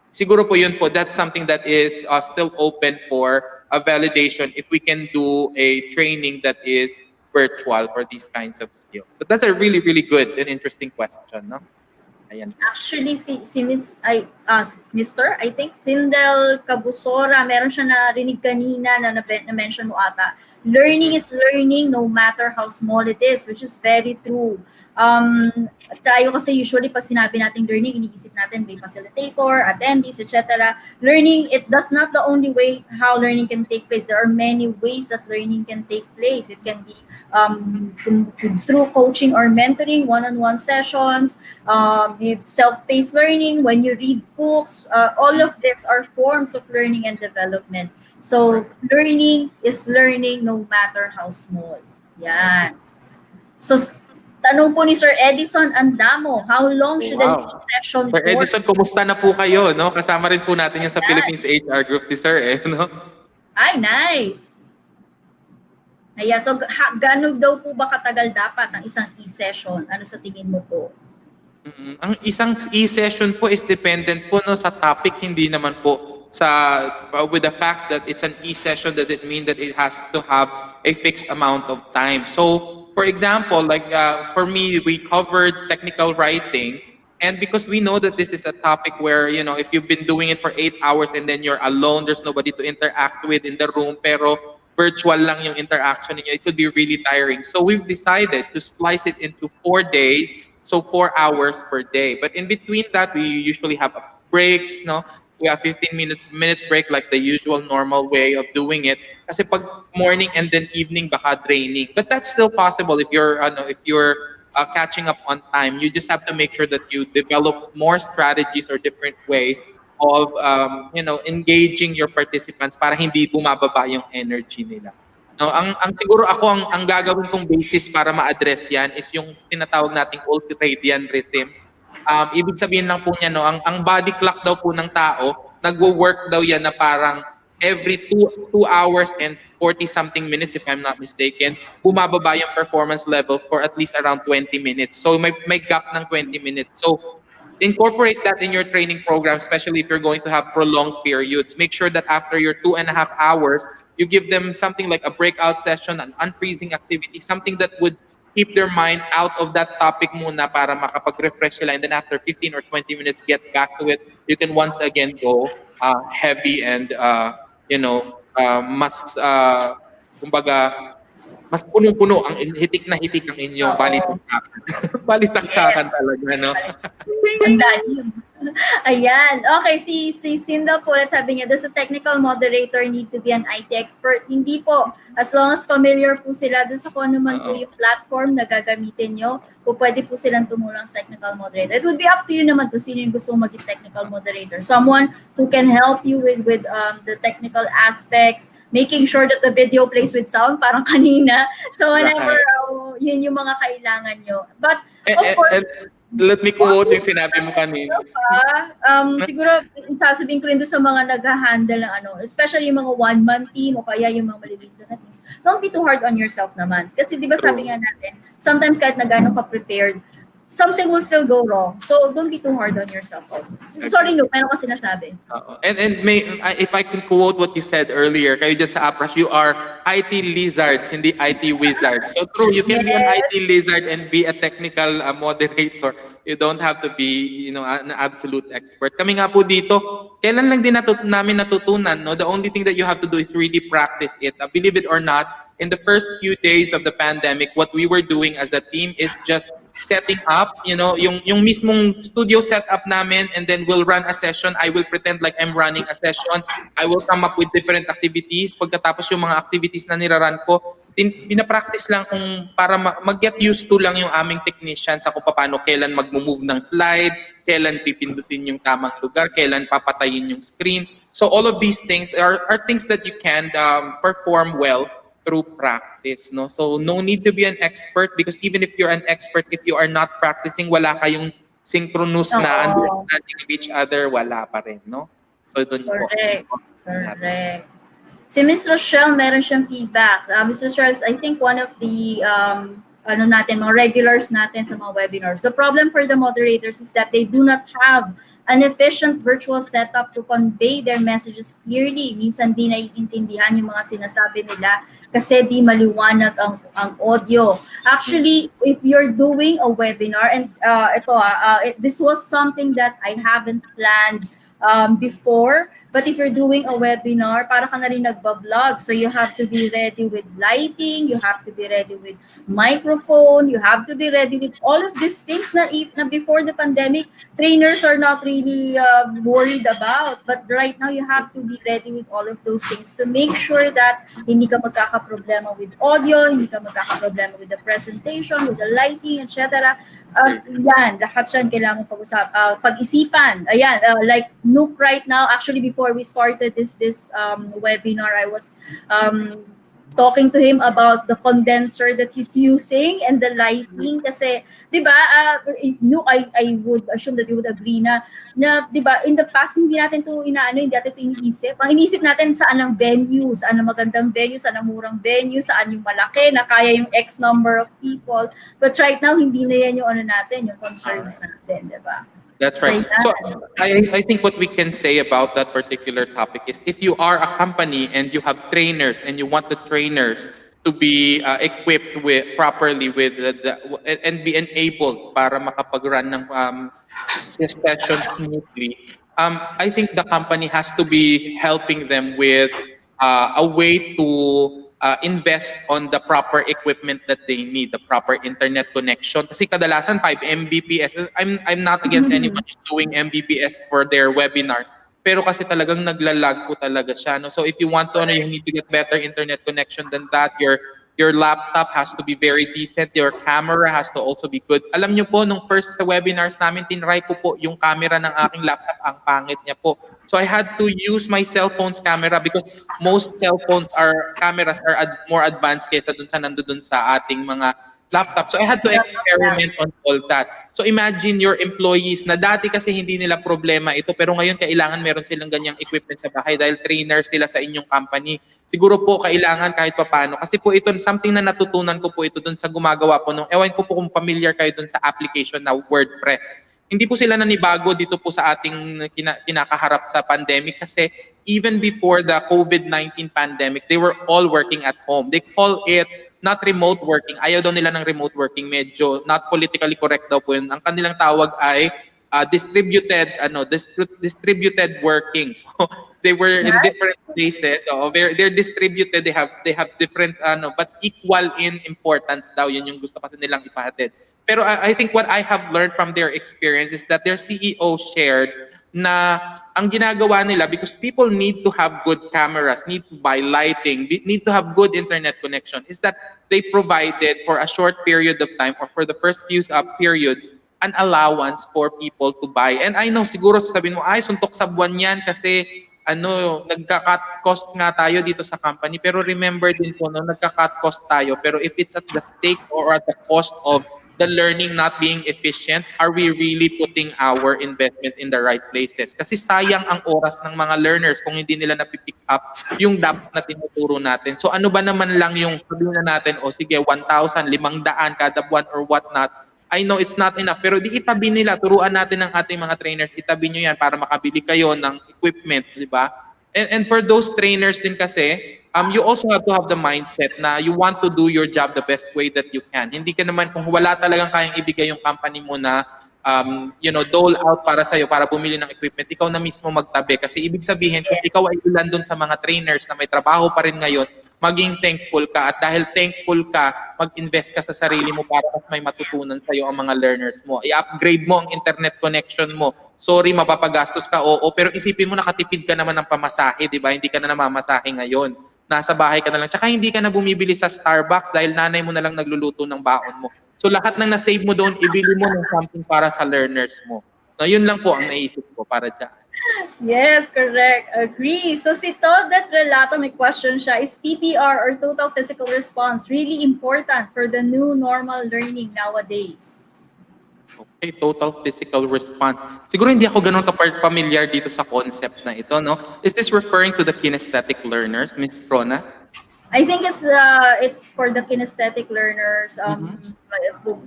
siguro po yun po, that's something that is still open for a validation if we can do a training that is virtual for these kinds of skills. But that's a really, really good and interesting question, no? Ayan. Actually, Mr. I think Sindel Cabusora, meron siya narinig kanina na mention mo ata. Learning is learning no matter how small it is, which is very true. Tayo kasi usually pag sinabi natin learning, iniisip natin may facilitator, attendees, etc. Learning, that's not the only way how learning can take place. There are many ways that learning can take place. It can be through coaching or mentoring, one-on-one sessions, self-paced learning, when you read books, all of these are forms of learning and development. So learning is learning no matter how small. Yan. So tanong po ni Sir Edison Andamo, how long should an e-session Sir Edison, kumusta na po kayo? No? Kasama rin po natin yung sa Philippines HR Group si Sir. No? Ay, nice! Ayan, so gano'n daw po ba katagal dapat ang isang e-session? Ano sa tingin mo po? Ang isang e-session po is dependent po sa topic, hindi naman po with the fact that it's an e-session doesn't mean that it has to have a fixed amount of time. So, for example, like for me, we covered technical writing, and because we know that this is a topic where, if you've been doing it for 8 hours and then you're alone, there's nobody to interact with in the room, pero virtual lang yung interaction ninyo, it could be really tiring. So we've decided to splice it into 4 days, so 4 hours per day. But in between that, we usually have breaks, no? We have 15-minute break like the usual normal way of doing it. Kasi pag morning and then evening, baka draining. But that's still possible if you're catching up on time. You just have to make sure that you develop more strategies or different ways of engaging your participants para hindi bumababa yung energy nila. No, ang siguro ako ang gagawin kong basis para ma-address 'yan is yung tinatawag nating ultradian rhythms. Ibig sabihin lang po niya no, ang body clock daw po ng tao, nagwo-work daw 'yan na parang every 2 hours and 40 something minutes if I'm not mistaken, bumababa yung performance level for at least around 20 minutes. So may gap ng 20 minutes. So incorporate that in your training program, especially if you're going to have prolonged periods. Make sure that after your 2.5 hours, you give them something like a breakout session, an unfreezing activity, something that would keep their mind out of that topic muna para makapag-refresh sila. And then after 15 or 20 minutes, get back to it. You can once again go heavy and, mas, kumbaga, mas punong-puno ang hitik na hitik ang inyong Oo. balitaktakan. Balitaktakan Yes. talaga, no? Ang lalim. Ayan. Okay, si Cinda po, sabi niya, does a technical moderator need to be an IT expert? Hindi po. As long as familiar po sila doon sa kung ano man po Oo. yung platform na gagamitin nyo, po pwede po silang tumulong sa technical moderator. It would be up to you naman kung sino yung gusto maging technical moderator. Someone who can help you with the technical aspects, making sure that the video plays with sound, parang kanina. So whenever yun yung mga kailangan nyo. But of course, Let me quote yung sinabi mo kanina. siguro sasabihin ko rin doon sa mga nag-handle ng especially yung mga one-man team o kaya yung mga maliliit na teams. Don't be too hard on yourself naman. Kasi di ba sabi nga natin, sometimes kahit na gano'n ka prepared, something will still go wrong. So don't be too hard on yourself also. Sorry, no, meron ka sinasabi. And if I can quote what you said earlier, kayo dyan sa Apras, you are IT lizards, hindi IT wizards. So true, you can be an Yes. IT lizard and be a technical moderator. You don't have to be, an absolute expert. Kami nga po dito, kailan lang din namin natutunan, no? The only thing that you have to do is really practice it. Believe it or not, in the first few days of the pandemic, what we were doing as a team is just setting up, yung mismong studio setup namin, and then we'll run a session. I will pretend like I'm running a session. I will come up with different activities. Pagkatapos yung mga activities na niraran ko, pinapractice lang kung para mag-get used to lang yung aming technicians sa kung paano kailan mag-move ng slide, kailan pipindutin yung tamang lugar, kailan papatayin yung screen. So all of these things are things that you can perform well through practice, no? So no need to be an expert, because even if you're an expert, if you are not practicing, wala kayong synchronous na Oo. understanding of each other, wala pa rin, no? So doon po. Correct. Si Miss Rochelle, meron siyang feedback. Miss Rochelle is, I think, one of the mga regulars natin sa mga webinars. The problem for the moderators is that they do not have an efficient virtual setup to convey their messages clearly. Minsan di naiintindihan yung mga sinasabi nila kasi di maliwanag ang audio. Actually, if you're doing a webinar, and this was something that I haven't planned before, but if you're doing a webinar, para ka na rin nagbablog. So you have to be ready with lighting, you have to be ready with microphone, you have to be ready with all of these things na before the pandemic, trainers are not really worried about. But right now, you have to be ready with all of those things to make sure that hindi ka magkakaproblema with audio, hindi ka magkakaproblema with the presentation, with the lighting, etc. Yan, lahat yan kailangan pag-isipan. Ayan, like Nuke right now, actually before we started this webinar, I was talking to him about the condenser that he's using and the lighting kasi 'di ba Nuke, I would assume that you would agree na 'di ba in the past hindi natin hindi natin ito iniisip. Ang iniisip natin saan ang venue, saan ang magandang venue, saan ang murang venue, saan yung malaki na kaya yung X number of people. But right now hindi na yan yung natin, yung concerns natin, 'di ba? That's right. So I think what we can say about that particular topic is if you are a company and you have trainers and you want the trainers to be equipped with properly with and be enabled para makapag-run ng session smoothly, I think the company has to be helping them with a way to invest on the proper equipment that they need, the proper internet connection. Kasi kadalasan 5 Mbps. I'm not against anyone who's doing Mbps for their webinars. Pero kasi talagang naglalag po talaga siya. No? So if you want to, you need to get better internet connection than that. Your laptop has to be very decent. Your camera has to also be good. Alam niyo po, nung first sa webinars namin, tinry ko po yung camera ng aking laptop. Ang pangit niya po. So I had to use my cell phone's camera because most cell phones cameras are more advanced kaysa dun sa nandun sa ating mga laptop. So I had to experiment on all that. So imagine your employees na dati kasi hindi nila problema ito pero ngayon kailangan meron silang ganyang equipment sa bahay dahil trainer sila sa inyong company. Siguro po kailangan kahit papaano. Kasi po ito, something na natutunan ko po ito dun sa gumagawa po nung, ewan ko po kung familiar kayo dun sa application na WordPress. Hindi po sila nanibago dito po sa ating kinakaharap sa pandemic kasi even before the COVID-19 pandemic, they were all working at home. They call it not remote working. Ayaw daw nila ng remote working. Medyo not politically correct daw po yun. Ang kanilang tawag ay distributed working. So they were in different places. So they're distributed. They have different but equal in importance daw. Yun yung gusto kasi nilang ipahatid. Pero I think what I have learned from their experience is that their CEO shared na ang ginagawa nila because people need to have good cameras, need to buy lighting, need to have good internet connection is that they provided for a short period of time or for the first few periods an allowance for people to buy. And I know siguro sasabihin mo, ay suntok sa buwan yan kasi nagka-cut cost nga tayo dito sa company. Pero remember din po, nagka-cut cost tayo. Pero if it's at the stake or at the cost of the learning not being efficient, are we really putting our investment in the right places? Kasi sayang ang oras ng mga learners kung hindi nila napipick up yung dapat na tinuturo natin. So ano ba naman lang yung sabihin na natin, sige, 1,000, 500 kada buwan or whatnot. I know it's not enough, pero di itabi nila, turuan natin ng ating mga trainers, itabi nyo yan para makabili kayo ng equipment, di ba? And for those trainers din kasi, you also have to have the mindset na you want to do your job the best way that you can. Hindi ka naman, kung wala talagang kayang ibigay yung company mo na, dole out para sa'yo, para bumili ng equipment, ikaw na mismo magtabi. Kasi ibig sabihin, kung ikaw ay ilan dun sa mga trainers na may trabaho pa rin ngayon, maging thankful ka. At dahil thankful ka, mag-invest ka sa sarili mo para mas may matutunan sa'yo ang mga learners mo. I-upgrade mo ang internet connection mo. Sorry, mapapagastos ka, oo. Pero isipin mo, nakatipid ka naman ng pamasahe, di ba? Hindi ka na namamasahe ngayon. Nasa bahay ka na lang. Tsaka hindi ka na bumibili sa Starbucks dahil nanay mo na lang nagluluto ng baon mo. So lahat ng na-save mo doon, ibili mo ng something para sa learners mo. No, yun lang po ang naisip ko para dyan. Yes, correct. Agree. So si Todd that Relato, may question siya, is TPR or total physical response really important for the new normal learning nowadays? Okay, total physical response. Siguro hindi ako ganun ka-familiar dito sa concept na ito, no? Is this referring to the kinesthetic learners, Ms. Rona? I think it's for the kinesthetic learners,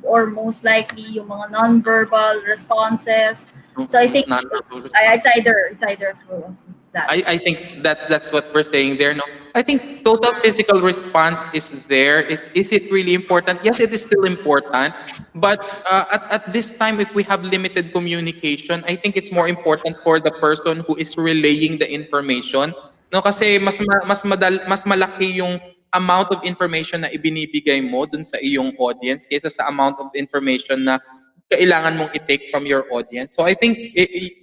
or most likely yung mga non-verbal responses. So I think it's either for that. I think that's what we're saying there, no? I think total physical response is there. Is it really important? Yes, it is still important. But at this time, if we have limited communication, I think it's more important for the person who is relaying the information. No, kasi mas malaki yung amount of information na ibinibigay mo dun sa iyong audience kaysa sa amount of information na kailangan mong i-take from your audience. So I think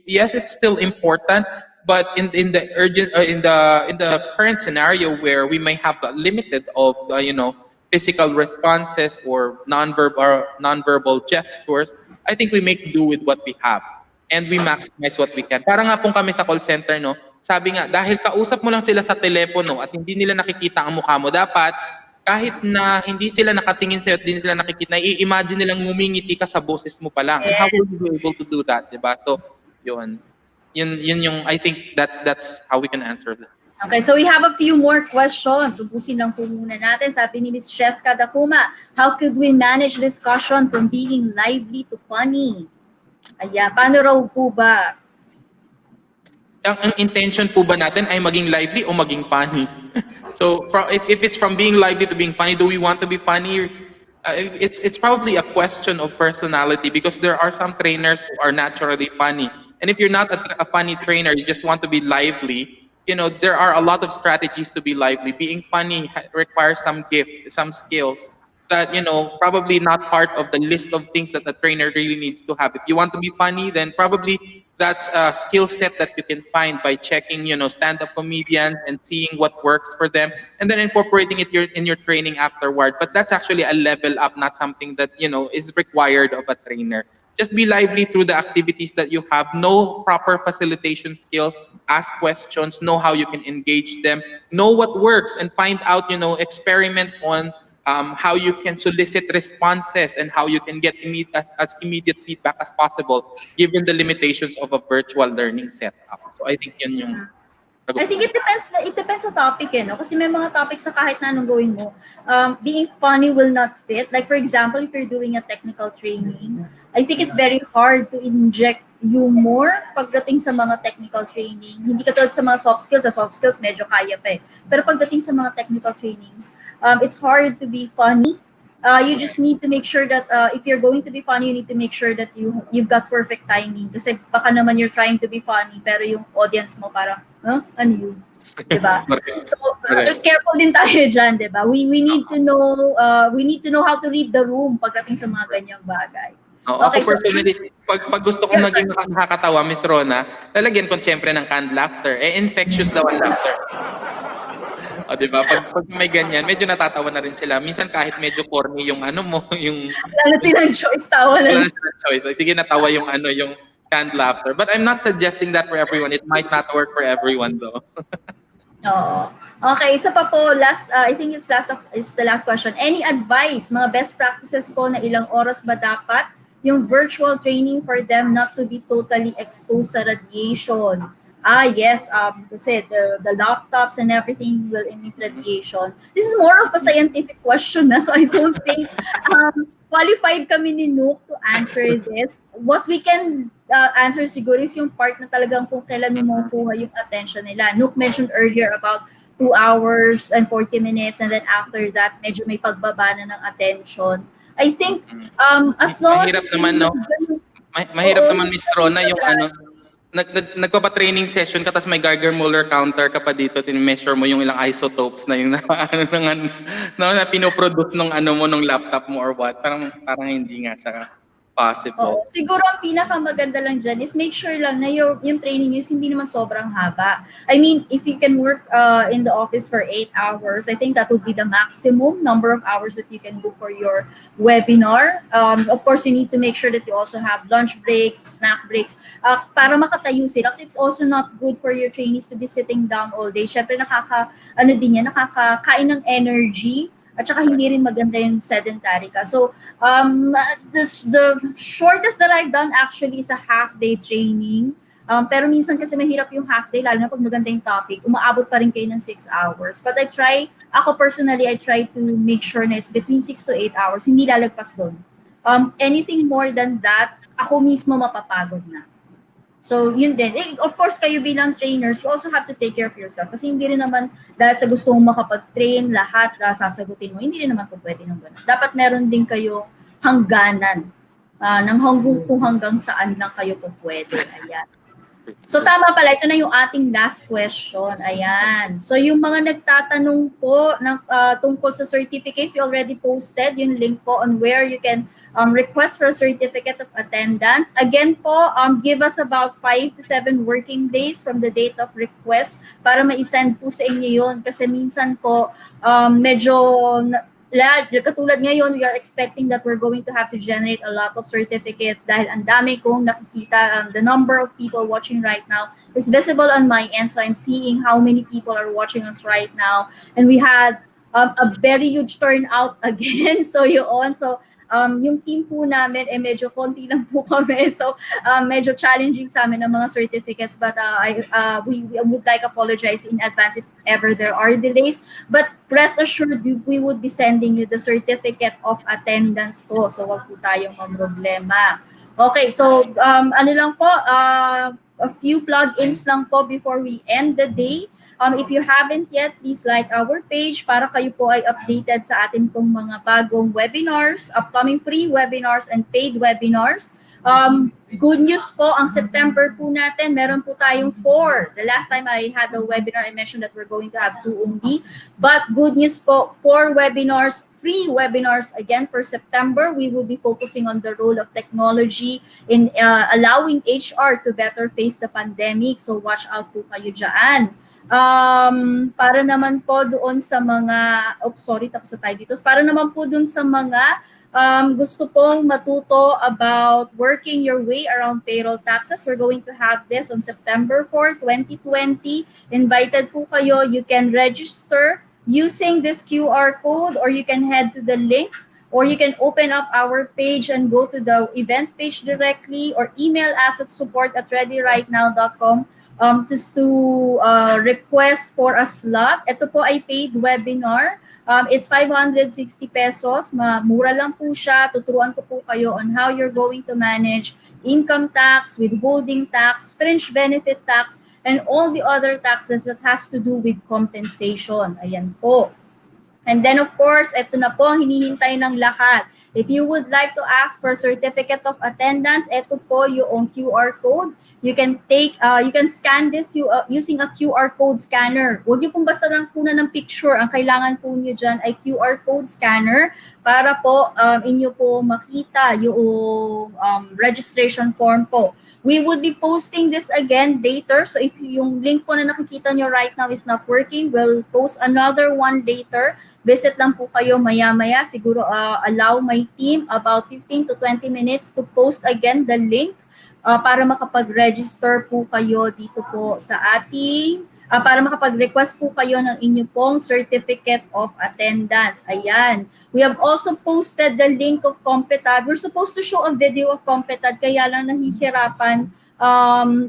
yes, it's still important, but in the urgent in the current scenario where we may have limited of physical responses or non-verbal gestures, I think we make do with what we have and we maximize what we can. Para nga pong kami sa call center, no, sabi nga, dahil kausap mo lang sila sa telepono at hindi nila nakikita ang mukha mo, dapat kahit na hindi sila nakatingin sa'yo at hindi sila nakikita, i-imagine nilang ngumingiti ka sa boses mo pa lang. And how will you be able to do that, diba? So, yun yung, I think that's how we can answer that. Okay, so we have a few more questions. Ubusin lang po muna natin. Sabi ni Ms. Cheska Dakuma, how could we manage discussion from being lively to funny? Ayan, paano raw po ba? Ang intention po ba natin ay maging lively o maging funny? So if it's from being lively to being funny, do we want to be funny? It's probably a question of personality because there are some trainers who are naturally funny. And if you're not a funny trainer, you just want to be lively, there are a lot of strategies to be lively. Being funny requires some gift, some skills that probably not part of the list of things that the trainer really needs to have. If you want to be funny, then probably that's a skill set that you can find by checking stand-up comedians and seeing what works for them, and then incorporating it in your training afterward. But that's actually a level up, not something that is required of a trainer. Just be lively through the activities that you have. Know proper facilitation skills. Ask questions. Know how you can engage them. Know what works and find out. Experiment on how you can solicit responses and how you can get as immediate feedback as possible, given the limitations of a virtual learning setup. So I think yun yung sagot I think ko. it depends sa topic no? Kasi may mga topics na kahit na anong gawin mo, being funny will not fit. Like for example, if you're doing a technical training, I think it's very hard to inject humor pagdating sa mga technical training. Hindi katulad sa mga soft skills. Sa soft skills, medyo kaya pa eh. Pero pagdating sa mga technical trainings, it's hard to be funny. You just need to make sure that if you're going to be funny, you need to make sure that you've got perfect timing. Kasi baka naman you're trying to be funny, pero yung audience mo parang, ano yun? Diba? Correct. So, Correct. careful din tayo dyan, diba? We need to know how to read the room pagdating sa mga ganyang bagay. Ako Okay, so personally, pag gusto kong maging nakakatawa, Miss Rona, lalagyan ko siyempre ng canned laughter. Infectious daw ang laughter. O, di ba? Pag may ganyan, medyo natatawa na rin sila. Minsan kahit medyo corny yung mo, yung wala na silang choice, tawa na wala lang. na silang choice. Sige, natawa yung canned laughter. But I'm not suggesting that for everyone. It might not work for everyone though. Oo. Okay, isa pa po, I think it's the last question. Any advice, mga best practices po na ilang oras ba dapat yung virtual training for them not to be totally exposed sa radiation? Yes, kasi the laptops and everything will emit radiation. This is more of a scientific question na, so I don't think qualified kami ni Nuke to answer this. What we can answer siguro is yung part na talagang kung kailan mo makukuha yung attention nila. Nuke mentioned earlier about 2 hours and 40 minutes, and then after that, medyo may pagbaba na ng attention. I think as long as Mahirap naman, no? Mahirap naman, Miss Rona, yung nagpapa-training session ka tapos may Geiger Muller counter ka pa dito, tin-measure mo yung ilang isotopes na yung na pinoproduce nung nung laptop mo or what. Parang hindi nga siya possible. Oo. Siguro ang pinakamaganda lang dyan is make sure lang na yung training is hindi naman sobrang haba. I mean, if you can work in the office for 8 hours, I think that would be the maximum number of hours that you can do for your webinar. Of course, you need to make sure that you also have lunch breaks, snack breaks, para makatayo sila. Kasi it's also not good for your trainees to be sitting down all day. Syempre, nakakakain ng energy. At saka hindi rin maganda yung sedentary ka. So, the shortest that I've done actually is a half-day training. Pero minsan kasi mahirap yung half-day, lalo na pag maganda yung topic, umaabot pa rin kayo ng 6 hours. But ako personally, I try to make sure na it's between 6 to 8 hours. Hindi lalagpas doon. Anything more than that, ako mismo mapapagod na. So, yun din. Of course, kayo bilang trainers, you also have to take care of yourself. Kasi hindi rin naman, dahil sa gusto mong makapag-train, lahat sasagutin mo, hindi rin naman po pwede ng gano'n. Dapat meron din kayong hangganan ng kung hanggang saan lang kayo po pwede. Ayan. So, tama pala. Ito na yung ating last question. Ayan. So, yung mga nagtatanong po tungkol sa certificates, we already posted yung link po on where you can request for a certificate of attendance. Again po, give us about 5 to 7 working days from the date of request para ma-send po sa inyo yun. Kasi minsan po, medyo katulad ngayon, we are expecting that we're going to have to generate a lot of certificates dahil ang dami kong nakikita, the number of people watching right now is visible on my end. So I'm seeing how many people are watching us right now. And we had a very huge turnout again. So yun. So yung team po namin, medyo konti lang po kami. So medyo challenging sa amin ang mga certificates. But we would like apologize in advance if ever there are delays. But rest assured, we would be sending you the certificate of attendance po. So wag po tayong problema. Okay, so ano lang po, a few plugins lang po before we end the day. If you haven't yet, please like our page para kayo po ay updated sa ating pong mga bagong webinars, upcoming free webinars and paid webinars. Good news po, ang September po natin, meron po tayong 4. The last time I had a webinar, I mentioned that we're going to have 2 only. But good news po, 4 webinars, free webinars again for September. We will be focusing on the role of technology in allowing HR to better face the pandemic. So watch out po kayo dyan. Para naman po doon sa mga, sorry, tapos na tayo dito. Para naman po doon sa mga gusto pong matuto about working your way around payroll taxes. We're going to have this on September 4, 2020. Invited po kayo. You can register using this QR code, or you can head to the link, or you can open up our page and go to the event page directly, or email us at support@readyrightnow.com to request for a slot. Ito po ay paid webinar. It's 560 pesos. Mura lang po siya. Tuturuan ko po kayo on how you're going to manage income tax, withholding tax, fringe benefit tax, and all the other taxes that has to do with compensation. Ayan po. And then of course, ito na po ang hinihintay ng lahat. If you would like to ask for certificate of attendance, ito po yung QR code. You can scan this using a QR code scanner. Huwag niyo pong basta lang kunan ng picture. Ang kailangan po niyo dyan ay QR code scanner para po inyo po makita yung registration form po. We would be posting this again later. So if yung link po na nakikita nyo right now is not working, we'll post another one later. Visit lang po kayo maya-maya. Siguro allow my team about 15 to 20 minutes to post again the link para makapag-register po kayo dito po sa ating, para makapag-request po kayo ng inyo pong certificate of attendance. Ayan. We have also posted the link of Competad. We're supposed to show a video of Competad, kaya lang nahihirapan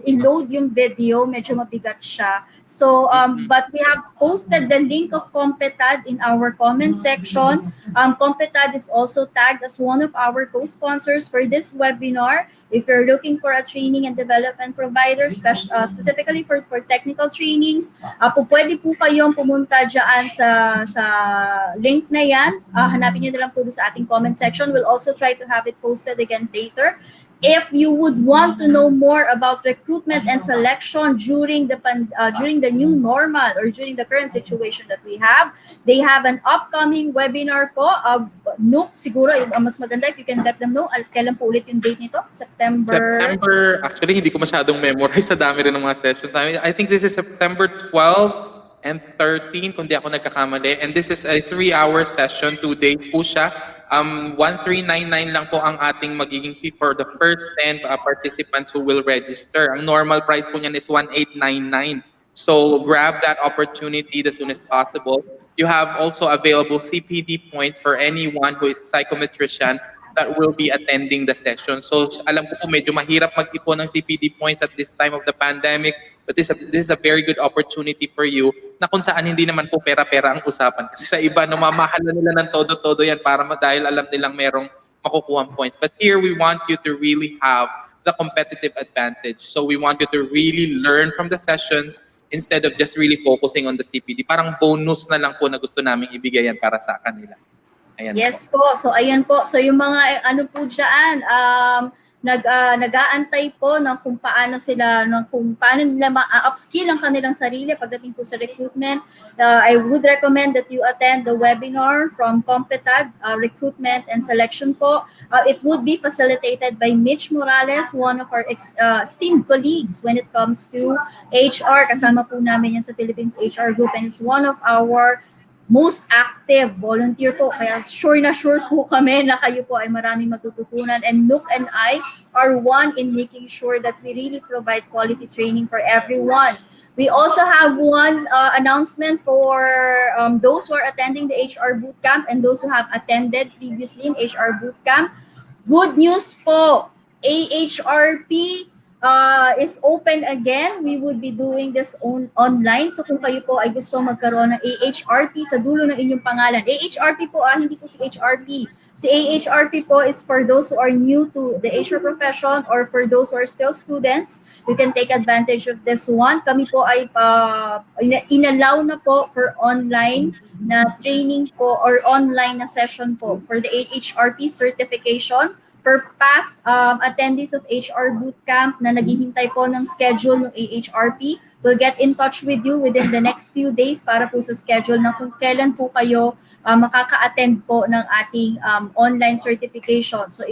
i-load yung video, medyo mabigat siya. So, but we have posted the link of Competad in our comment section. Competad is also tagged as one of our co-sponsors for this webinar. If you're looking for a training and development provider, specifically for technical trainings, pwede po kayong pumunta dyan sa link na yan. Hanapin nyo na lang po sa ating comment section. We'll also try to have it posted again later. If you would want to know more about recruitment and selection during the new normal or during the current situation that we have, they have an upcoming webinar po of Nuke. Siguro, mas maganda if you can let them know. Kailan po ulit yung date nito? September, actually, hindi ko masyadong memorize sa dami rin ng mga sessions namin. I think this is September 12 and 13, kung di ako nagkakamali. And this is a 3-hour session, 2 days po siya. 1399 lang po ang ating magiging fee for the first 10 participants who will register. Ang normal price po niyan is 1899. So grab that opportunity as soon as possible. You have also available CPD points for anyone who is a psychometrician that will be attending the session. So alam ko po medyo mahirap mag-ipon ng CPD points at this time of the pandemic, but this is a very good opportunity for you na kung saan hindi naman po pera-pera ang usapan. Kasi sa iba, namamahal na nila ng todo-todo yan dahil alam nilang merong makukuha points. But here, we want you to really have the competitive advantage. So we want you to really learn from the sessions instead of just really focusing on the CPD. Parang bonus na lang po na gusto naming ibigay yan para sa kanila. Ayan yes po. So ayan po. So yung mga po diyan nag-aantay po ng kung paano nila ma-upskill ang kanilang sarili pagdating po sa recruitment. I would recommend that you attend the webinar from Competad, Recruitment and Selection po. It would be facilitated by Mitch Morales, one of our esteemed colleagues when it comes to HR. Kasama po namin yan sa Philippines HR Group, and is one of our most active volunteer po. Kaya sure na sure po kami na kayo po ay maraming matututunan. And Nuke and I are one in making sure that we really provide quality training for everyone. We also have one announcement for those who are attending the HR Bootcamp and those who have attended previously in HR Bootcamp. Good news po, AHRP is open again. We would be doing this online. So kung kayo po ay gusto magkaroon ng AHRP sa dulo ng inyong pangalan. AHRP po, hindi po si HRP. Si AHRP po is for those who are new to the HR profession or for those who are still students. You can take advantage of this one. Kami po ay inallow na po for online na training po or online na session po for the AHRP certification. per past attendees of HR Bootcamp na naghihintay po ng schedule ng AHRP, will get in touch with you within the next few days para po sa schedule na kung kailan po kayo makaka-attend po ng ating online certification. So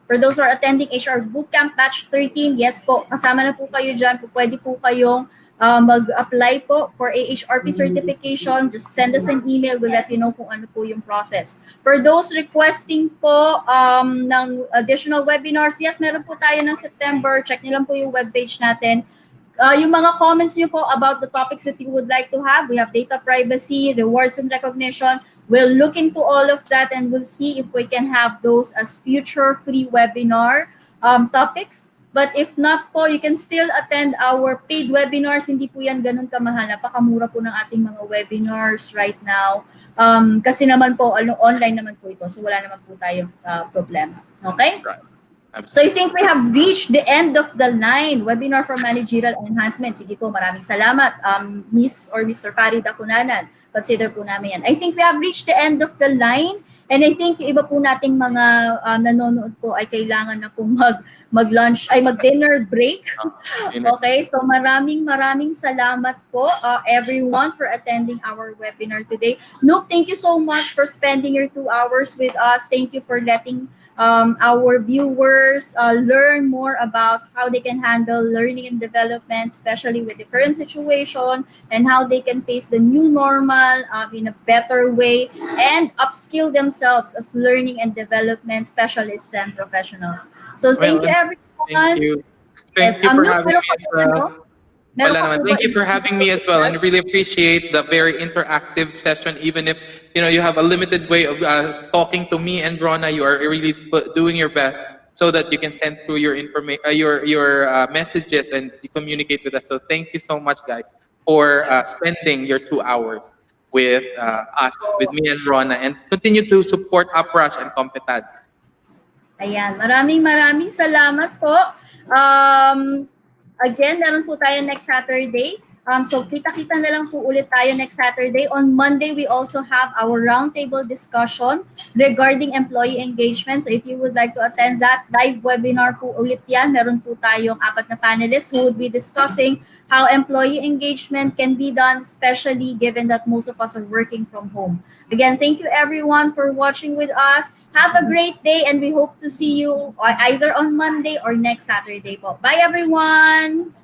for those who are attending HR Bootcamp Batch 13, yes po, kasama na po kayo dyan. Pwede po kayong mag-apply po for AHRP certification. Just send us an email. We'll let you know kung ano po yung process. For those requesting po ng additional webinars, yes, meron po tayo ng September. Check nyo lang po yung webpage natin. Yung mga comments nyo po about the topics that you would like to have, we have data privacy, rewards and recognition. We'll look into all of that and we'll see if we can have those as future free webinar topics. But if not po, you can still attend our paid webinars. Hindi po yan ganun kamahal. Napakamura po ng ating mga webinars right now. Kasi naman po, online naman po ito. So wala naman po tayong problema. Okay? Right. So I think we have reached the end of the line. Webinar for Managerial Enhancement. Sige po, maraming salamat. Miss or Mr. Farid Akunanan. Consider po namin yan. I think we have reached the end of the line. And I think yung iba po nating mga nanonood po ay kailangan na pong mag-lunch, ay mag-dinner break. Okay, so maraming salamat po everyone for attending our webinar today. Nuke, thank you so much for spending your 2 hours with us. Thank you for letting our viewers learn more about how they can handle learning and development, especially with the current situation, and how they can face the new normal in a better way and upskill themselves as learning and development specialists and professionals. So thank you everyone. Thank you. Thank you for having me as well. Thank you for having me as well, and really appreciate the very interactive session. Even if you have a limited way of talking to me and Rona, you are really doing your best so that you can send through your information, your messages, and you communicate with us. So thank you so much, guys, for spending your 2 hours with us, with me and Rona, and continue to support Uprush and Competad. Ayan, maraming salamat po. Again, meron po tayo next Saturday. So kita-kita na lang po ulit tayo next Saturday. On Monday, we also have our roundtable discussion regarding employee engagement. So if you would like to attend that live webinar po ulit yan, meron po tayong 4 na panelists who would be discussing how employee engagement can be done, especially given that most of us are working from home. Again, thank you everyone for watching with us. Have a great day and we hope to see you either on Monday or next Saturday po. Bye everyone!